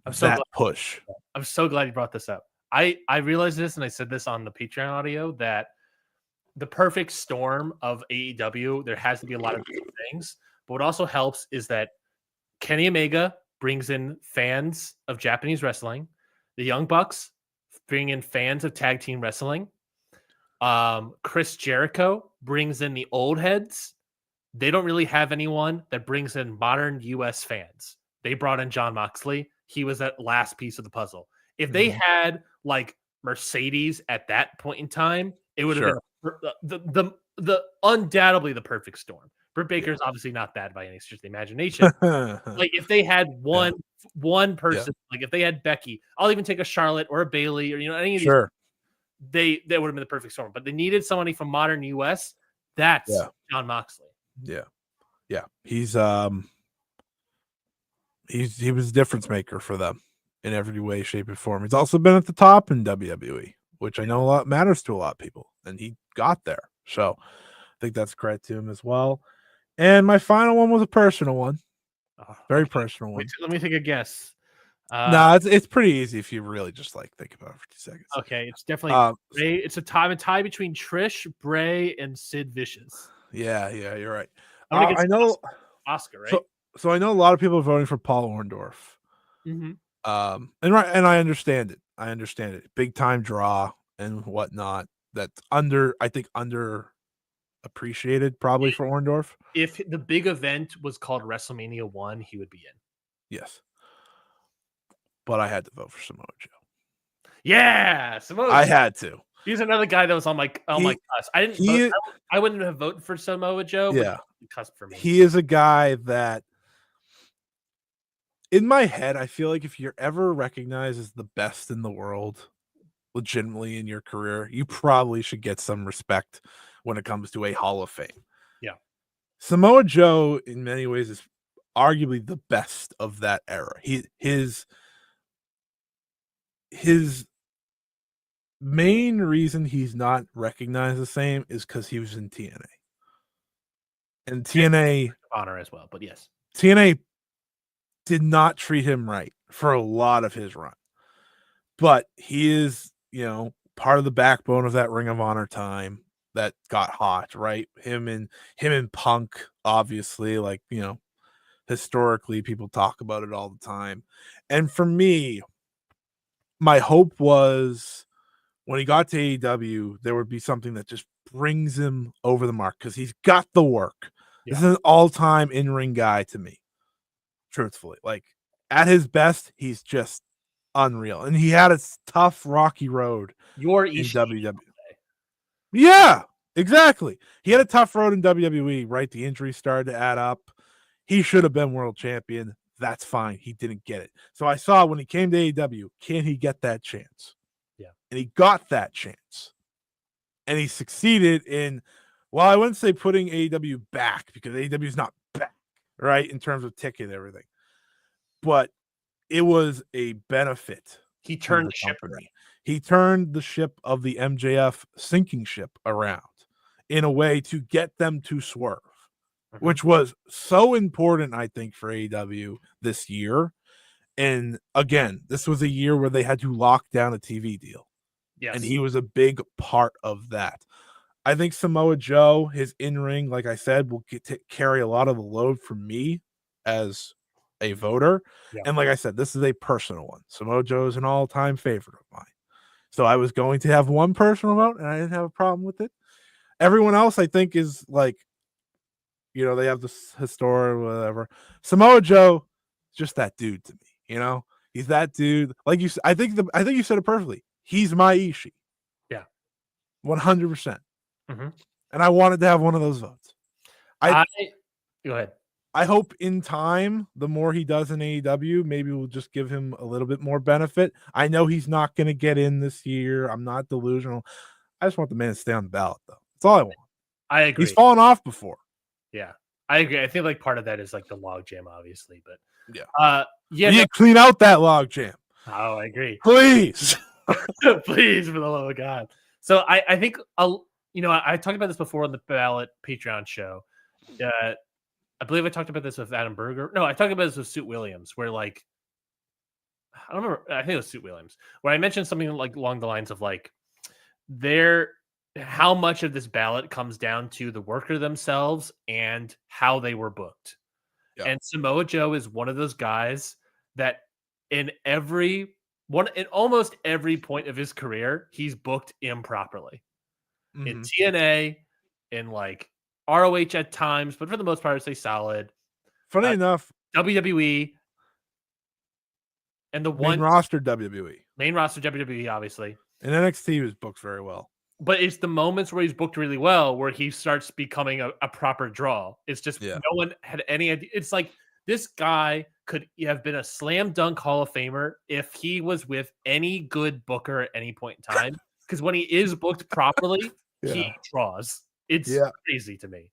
that push. I'm so glad you brought this up. I realized this, and I said this on the Patreon audio, that the perfect storm of AEW, there has to be a lot of different things. But what also helps is that Kenny Omega brings in fans of Japanese wrestling. The Young Bucks bring in fans of tag team wrestling. Chris Jericho brings in the old heads. They don't really have anyone that brings in modern US fans. They brought in Jon Moxley. He was that last piece of the puzzle. If they had like Mercedes at that point in time, it would have been the undoubtedly the perfect storm. Britt Baker's obviously not bad by any stretch of the imagination. Like if they had one person, like if they had Becky, I'll even take a Charlotte or a Bailey or any of these. They would have been the perfect storm. But they needed somebody from modern US. That's Jon Moxley. Yeah. He was a difference maker for them in every way, shape, and form. He's also been at the top in WWE, which I know matters to a lot of people, and he got there. So I think that's credit to him as well. And my final one was a personal one, very personal one. Let me take a guess. It's pretty easy if you really just like think about it for 2 seconds. Okay, it's definitely Bray. It's a tie between Trish, Bray, and Sid Vicious. Yeah, you're right. I know Oscar, right? So I know a lot of people are voting for Paul Orndorff. Mm-hmm. And I understand it. I understand it. Big time draw and whatnot. That's underappreciated probably for Orndorff. If the big event was called WrestleMania 1, he would be in. Yes. But I had to vote for Samoa Joe. Yeah, Samoa Joe. I had to. He's another guy that was on my cusp. I didn't vote. He I wouldn't have voted for Samoa Joe, but he yeah, was on the cusp for me. he is a guy that in my head, I feel like if you're ever recognized as the best in the world, legitimately in your career, you probably should get some respect when it comes to a Hall of Fame. Yeah. Samoa Joe, in many ways, is arguably the best of that era. His main reason he's not recognized the same is because he was in TNA. And TNA honor as well, but yes. TNA did not treat him right for a lot of his run. But he is, part of the backbone of that Ring of Honor time that got hot, right? Him and Punk, obviously, like, historically people talk about it all the time. And for me, my hope was when he got to AEW, there would be something that just brings him over the mark because he's got the work. Yeah. This is an all-time in-ring guy to me, truthfully. Like, at his best, he's just unreal. And he had a tough, rocky road in WWE. Yeah, exactly. He had a tough road in WWE, right? The injuries started to add up. He should have been world champion. That's fine. He didn't get it. So I saw when he came to AEW, can he get that chance? Yeah. And he got that chance. And he succeeded in, well, I wouldn't say putting AEW back because AEW is not back, right? In terms of ticket and everything. But it was a benefit. He turned the ship around. He turned the ship of the MJF sinking ship around in a way to get them to swerve, which was so important, I think, for AEW this year. And again, this was a year where they had to lock down a TV deal. Yes. And he was a big part of that. I think Samoa Joe, his in-ring, like I said, will carry a lot of the load for me as a voter. Yeah. And like I said, this is a personal one. Samoa Joe is an all-time favorite of mine. So I was going to have one personal vote, and I didn't have a problem with it. Everyone else, I think, is like, they have this historic whatever. Samoa Joe, just that dude to me. He's that dude. Like you, I think you said it perfectly. He's my Ishii. Yeah, 100%. And I wanted to have one of those votes. Go ahead. I hope in time, the more he does in AEW, maybe we'll just give him a little bit more benefit. I know he's not going to get in this year. I'm not delusional. I just want the man to stay on the ballot, though. That's all I want. I agree. He's fallen off before. Yeah, I agree. I think like part of that is like the log jam, obviously, but we need to clean out that log jam. Oh, I agree. Please, please, for the love of God. So I think I talked about this before on the Ballot Patreon show. I believe I talked about this with Adam Berger. No, I talked about this with Suit Williams, where like I don't remember. I think it was Suit Williams, where I mentioned something like along the lines of like how much of this ballot comes down to the worker themselves and how they were booked. Yeah. And Samoa Joe is one of those guys that in almost every point of his career, he's booked improperly. In TNA, in like ROH at times, but for the most part, stay solid. Funny enough, WWE and the main roster WWE, obviously. And NXT was booked very well. But it's the moments where he's booked really well where he starts becoming a proper draw. It's just no one had any idea. It's like this guy could have been a slam dunk Hall of Famer if he was with any good booker at any point in time. Because when he is booked properly, he draws. It's crazy to me.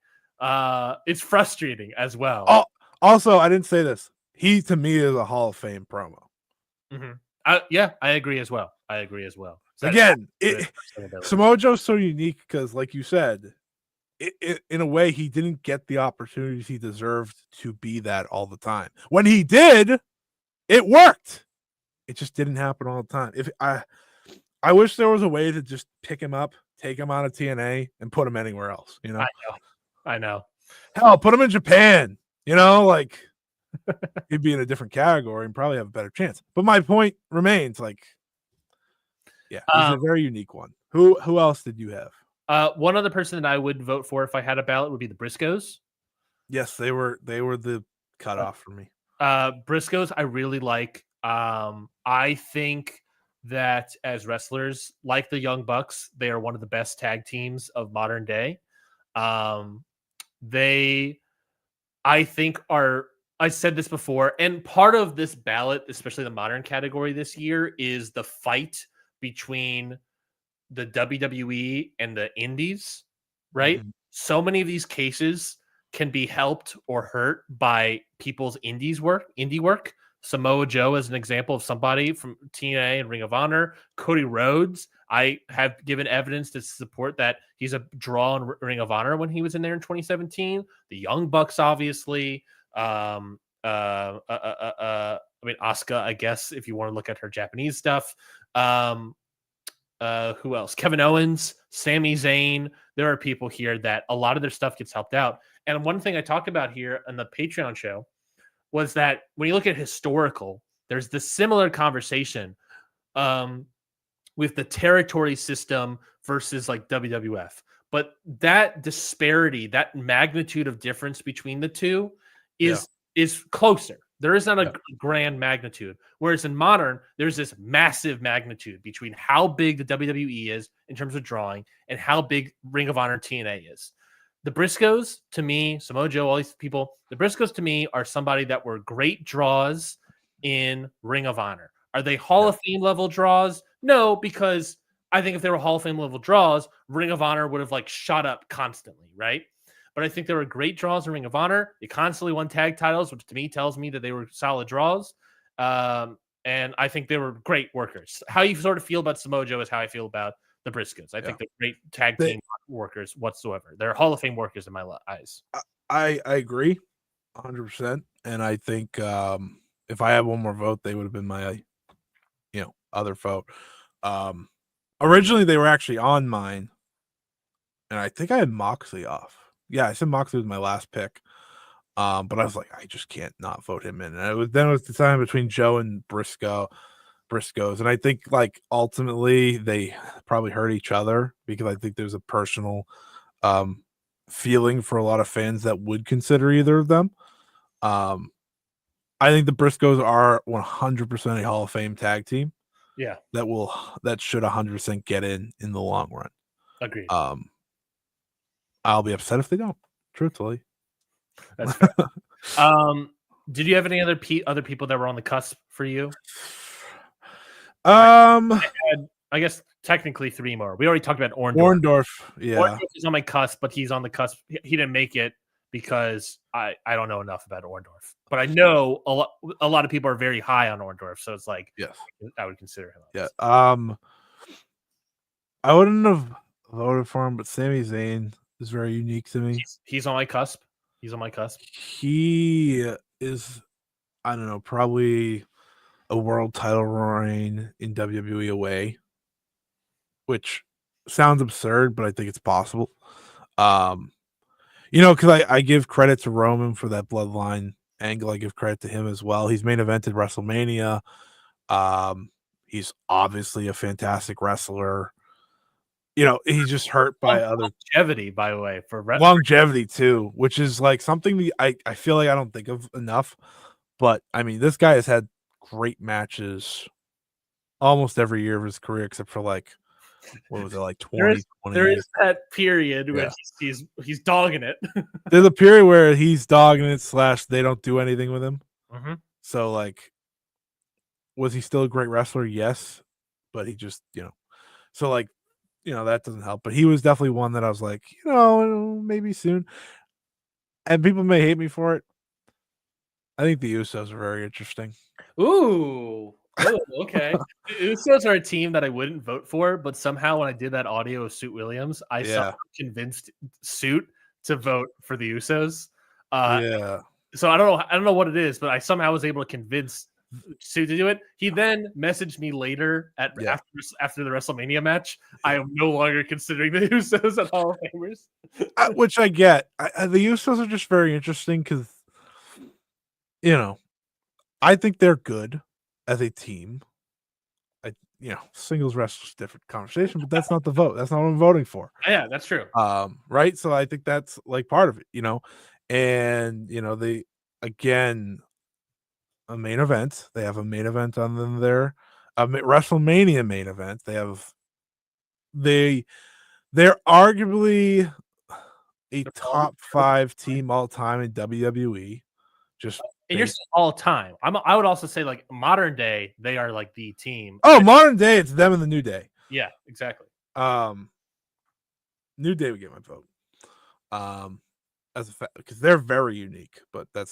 It's frustrating as well. Oh, also, I didn't say this. He, to me, is a Hall of Fame promo. I agree as well. So again, Samoa Joe's so unique because, like you said, in a way, he didn't get the opportunities he deserved to be that all the time. When he did, it worked. It just didn't happen all the time. I wish there was a way to just pick him up, take him out of TNA, and put him anywhere else. I know. Hell, put him in Japan. Like he'd be in a different category and probably have a better chance. But my point remains, like, he's a very unique one. Who else did you have? One other person that I would vote for if I had a ballot would be the Briscoes. Yes, they were the cutoff for me. Briscoes, I really like. I think that as wrestlers, like the Young Bucks, they are one of the best tag teams of modern day. They, I think, are. I said this before, and part of this ballot, especially the modern category this year, is the fight between the WWE and the indies, right? Mhm. So many of these cases can be helped or hurt by people's indie work. Samoa Joe is an example of somebody from TNA and Ring of Honor. Cody Rhodes, I have given evidence to support that he's a draw in Ring of Honor when he was in there in 2017. The Young Bucks, obviously. I mean, Asuka, I guess, if you want to look at her Japanese stuff. Who else? Kevin Owens, Sami Zayn. There are people here that a lot of their stuff gets helped out. And one thing I talked about here on the Patreon show was that when you look at historical, there's this similar conversation with the territory system versus like WWF. But that disparity, that magnitude of difference between the two is closer. There is not a grand magnitude. Whereas in modern, there's this massive magnitude between how big the WWE is in terms of drawing and how big Ring of Honor TNA is. The Briscoes, to me, Samoa Joe, all these people, the Briscoes to me are somebody that were great draws in Ring of Honor. Are they Hall of Fame level draws? No, because I think if they were Hall of Fame level draws, Ring of Honor would have like shot up constantly, right? But I think there were great draws in Ring of Honor. They constantly won tag titles, which to me tells me that they were solid draws. And I think they were great workers. How you sort of feel about Samoa Joe is how I feel about the Briscoes. I think they're great tag team workers whatsoever. They're Hall of Fame workers in my eyes. I agree 100%. And I think if I had one more vote, they would have been my, other vote. Originally, they were actually on mine. And I think I had Moxley off. Yeah, I said Moxley was my last pick. But I was like, I just can't not vote him in. And it was deciding between Joe and Briscoes. And I think like ultimately they probably hurt each other because I think there's a personal feeling for a lot of fans that would consider either of them. I think the Briscoes are 100% a Hall of Fame tag team. Yeah. That should 100% get in the long run. Agreed. I'll be upset if they don't, truthfully. That's fair. Did you have any other people that were on the cusp for you? I guess technically 3 more. We already talked about Orndorff. Yeah. Orndorff is on my cusp, but he's on the cusp. He didn't make it because I don't know enough about Orndorff. But I know a lot of people are very high on Orndorff, so it's like I would consider him. Yeah. I wouldn't have voted for him, but Sami Zayn is very unique to me. He's on my cusp. He is, I don't know, probably a world title reign in WWE away, which sounds absurd, but I think it's possible. Because I give credit to Roman for that bloodline angle. I give credit to him as well. He's main evented WrestleMania. He's obviously a fantastic wrestler. He's just hurt by other longevity, by the way, for longevity too, which is like something I feel like I don't think of enough. But I mean, this guy has had great matches almost every year of his career, except for like, what was it, like 20? There is that period where he's dogging it. There's a period where he's dogging it / they don't do anything with him. Mm-hmm. So like, was he still a great wrestler? Yes, but he just so like. That doesn't help, but he was definitely one that I was like, maybe soon. And people may hate me for it. I think the Usos are very interesting. Ooh, okay. The Usos are a team that I wouldn't vote for, but somehow when I did that audio of Suit Williams, I somehow convinced Suit to vote for the Usos. So I don't know what it is, but I somehow was able to convince Sue to do it. He then messaged me later after the WrestleMania match. I am no longer considering the Usos at Hall of Famers, which I get. The Usos are just very interesting because I think they're good as a team. Singles wrestlers different conversation, but that's not the vote. That's not what I'm voting for. Yeah, that's true. Right. So I think that's like part of it. And they again. A main event. They have a main event on them there. WrestleMania main event. They're arguably a top 5 team all time in WWE. Just And you're saying all time. I would also say like modern day, they are like the team. Modern day, it's them and the New Day. Yeah, exactly. New Day would get my vote. As a fact, because they're very unique, but they're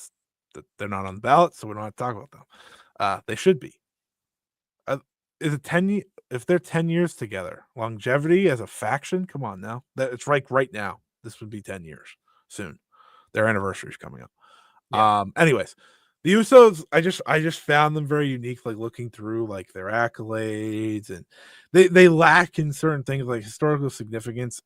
not on the ballot, so we don't have to talk about them. They should be. Is it 10? If they're 10 years together, longevity as a faction, come on now. It's right now. This would be 10 years soon. Their anniversary is coming up. Yeah. Anyways, the Usos, I just found them very unique, like looking through like their accolades, and they lack in certain things like historical significance.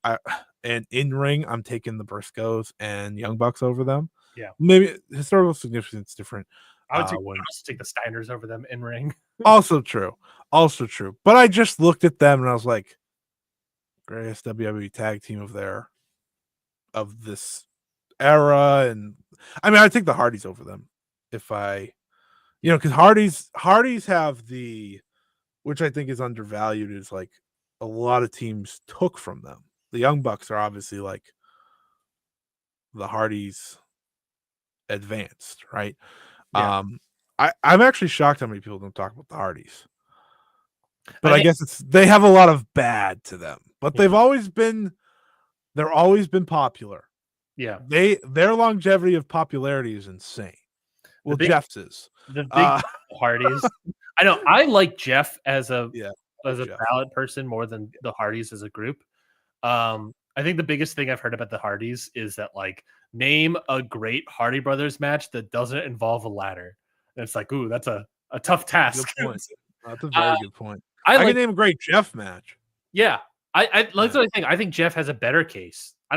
And in ring, I'm taking the Briscoes and Young Bucks over them. Yeah. Maybe historical significance is different. I would take the Steiners over them in ring. Also true. But I just looked at them and I was like, greatest WWE tag team of this era. And I mean, I take the Hardys over them because Hardys have which I think is undervalued, is like a lot of teams took from them. The Young Bucks are obviously like the Hardys advanced, right? Yeah. I'm actually shocked how many people don't talk about the Hardys. But I guess they have a lot of bad to them. But they're always been popular. Yeah. Their longevity of popularity is insane. Well, Jeff's is. The big Hardys. I know I like Jeff as a Jeff. ballot person more than the Hardys as a group. I think the biggest thing I've heard about the Hardys is that like name a great Hardy Brothers match that doesn't involve a ladder. And it's like, ooh, that's a tough task. Good point. That's a very good point. I can name a great Jeff match. Yeah. That's what I think. I think Jeff has a better case. I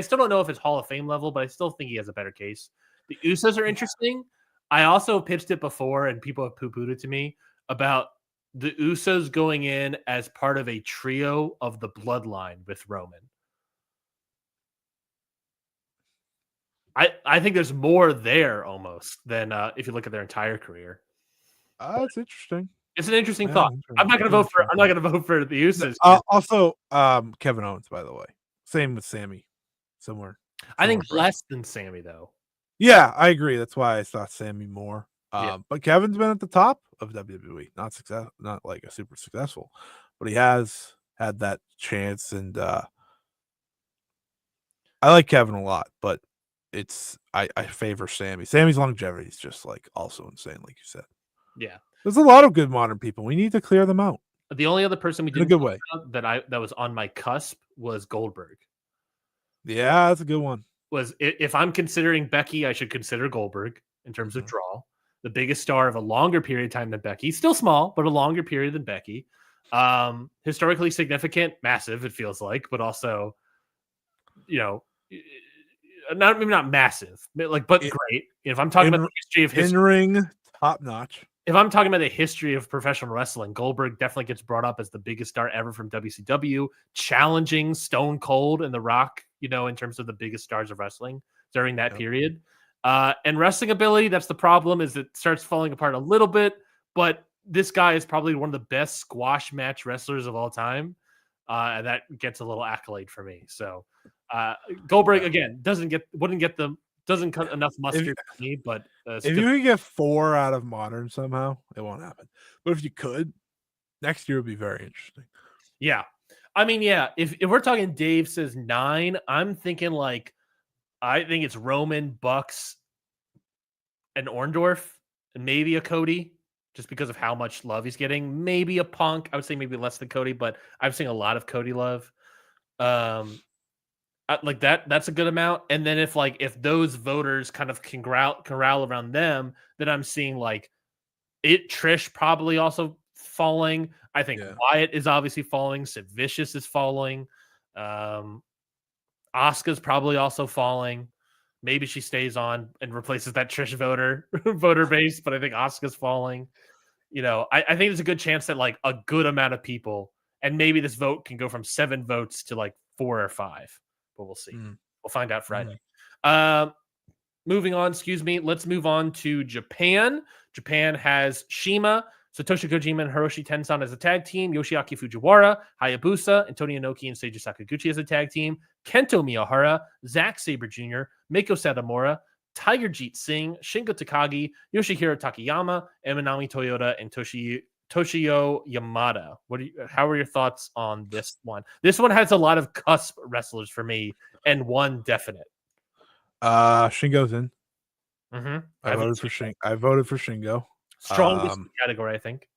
still don't know if it's Hall of Fame level, but I still think he has a better case. The Usos are interesting. I also pitched it before and people have poo-pooed it to me about the Usos going in as part of a trio of the bloodline with Roman. I think there's more there almost than if you look at their entire career. That's interesting. It's an interesting thought. I'm not going to vote for the Usos. Also, Kevin Owens, by the way. Same with Sammy. Similar. I think less than Sammy, though. Yeah, I agree. That's why I thought Sammy more. But Kevin's been at the top of WWE. Not like a super successful, but he has had that chance. And I like Kevin a lot, but I favor Sammy. Sammy's longevity is just like also insane, like you said. Yeah. There's a lot of good modern people. We need to clear them out. The only other person we didn't talk about that was on my cusp was Goldberg. Yeah, that's a good one. If I'm considering Becky, I should consider Goldberg in terms of draw. The biggest star of a longer period of time than Becky. Still small, but a longer period than Becky. Historically significant, massive, it feels like, but also, not massive, but great. If I'm talking about the history of in-ring, top notch. If I'm talking about the history of professional wrestling, Goldberg definitely gets brought up as the biggest star ever from WCW, challenging Stone Cold and The Rock, in terms of the biggest stars of wrestling during that period. And wrestling ability, that's the problem, is it starts falling apart a little bit, but this guy is probably one of the best squash match wrestlers of all time. And that gets a little accolade for me. So Goldberg, again, doesn't cut enough mustard for me, but if you could get 4 out of modern somehow, it won't happen. But if you could, next year would be very interesting. Yeah. I mean, yeah, if we're talking Dave says 9, I'm thinking I think it's Roman, Bucks, and Orndorff, and maybe a Cody, just because of how much love he's getting. Maybe a Punk. I would say maybe less than Cody, but I've seen a lot of Cody love. Like that's a good amount. And then if those voters kind of can corral around them, then I'm seeing Trish probably also falling. I think Wyatt is obviously falling. Sid Vicious is falling. Asuka's probably also falling. Maybe she stays on and replaces that Trish voter base, but I think Asuka's falling. I think there's a good chance that a good amount of people, and maybe this vote can go from 7 votes to 4 or 5. But we'll see. We'll find out Friday. Moving on, let's move on to Japan. Japan has Shima, Satoshi Kojima and Hiroshi Tenzan as a tag team, Yoshiaki Fujiwara, Hayabusa, Antonio Inoki, and Seiji Sakaguchi as a tag team, Kento Miyahara, Zack Sabre Jr., Mako Satomura, Tiger Jeet Singh, Shingo Takagi, Yoshihiro Takayama, Emanami Toyota, and Toshio Yamada. How are your thoughts on this one? This one has a lot of cusp wrestlers for me, and one definite. Shingo's in. Mm-hmm. I voted for Shingo. Strongest category, I think.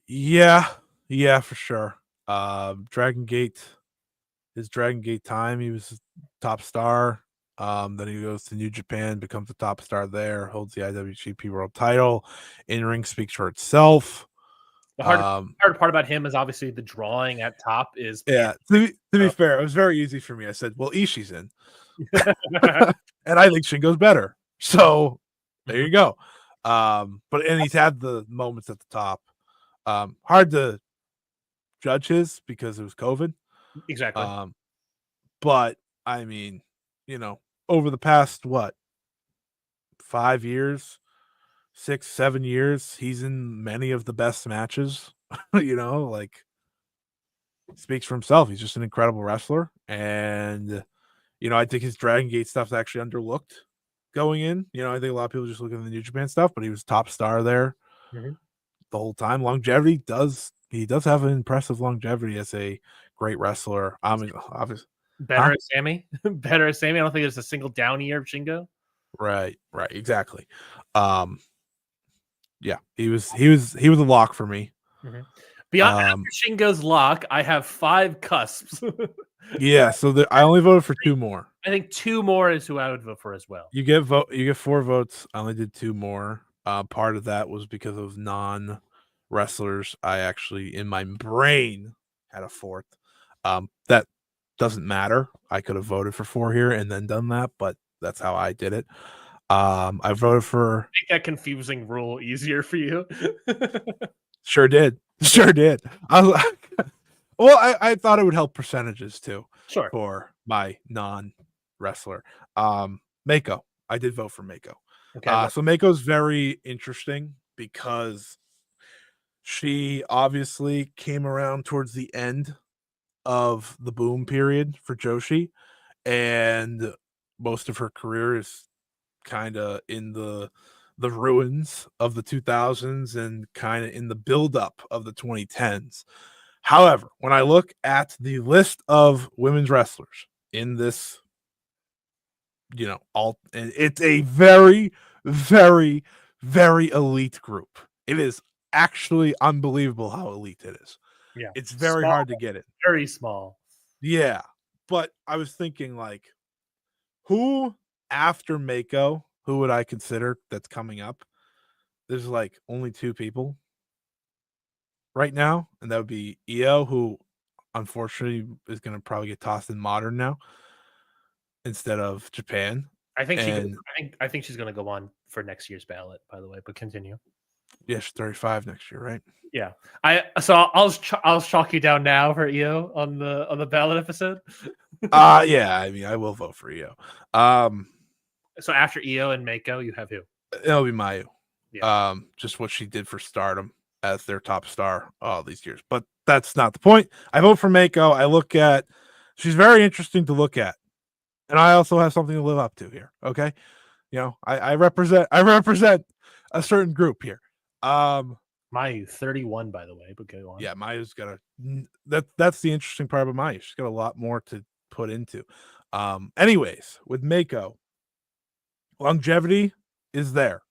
Yeah, for sure. Dragon Gate, his Dragon Gate time, he was top star. Then he goes to New Japan, becomes the top star there, holds the IWGP World Title. In ring speaks for itself. The hard part about him is obviously the drawing at top is To be fair, it was very easy for me. I said, "Well, Ishii's in," and I think Shingo's better. So there you go. But he's had the moments at the top. Hard to judge his because it was COVID. Exactly. But I mean, over the past 5 years, 6, 7 years, he's in many of the best matches. Speaks for himself. He's just an incredible wrestler, and I think his Dragon Gate stuff's actually underlooked going in. I think a lot of people just look at the New Japan stuff, but he was top star there the whole time. Longevity does have an impressive longevity as a great wrestler. Obviously better as Sammy. Better as Sammy. I don't think there's a single down year of Shingo. Right, exactly. Yeah, he was a lock for me. Beyond Shingo's lock, I have 5 cusps. Yeah, so I only voted for 2 more. I think 2 more is who I would vote for as well. You get 4 votes. I only did 2 more. Part of that was because of non-wrestlers. I actually, in my brain, had a 4th. That doesn't matter. I could have voted for 4 here and then done that, but that's how I did it. I voted for. Make that confusing rule easier for you. Sure did. I thought it would help percentages too. Sure. For my non-wrestler. Mako. I did vote for Mako. Okay. So Mako's very interesting because she obviously came around towards the end of the boom period for Joshi, and most of her career is kind of in the ruins of the 2000s and kind of in the buildup of the 2010s. However, when I look at the list of women's wrestlers in this, it's a very, very, very elite group. It is actually unbelievable how elite it is. Yeah. It's very hard to get it. Very small. Yeah. But I was thinking, who after Mako, who would I consider that's coming up? There's only 2 people right now, and that would be Io, who unfortunately is going to probably get tossed in modern now instead of Japan. I think she's going to go on for next year's ballot, by the way, but continue. Yeah, she's 35 next year, right? Yeah. I'll shock you down now for Io on the ballot episode. Yeah, I mean, I will vote for Io. So after Io and Mako, you have who? It'll be Mayu. Yeah. Just what she did for Stardom as their top star all these years. But that's not the point. I vote for Mako. She's very interesting to look at. And I also have something to live up to here. Okay. I represent a certain group here. Mayu, 31, by the way, but go on. Yeah, Mayu's got that's the interesting part about Mayu. She's got a lot more to put into. Anyways, with Mako, longevity is there.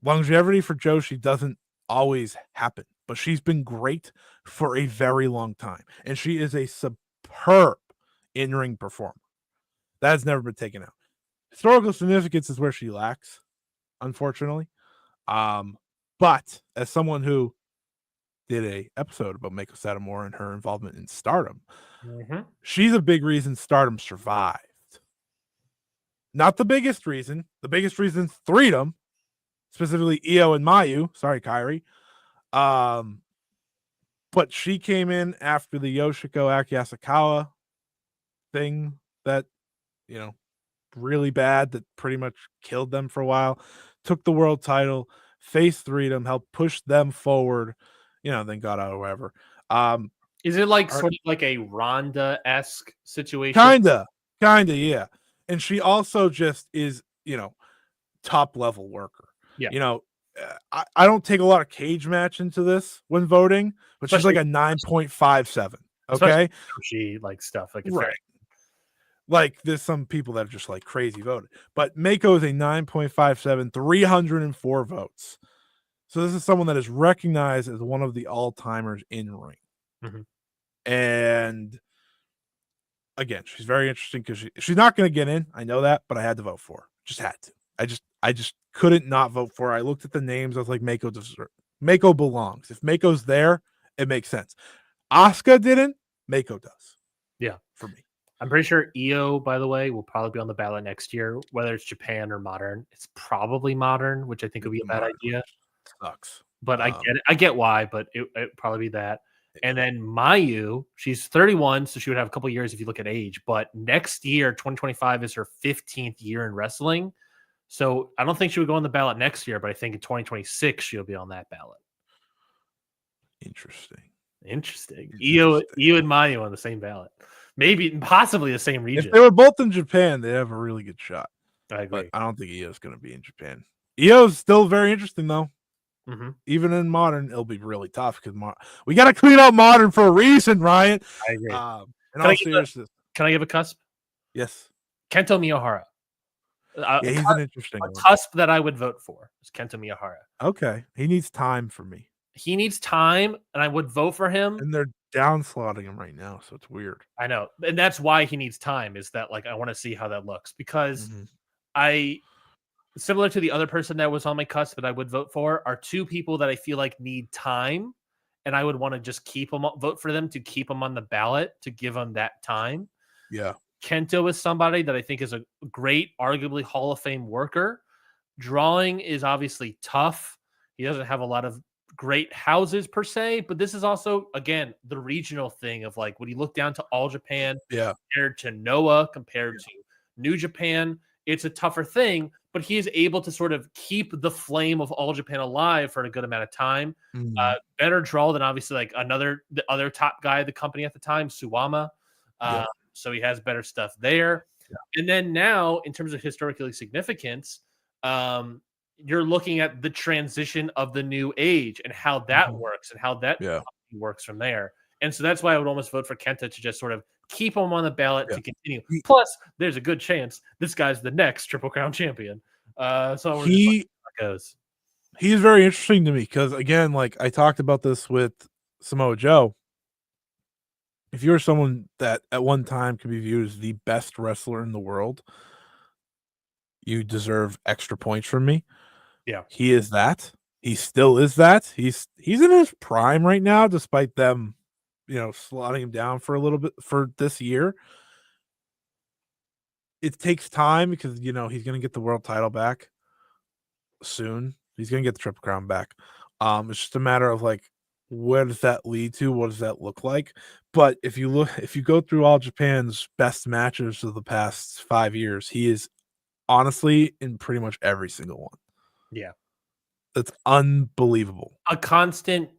Longevity for Joshi doesn't always happen, but she's been great for a very long time, and she is a superb in-ring performer. That has never been taken out. Historical significance is where she lacks, unfortunately. But as someone who did a episode about Mako Satomura and her involvement in Stardom, she's a big reason Stardom survived. Not the biggest reason. The biggest reason is freedom, specifically Io and Mayu. Sorry, Kairi. But she came in after the Yoshiko Aki Asakawa thing that, really bad, that pretty much killed them for a while. Took the world title, faced Freedom, helped push them forward, then got out or whatever. Is it like sort of like a Ronda-esque situation? Kinda, yeah. And she also just is, top level worker. Yeah. I don't take a lot of cage match into this when voting, but she's like Especially- a 9.57. Especially Okay, she like stuff like it's right. Like there's some people that are just like crazy voted, but Mako is a 9.57, 304 votes. So this is someone that is recognized as one of the all-timers in ring. Mhm. And again, she's very interesting because she's not going to get in. I know that, but I had to vote for her. Just had to. I just couldn't not vote for her. I looked at the names. I was like, Mako belongs. If Mako's there, it makes sense. Asuka didn't. Mako does. Yeah, for me. I'm pretty sure EO, by the way, will probably be on the ballot next year, whether it's Japan or modern. It's probably modern, which I think would be a bad idea. Sucks. But I get it. I get why, but it'd probably be that. And then Mayu, she's 31, so she would have a couple years if you look at age. But next year, 2025, is her 15th year in wrestling. So I don't think she would go on the ballot next year, but I think in 2026 she'll be on that ballot. Interesting. EO and Mayu on the same ballot. Maybe, possibly the same region. If they were both in Japan, they have a really good shot. I agree. But I don't think EO's going to be in Japan. EO's still very interesting, though. Mm-hmm. Even in modern, it'll be really tough because we got to clean out modern for a reason, Ryan. I agree. Can I give a cusp? Yes. Kento Miyahara. He's an interesting one. Cusp that I would vote for is Kento Miyahara. Okay. He needs time for me. He needs time, and I would vote for him. And they're downslotting him right now, so it's weird. I know. And that's why he needs time, is that like I want to see how that looks. Because similar to the other person that was on my cusp that I would vote for, are two people that I feel like need time, and I would want to just vote for them to keep them on the ballot to give them that time. Yeah. Kento is somebody that I think is a great, arguably Hall of Fame worker. Drawing is obviously tough. He doesn't have a lot of great houses per se, but this is also, again, the regional thing of like when you look down to All Japan compared to Noah, compared to New Japan, it's a tougher thing, but he is able to sort of keep the flame of All Japan alive for a good amount of time. Better draw than obviously like the other top guy of the company at the time, Suwama. So he has better stuff there. And then now, in terms of historically significance, you're looking at the transition of the new age and how that works and how that works from there. And so that's why I would almost vote for Kenta to just sort of keep him on the ballot to continue. Plus, there's a good chance this guy's the next Triple Crown champion. So he's very interesting to me because, again, like I talked about this with Samoa Joe. If you're someone that at one time could be viewed as the best wrestler in the world, you deserve extra points from me. Yeah. He is that. He still is that. He's in his prime right now, despite them, slotting him down for a little bit for this year. It takes time because, he's going to get the world title back soon. He's going to get the Triple Crown back. It's just a matter of like, where does that lead to? What does that look like? But if you go through All Japan's best matches of the past 5 years, he is honestly in pretty much every single one. Yeah. That's unbelievable. A constant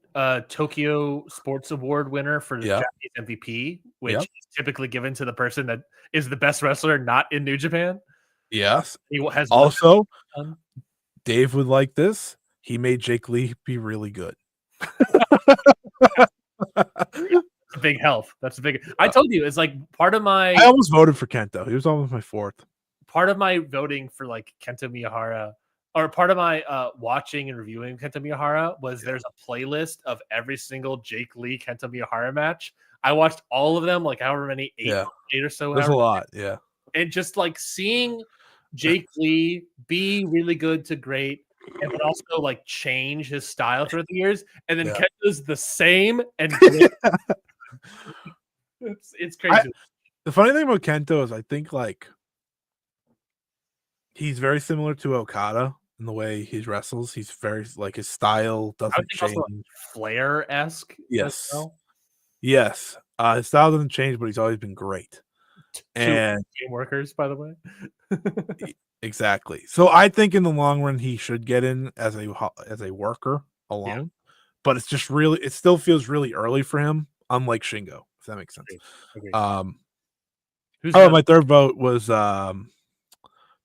Tokyo Sports Award winner for the Japanese MVP, which is typically given to the person that is the best wrestler not in New Japan. Yes. He has also, Dave would like this. He made Jake Lee be really good. That's a big help. That's a big. I told you, it's like part of my. I almost voted for Kento. He was almost my fourth. Part of my voting for like Kento Miyahara, or part of my watching and reviewing Kento Miyahara was there's a playlist of every single Jake Lee Kento Miyahara match. I watched all of them, like however many, eight or so. There's a lot, and just like seeing Jake Lee be really good to great. And but also like change his style throughout the years, and then Kento's the same and it's crazy. The funny thing about Kento is I think like he's very similar to Okada in the way he wrestles. He's very like his style doesn't change. Flair-esque. Yes. Yes. His style doesn't change, but he's always been great. And game workers, by the way. Exactly. So I think in the long run he should get in as a worker alone, but it's just really it still feels really early for him, unlike Shingo, if that makes sense. Agreed. Who's My third vote was Toyota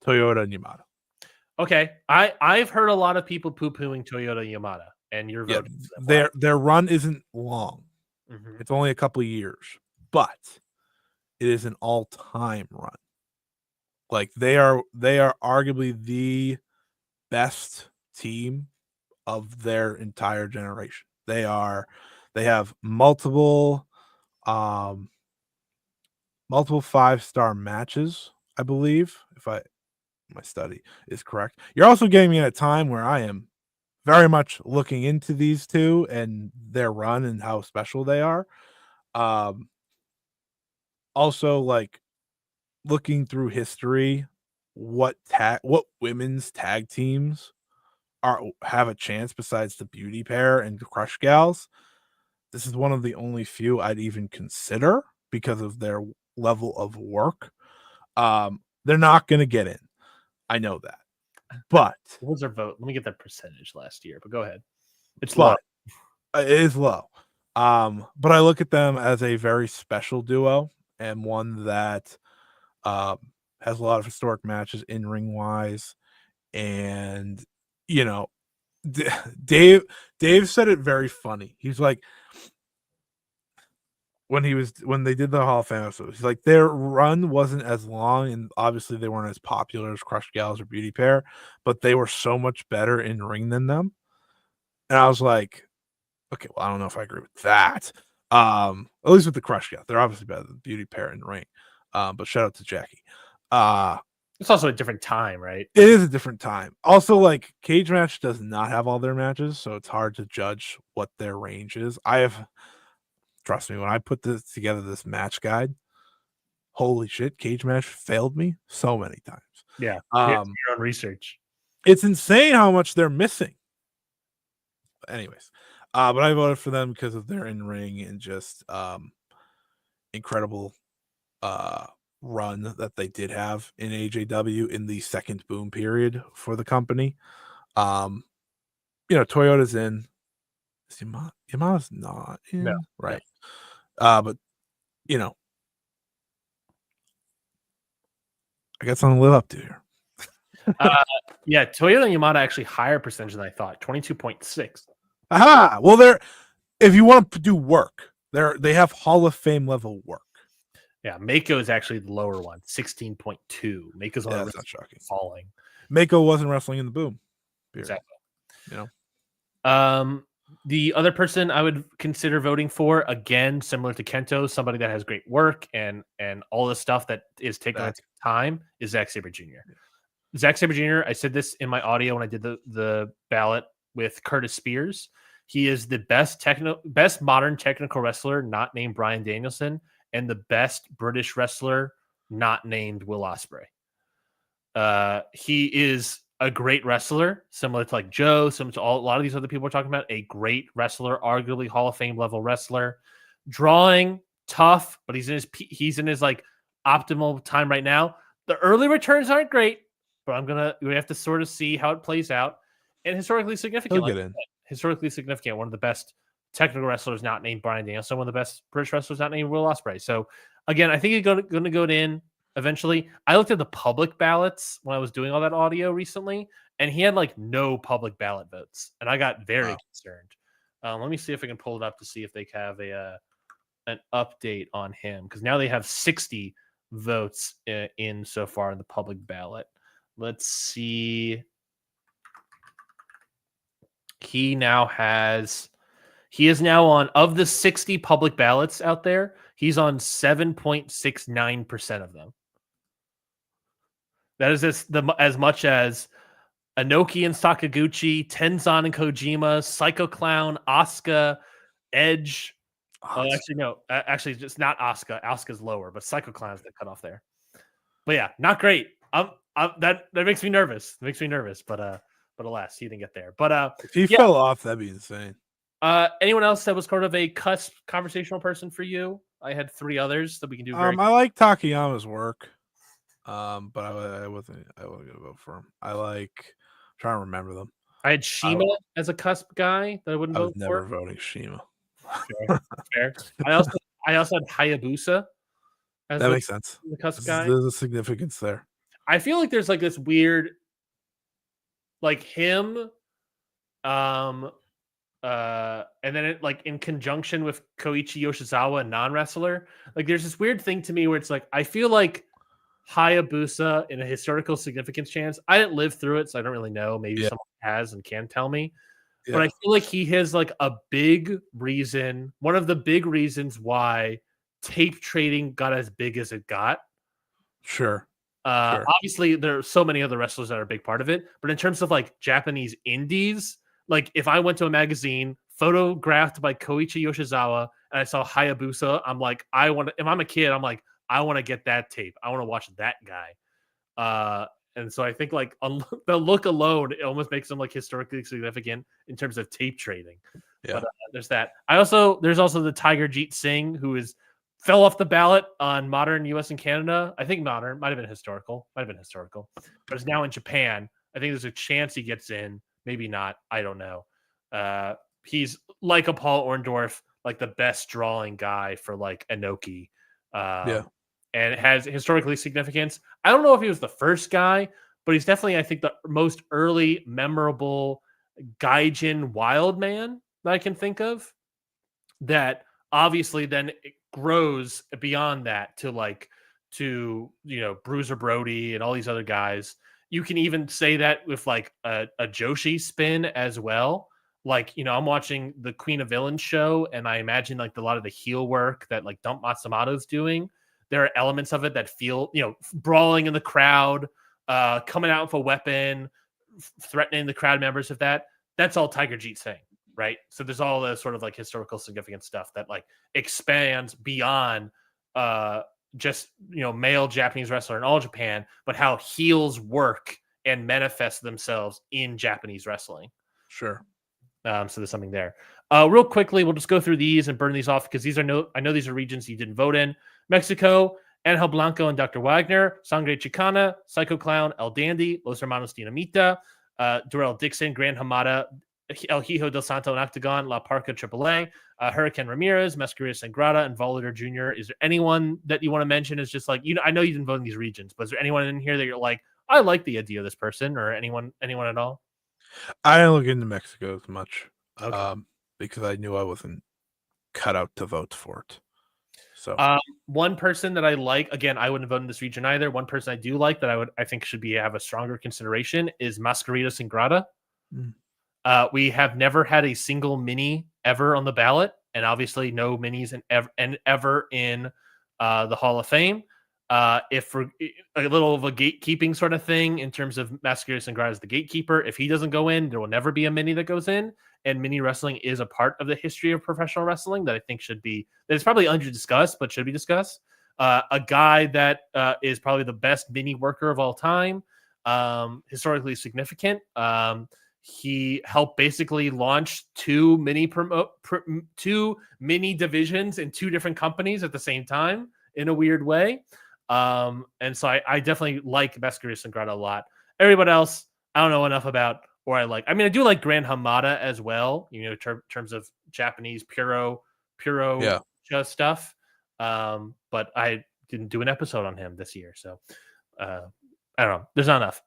and Yamada. Okay, I've heard a lot of people poo-pooing Toyota Yamada, and you're voting for them. Their run isn't long. Mhm. It's only a couple of years, but it is an all-time run. Like they are arguably the best team of their entire generation. They have multiple 5-star matches, I believe, if my study is correct. You're also getting me at a time where I am very much looking into these two and their run and how special they are. Also like looking through history, what women's tag teams have a chance besides the Beauty Pair and the Crush Gals. This is one of the only few I'd even consider because of their level of work. They're not going to get in. I know that. But what was their vote? Let me get that percentage last year, but go ahead. It's low. low. It is low. But I look at them as a very special duo and one that has a lot of historic matches in ring wise. And, you know, Dave said it very funny. He's like, when they did the Hall of Fame episode, he's like, their run wasn't as long, and obviously they weren't as popular as Crush Gals or Beauty Pair, but they were so much better in ring than them. And I was like, okay, well, I don't know if I agree with that. At least with the Crush Gals, they're obviously better than Beauty Pair in ring. But shout out to Jackie. It's also a different time, right? It is a different time. Also, like Cage Match does not have all their matches, so it's hard to judge what their range is. Trust me, when I put this match guide, holy shit, Cage Match failed me so many times. Yeah, your own research. It's insane how much they're missing. Anyways, but I voted for them because of their in-ring and just incredible run that they did have in AJW in the second boom period for the company. Toyota's in. Yamada's not in, No, right? No. But I got something to live up to here. Yeah, Toyota and Yamada actually higher percentage than I thought, 22.6. Aha! Well, if you want to do work, they have Hall of Fame level work. Yeah, Mako is actually the lower one, 16.2. Mako's on that's not shocking. Falling. Mako wasn't wrestling in the boom. Period. Exactly. The other person I would consider voting for, again, similar to Kento, somebody that has great work and all the stuff that is taking time, is Zack Sabre Jr. Yeah. Zack Sabre Jr., I said this in my audio when I did the ballot with Curtis Spears. He is the best modern technical wrestler not named Bryan Danielson, and the best British wrestler not named Will Ospreay. He is a great wrestler, similar to like Joe, similar to a lot of these other people we're talking about. A great wrestler, arguably Hall of Fame level wrestler. Drawing, tough, but he's in his like optimal time right now. The early returns aren't great, but we have to sort of see how it plays out. And historically significant. Historically significant. One of the best technical wrestlers not named Bryan Danielson. One of the best British wrestlers not named Will Ospreay. So again, I think he's going to go in eventually. I looked at the public ballots when I was doing all that audio recently, and he had like no public ballot votes, and I got very concerned. Let me see if I can pull it up to see if they have an update on him, because now they have 60 votes in so far in the public ballot. Let's see. He is now on, of the 60 public ballots out there, he's on 7.69% of them. That is as much as Inoki and Sakaguchi, Tenzan and Kojima, Psycho Clown, Asuka, Edge. Actually, no. Actually, it's not Asuka. Asuka's lower, but Psycho Clown's the cutoff there. But yeah, not great. That makes me nervous. But alas, he didn't get there. But if he fell off, that'd be insane. Anyone else that was sort of a cusp conversational person for you? I had 3 others that we can do. I like Takayama's work. But I wasn't gonna vote for him. I'm trying to remember them. I had Shima as a cusp guy that I wouldn't I was vote never for. voting Shima. Fair. I also had Hayabusa as That makes sense. the cusp guy. There's a significance there. I feel like there's like this weird, like him, and then it like in conjunction with Koichi Yoshizawa, a non-wrestler. Like there's this weird thing to me where it's like I feel like Hayabusa in a historical significance chance. I didn't live through it, so I don't really know. Maybe Yeah. someone has and can tell me. Yeah. But I feel like he has like a big reason, one of the big reasons why tape trading got as big as it got. Sure. Obviously, there are so many other wrestlers that are a big part of it. But in terms of like Japanese indies, like if I went to a magazine photographed by Koichi Yoshizawa and I saw Hayabusa, I'm like, if I'm a kid, I'm like, I want to get that tape. I want to watch that guy. And so I think like the look alone, it almost makes him like historically significant in terms of tape trading. Yeah. But there's that. There's also the Tiger Jeet Singh, who fell off the ballot on modern US and Canada. I think modern, might have been historical, but is now in Japan. I think there's a chance he gets in, maybe not. I don't know. He's like a Paul Orndorff, like the best drawing guy for like Inoki. Yeah. And it has historically significance. I don't know if he was the first guy, but he's definitely, I think, the most early memorable Gaijin wild man that I can think of. That obviously then it grows beyond that to Bruiser Brody and all these other guys. You can even say that with like a Joshi spin as well. Like, I'm watching the Queen of Villains show, and I imagine like a lot of the heel work that like Dump Matsumoto's doing. There are elements of it that feel, brawling in the crowd, coming out with a weapon, threatening the crowd members of that. That's all Tiger Jeet Singh, right? So there's all the sort of like historical significant stuff that like expands beyond just, male Japanese wrestler in all Japan, but how heels work and manifest themselves in Japanese wrestling. Sure. So there's something there. Real quickly, we'll just go through these and burn these off because I know these are regions you didn't vote in. Mexico, Angel Blanco and Dr. Wagner, Sangre Chicana, Psycho Clown, El Dandy, Los Hermanos Dinamita, Durrell Dixon, Gran Hamada, El Hijo del Santo and Octagon, La Parca AAA, Hurricane Ramirez, Masquerade Sangrada, and Volator Jr. Is there anyone that you want to mention as just like, I know you didn't vote in these regions, but is there anyone in here that you're like, I like the idea of this person, or anyone at all? I didn't look into Mexico as much because I knew I wasn't cut out to vote for it. So one person that I like, again, I wouldn't vote in this region either. One person I do like that I think should have a stronger consideration is Masquerade Sangrada. We have never had a single mini ever on the ballot, and obviously no minis ever in the Hall of Fame. If for a little of a gatekeeping sort of thing in terms of Masquerade Sangrada as the gatekeeper, if he doesn't go in, there will never be a mini that goes in. And mini wrestling is a part of the history of professional wrestling that I think that is probably under discussed, but should be discussed. A guy that is probably the best mini worker of all time, historically significant. He helped basically launch two mini divisions in two different companies at the same time in a weird way. And so I definitely like Masquerade Sangrada a lot. Everybody else, I don't know enough about, or I like. I mean, I do like Gran Hamada as well, in terms of Japanese puro stuff. But I didn't do an episode on him this year, so I don't know. There's not enough.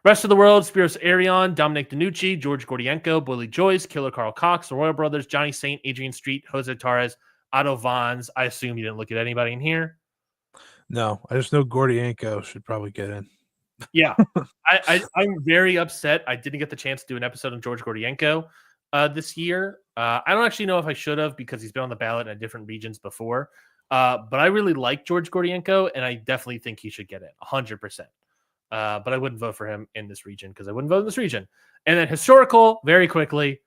Rest of the world: Spiros Arion, Dominic DiNucci, George Gordienko, Bully Joyce, Killer Carl Cox, the Royal Brothers, Johnny Saint, Adrian Street, Jose Torres, Otto Vons. I assume you didn't look at anybody in here. No, I just know Gordienko should probably get in. Yeah, I'm very upset. I didn't get the chance to do an episode on George Gordienko this year. I don't actually know if I should have because he's been on the ballot in different regions before. But I really like George Gordienko, and I definitely think he should get in 100%. But I wouldn't vote for him in this region because I wouldn't vote in this region. And then historical, very quickly.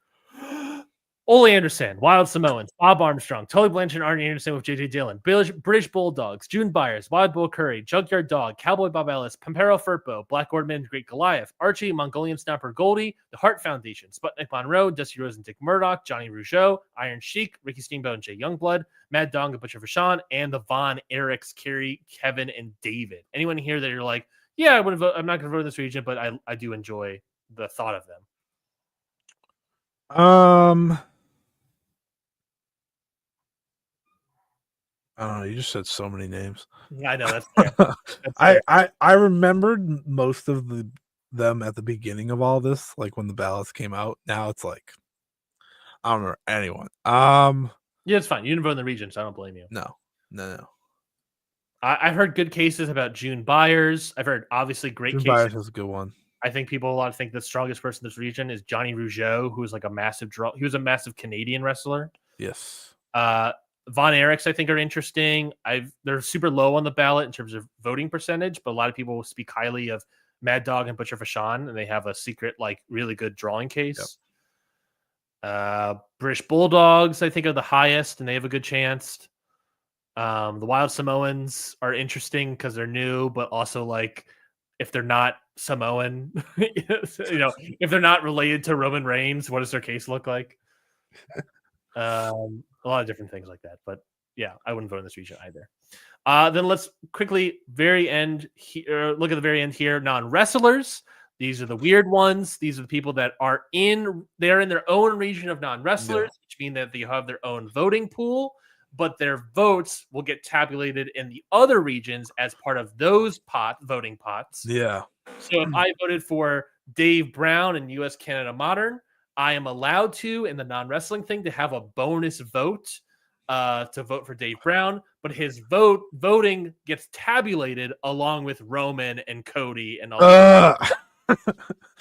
Ole Anderson, Wild Samoans, Bob Armstrong, Tully Blanchard, Arnie Anderson with JJ Dillon, British Bulldogs, June Byers, Wild Bull Curry, Junkyard Dog, Cowboy Bob Ellis, Pampero Furpo, Black Orderman, Great Goliath, Archie, Mongolian Snapper Goldie, The Hart Foundation, Sputnik Monroe, Dusty Rose and Dick Murdoch, Johnny Rougeau, Iron Sheik, Ricky Steamboat and Jay Youngblood, Mad Dog and Butcher Vachon, and the Von Erics, Kerry, Kevin, and David. Anyone here that you're like, yeah, I'm not going to vote in this region, but I do enjoy the thought of them. I don't know. You just said so many names. Yeah, I know that's fair. That's fair. I remembered most of them at the beginning of all this, like when the ballots came out. Now it's like I don't remember anyone. Yeah, it's fine. You didn't vote in the region, so I don't blame you. No. I've heard good cases about June Byers. I've heard obviously great June cases. Byers is a good one. I think people a lot think the strongest person in this region is Johnny Rougeau, who is like a massive draw. He was a massive Canadian wrestler. Yes. Von Erichs, I think, are interesting. They're super low on the ballot in terms of voting percentage, but a lot of people speak highly of Mad Dog and Butcher Vachon, and they have a secret, like, really good drawing case. Yep. British Bulldogs, I think, are the highest, and they have a good chance. The Wild Samoans are interesting because they're new, but also, like, if they're not Samoan, if they're not related to Roman Reigns, what does their case look like? A lot of different things like that, but yeah, I wouldn't vote in this region either. Then let's quickly look at the very end here. Non-wrestlers. These are the weird ones. These are the people that are they're in their own region of non-wrestlers, which mean that they have their own voting pool, but their votes will get tabulated in the other regions as part of those voting pots. Yeah. So if I voted for Dave Brown in US Canada Modern, I am allowed to, in the non-wrestling thing, to have a bonus vote to vote for Dave Brown, but his voting gets tabulated along with Roman and Cody and all that.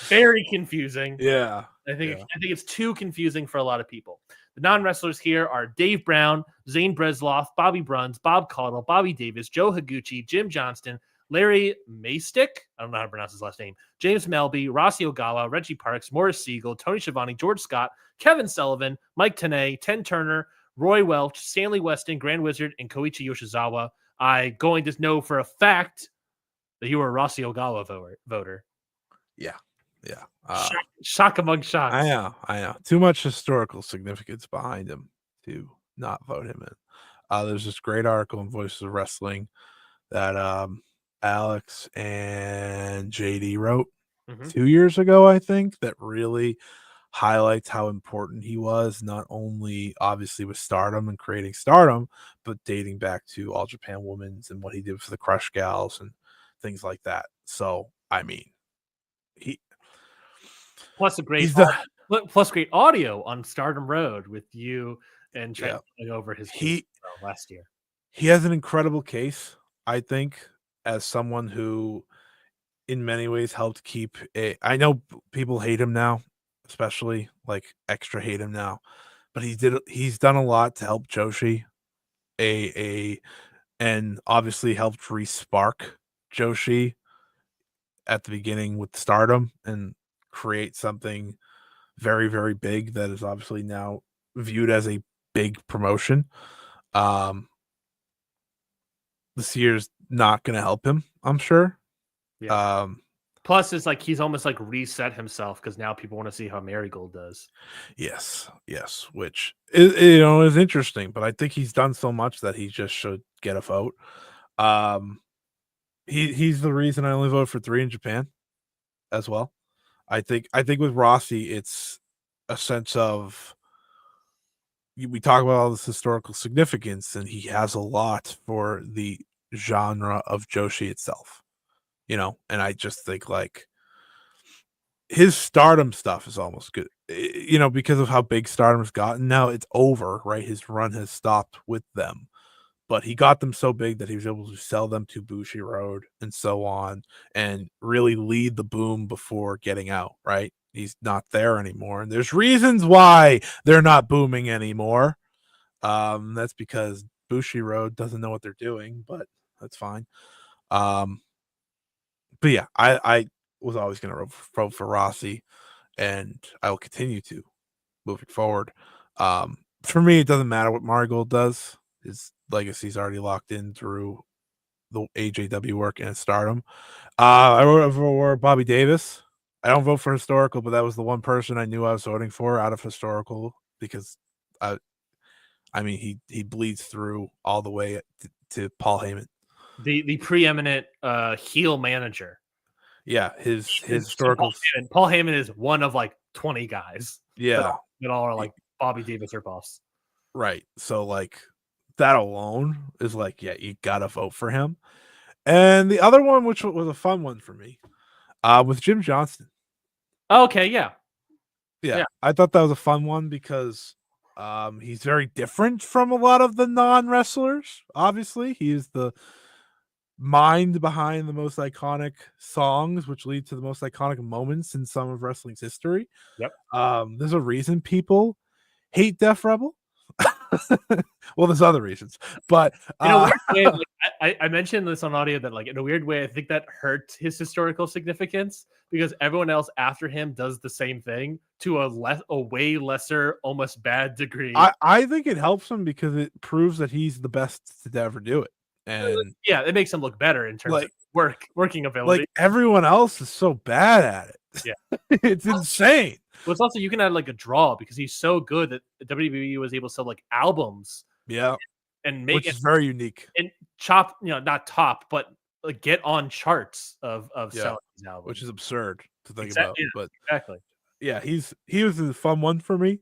Very confusing. Yeah. I think it's too confusing for a lot of people. The non-wrestlers here are Dave Brown, Zane Bresloff, Bobby Bruns, Bob Caudle, Bobby Davis, Joe Higuchi, Jim Johnston, Larry Maystick, I don't know how to pronounce his last name, James Melby, Rossi Ogawa, Reggie Parks, Morris Siegel, Tony Schiavone, George Scott, Kevin Sullivan, Mike Tenay, Ten Turner, Roy Welch, Stanley Weston, Grand Wizard, and Koichi Yoshizawa. I'm going to know for a fact that you were a Rossi Ogawa voter. Yeah. Shock among shocks. I know. Too much historical significance behind him to not vote him in. There's this great article in Voices of Wrestling that Alex and JD wrote 2 years ago, I think, that really highlights how important he was, not only obviously with Stardom and creating Stardom, but dating back to All Japan Women's and what he did for the Crush Gals and things like that. So, I mean, plus great audio on Stardom Road with you and Trent going over his case last year. He has an incredible case, I think, as someone who in many ways helped keep I know people hate him now, especially like extra hate him now, but he's done a lot to help Joshi and obviously helped re-spark Joshi at the beginning with Stardom and create something very, very big that is obviously now viewed as a big promotion. This year's not going to help him, I'm sure. Yeah. Plus, it's like he's almost like reset himself because now people want to see how Marigold does. Yes, which is interesting, but I think he's done so much that he just should get a vote. He's the reason I only voted for 3 in Japan as well. I think with Rossi, it's a sense of we talk about all this historical significance, and he has a lot for the genre of Joshi itself, and I just think like his Stardom stuff is almost good, because of how big Stardom's gotten. Now it's over, right? His run has stopped with them, but he got them so big that he was able to sell them to Bushiroad and so on and really lead the boom before getting out, right? He's not there anymore. And there's reasons why they're not booming anymore. That's because Bushiroad doesn't know what they're doing, but that's fine. But yeah, I was always going to vote for Rossi, and I will continue to moving forward. For me, it doesn't matter what Marigold does. His legacy's already locked in through the AJW work and Stardom. I voted for Bobby Davis. I don't vote for historical, but that was the one person I knew I was voting for out of historical because I mean he bleeds through all the way to Paul Heyman. The preeminent heel manager. Yeah, his historical. Paul Heyman is one of like 20 guys. Yeah, that all are like Bobby Davis ripoffs. Right. So like that alone is like, yeah, you gotta vote for him. And the other one, which was a fun one for me, with Jim Johnston. Okay, yeah. I thought that was a fun one because he's very different from a lot of the non-wrestlers. Obviously, he's the mind behind the most iconic songs, which lead to the most iconic moments in some of wrestling's history. Yep. There's a reason people hate Def Rebel. Well, there's other reasons, but in a weird way, like, I mentioned this on audio that like in a weird way, I think that hurt his historical significance because everyone else after him does the same thing to a way lesser, almost bad degree. I think it helps him because it proves that he's the best to ever do it, and yeah, it makes him look better in terms of working ability. Like everyone else is so bad at it. Yeah, it's insane. Well, it's also you can add like a draw because he's so good that WWE was able to sell like albums. Yeah, and make which is very unique and chop, not top, but like get on charts of selling these albums, which is absurd to think about. Yeah, but exactly, yeah, he was a fun one for me.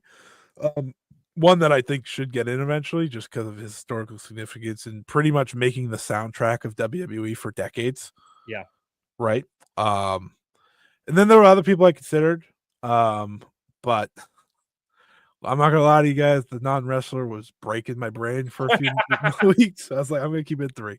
One that I think should get in eventually, just because of his historical significance and pretty much making the soundtrack of WWE for decades. Yeah, right. And then there were other people I considered. But I'm not gonna lie to you guys, the non-wrestler was breaking my brain for a few weeks. I was like, I'm gonna keep it 3.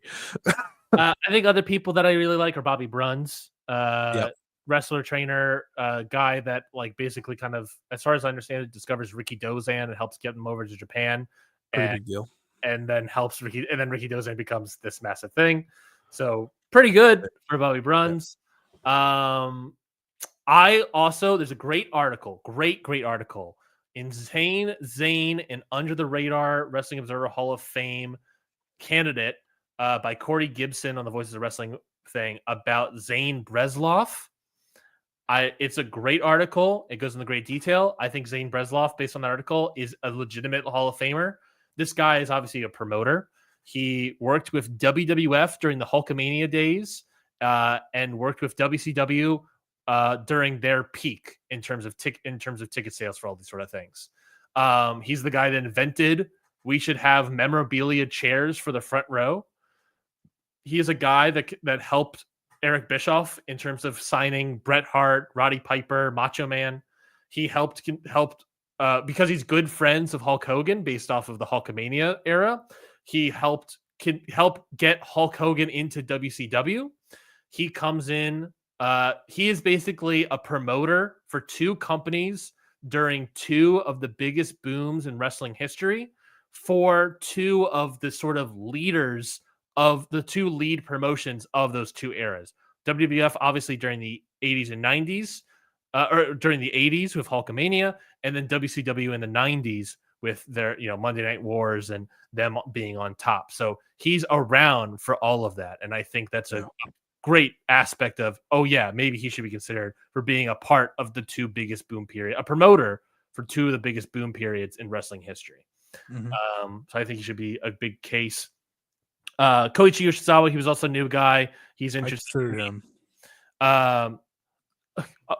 I think other people that I really like are Bobby Bruns, wrestler trainer, guy that like basically kind of, as far as I understand it, discovers Ricky Dozan and helps get him over to Japan. Pretty big deal. And then helps Ricky, and then Ricky Dozan becomes this massive thing. So pretty good for Bobby Bruns. I also, there's a great article in Zane and Under the Radar Wrestling Observer Hall of Fame candidate by Corey Gibson on the Voices of Wrestling thing about Zane Bresloff. It's a great article. It goes into great detail. I think Zane Bresloff, based on that article, is a legitimate Hall of Famer. This guy is obviously a promoter. He worked with WWF during the Hulkamania days and worked with WCW during their peak in terms of ticket sales for all these sort of things. He's the guy that invented we should have memorabilia chairs for the front row. He is a guy that helped Eric Bischoff in terms of signing Bret Hart, Roddy Piper, Macho Man. He helped because he's good friends of Hulk Hogan based off of the Hulkamania era. He helped get Hulk Hogan into WCW. He comes in. He is basically a promoter for 2 companies during 2 of the biggest booms in wrestling history for 2 of the sort of leaders of the 2 lead promotions of those 2 eras. WWF, obviously, during the 80s and 90s, or during the 80s with Hulkamania, and then WCW in the 90s with their, Monday Night Wars and them being on top. So he's around for all of that. And I think that's a great aspect of, maybe he should be considered for being a part of the 2 biggest boom period, a promoter for 2 of the biggest boom periods in wrestling history. So I think he should be a big case. Koichi Yoshizawa, he was also a new guy. He's interested in him. I'm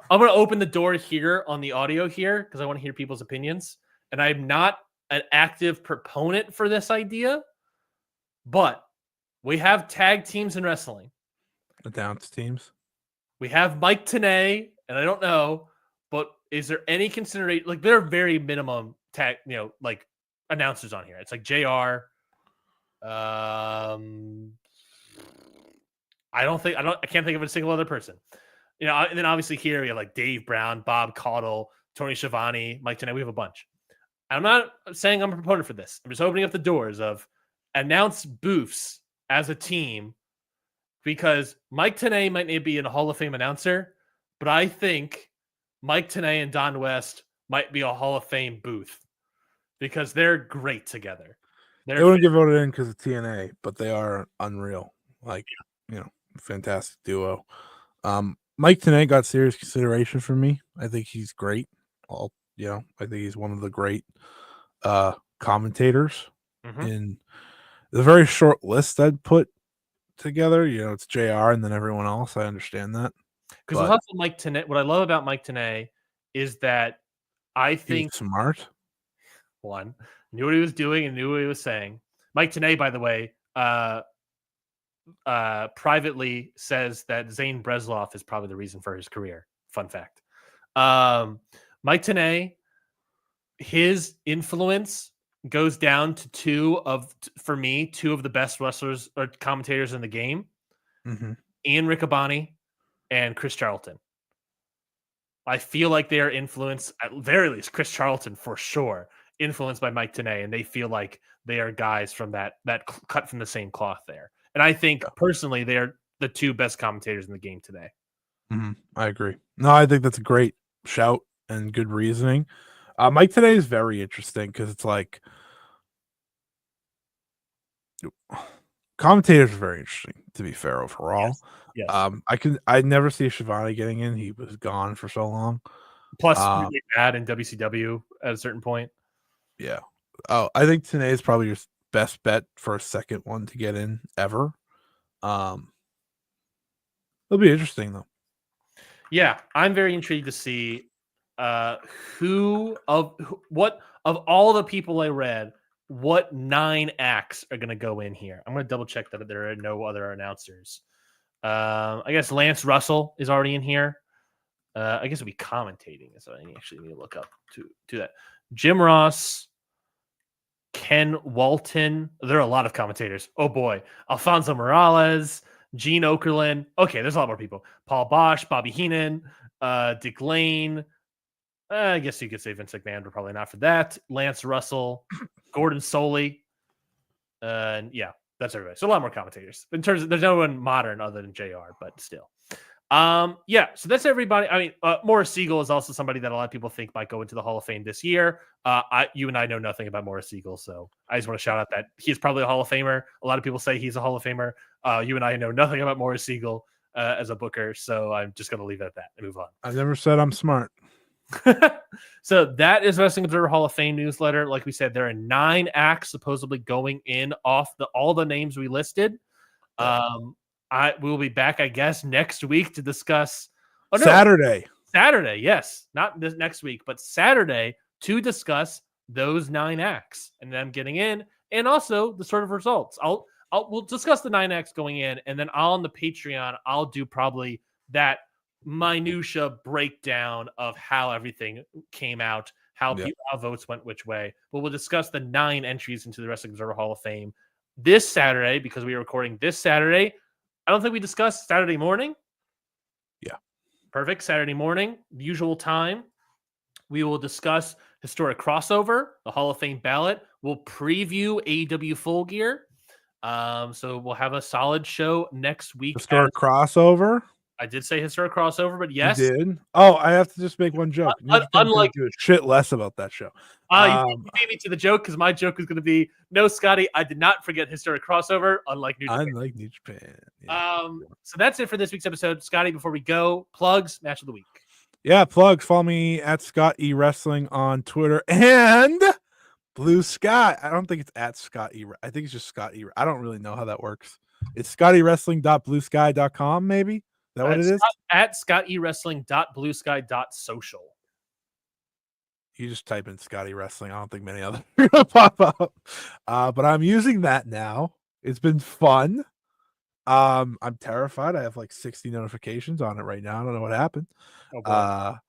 going to open the door here on the audio here because I want to hear people's opinions. And I'm not an active proponent for this idea, but we have tag teams in wrestling. Announced teams. We have Mike Tenay, and I don't know, but is there any consideration? Like, there are very minimum tag, like announcers on here. It's like JR. I can't think of a single other person. And then obviously here we have like Dave Brown, Bob Caudle, Tony Schiavone, Mike Tenay. We have a bunch. I'm not saying I'm a proponent for this. I'm just opening up the doors of announce boofs as a team because Mike Tenay might not be a Hall of Fame announcer, but I think Mike Tenay and Don West might be a Hall of Fame booth. because they're great together. They wouldn't get voted in because of TNA, but they are unreal. Fantastic duo. Mike Tenay got serious consideration from me. I think he's great. I think he's one of the great commentators in the very short list I'd put together. It's JR and then everyone else. I understand that. Because also Mike Tenay, what I love about Mike Tenay is that I think he's smart. One, knew what he was doing and knew what he was saying. Mike Tenay, by the way, privately says that Zane Breslov is probably the reason for his career. Fun fact. Mike Tenay, his influence goes down to two of the best wrestlers or commentators in the game. Ian Riccaboni and Chris Charlton. I feel like they are influenced, at very least Chris Charlton for sure, influenced by Mike Tenay, and they feel like they are guys from that cut from the same cloth there. And I think personally they are the two best commentators in the game today. I agree. No, I think that's a great shout and good reasoning. Mike Tenay is very interesting because it's like commentators are very interesting, to be fair, overall. Yes. I never see Shivani getting in. He was gone for so long. Plus, really bad in WCW at a certain point. Yeah. Oh, I think Tenay is probably your best bet for a second one to get in ever. It'll be interesting though. Yeah, I'm very intrigued to see what of all the people I read, what 9 acts are going to go in here. I'm going to double check that there are no other announcers. I guess Lance Russell is already in here. I guess it'll be commentating, so I actually need to look up to that. Jim Ross, Ken Walton. There are a lot of commentators. Oh boy, Alfonso Morales, Gene Okerlund. Okay, there's a lot more people. Paul Bosch, Bobby Heenan, Dick Lane. I guess you could say Vince McMahon, but probably not for that. Lance Russell, Gordon Soley. Yeah, that's everybody. So a lot more commentators. In terms of, there's no one modern other than JR, but still. Yeah, so that's everybody. I mean, Morris Siegel is also somebody that a lot of people think might go into the Hall of Fame this year. You and I know nothing about Morris Siegel, so I just want to shout out that he's probably a Hall of Famer. A lot of people say he's a Hall of Famer. You and I know nothing about Morris Siegel as a booker, so I'm just going to leave it at that and move on. I've never said I'm smart. So that is Wrestling Observer Hall of Fame newsletter. Like we said, there are 9 acts supposedly going in off all the names we listed. We will be back, I guess, next week to discuss Saturday, yes, not this next week, but Saturday to discuss those 9 acts and them getting in, and also the sort of results. We'll discuss the 9 acts going in, and then on the Patreon, I'll do probably that minutia breakdown of how everything came out, how votes went which way. But we'll discuss the 9 entries into the Wrestling Observer Hall of Fame this Saturday, because we are recording this Saturday. I don't think we discussed Saturday morning. Yeah. Perfect. Saturday morning, usual time. We will discuss Historic Crossover, the Hall of Fame ballot. We'll preview AEW Full Gear. So we'll have a solid show next week. Historic Crossover? I did say Historic Crossover, but yes. You did? Oh, I have to just make one joke. Unlike do shit less about that show. You beat me to the joke because my joke is going to be, no, Scotty, I did not forget Historic Crossover, unlike New Japan. Yeah. So that's it for this week's episode. Scotty, before we go, plugs, match of the week. Yeah, plugs. Follow me at Scott E Wrestling on Twitter and Blue Sky. I don't think it's at Scott E. I think it's just Scott E. I don't really know how that works. It's scottywrestling.bluesky.com, maybe. Is that what it is? At scottywrestling.bluesky.social. You just type in Scotty Wrestling. I don't think many others are gonna pop up. But I'm using that now. It's been fun. I'm terrified. I have like 60 notifications on it right now. I don't know what happened. But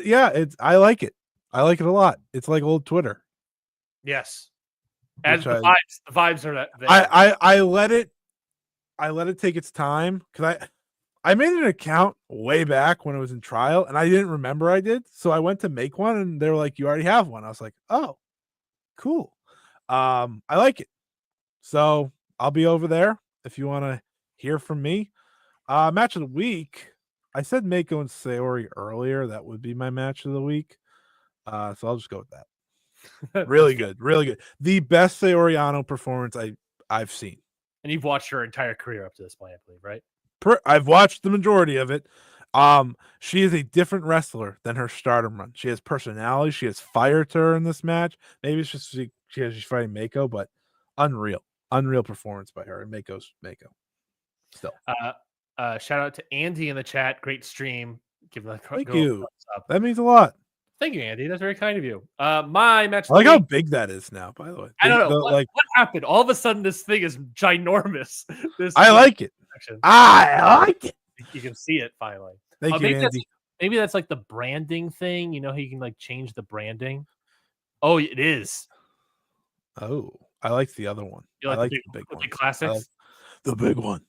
yeah, I like it. I like it a lot. It's like old Twitter. Yes. As the vibes are there. I let it take its time because I made an account way back when it was in trial and I didn't remember I did. So I went to make one and they were like, you already have one. I was like, oh, cool. I like it. So I'll be over there if you want to hear from me. Match of the week. I said Mako and Sayori earlier. That would be my match of the week. So I'll just go with that. Really good. Really good. The best Saoriano performance I've seen. And you've watched her entire career up to this point, I believe, right? I've watched the majority of it. She is a different wrestler than her Stardom run. She has personality. She has fire to her in this match. Maybe it's just she's fighting Mako, but unreal performance by her and Mako's Mako. Still, shout out to Andy in the chat. Great stream. Give that. Thank you. That means a lot. Thank you, Andy. That's very kind of you. My match. I like how big that is now. By the way, I don't know what happened. All of a sudden, this thing is ginormous. I like it. I like it. You can see it finally. Thank you, Andy. Maybe that's like the branding thing. You know how you can like change the branding. Oh, it is. Oh, I like the other one. I like the big one. The classics. The big one.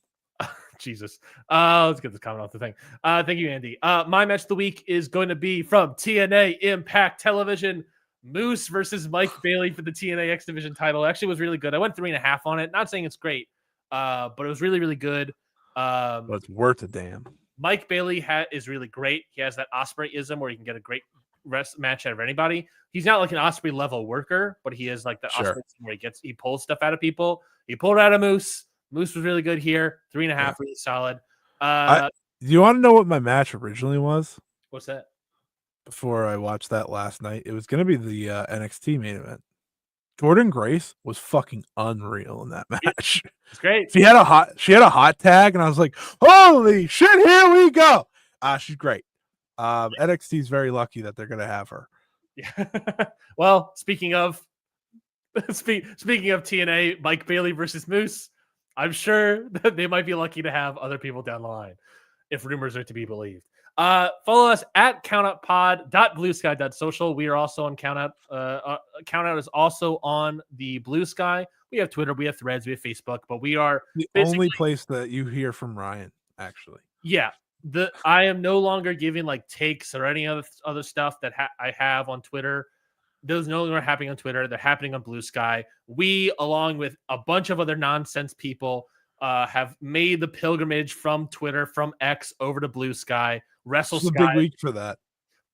Jesus. Let's get this comment off the thing. Thank you, Andy. My match of the week is going to be from TNA Impact Television. Moose versus Mike Bailey for the TNA X Division title. It actually was really good. I went 3.5 on it. Not saying it's great, but it was really, really good. But it's worth a damn. Mike Bailey is really great. He has that Osprey-ism where he can get a great match out of anybody. He's not like an Osprey level worker, but he is like the Osprey where he pulls stuff out of people. He pulled it out of Moose. Moose was really good here. 3.5, really solid. Do you want to know what my match originally was? What's that? Before I watched that last night, it was going to be the NXT main event. Jordan Grace was fucking unreal in that match. It's great. She had a hot tag, and I was like, "Holy shit, here we go!" She's great. NXT is very lucky that they're going to have her. Yeah. Well, speaking of TNA, Mike Bailey versus Moose, I'm sure that they might be lucky to have other people down the line, if rumors are to be believed. Follow us at countoutpod.bluesky.social. We are also on Countout. Countout is also on the Blue Sky. We have Twitter, we have Threads, we have Facebook, but we are the only place that you hear from Ryan, actually. Yeah. I am no longer giving like takes or any other stuff that I have on Twitter. Those no longer happening on Twitter. They're happening on Blue Sky. We, along with a bunch of other nonsense people, have made the pilgrimage from Twitter, from X over to Blue Sky. Wrestle Sky. It's a big week for that.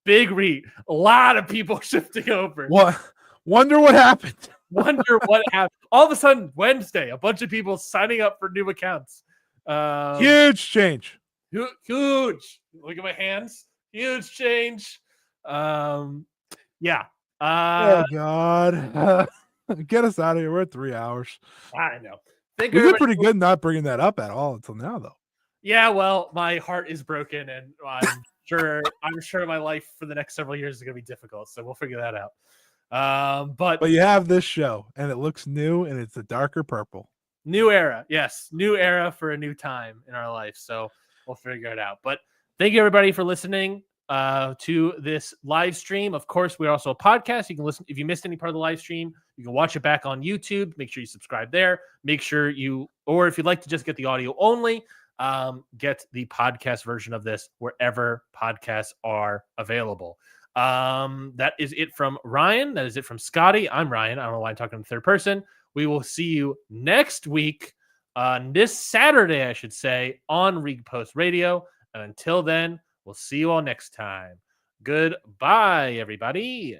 Big week. A lot of people shifting over. What? Wonder what happened. Wonder what happened. All of a sudden, Wednesday, a bunch of people signing up for new accounts. Huge change. Huge. Look at my hands. Huge change. Yeah. Oh God. Get us out of here. We're at 3 hours. I know. We did pretty good not bringing that up at all until now, though. Yeah, well, my heart is broken, and I'm sure my life for the next several years is going to be difficult. So we'll figure that out. But you have this show, and it looks new, and it's a darker purple. New era, yes, new era for a new time in our life. So we'll figure it out. But thank you everybody for listening to this live stream. Of course, we're also a podcast. You can listen if you missed any part of the live stream. You can watch it back on YouTube. Make sure you subscribe there. Make sure or if you'd like to just get the audio only, get the podcast version of this wherever podcasts are available. That is it from Ryan. That is it from Scotty. I'm Ryan. I don't know why I'm talking in third person. We will see you next week, this Saturday, I should say, on Ring Post Radio. And until then, we'll see you all next time. Goodbye, everybody.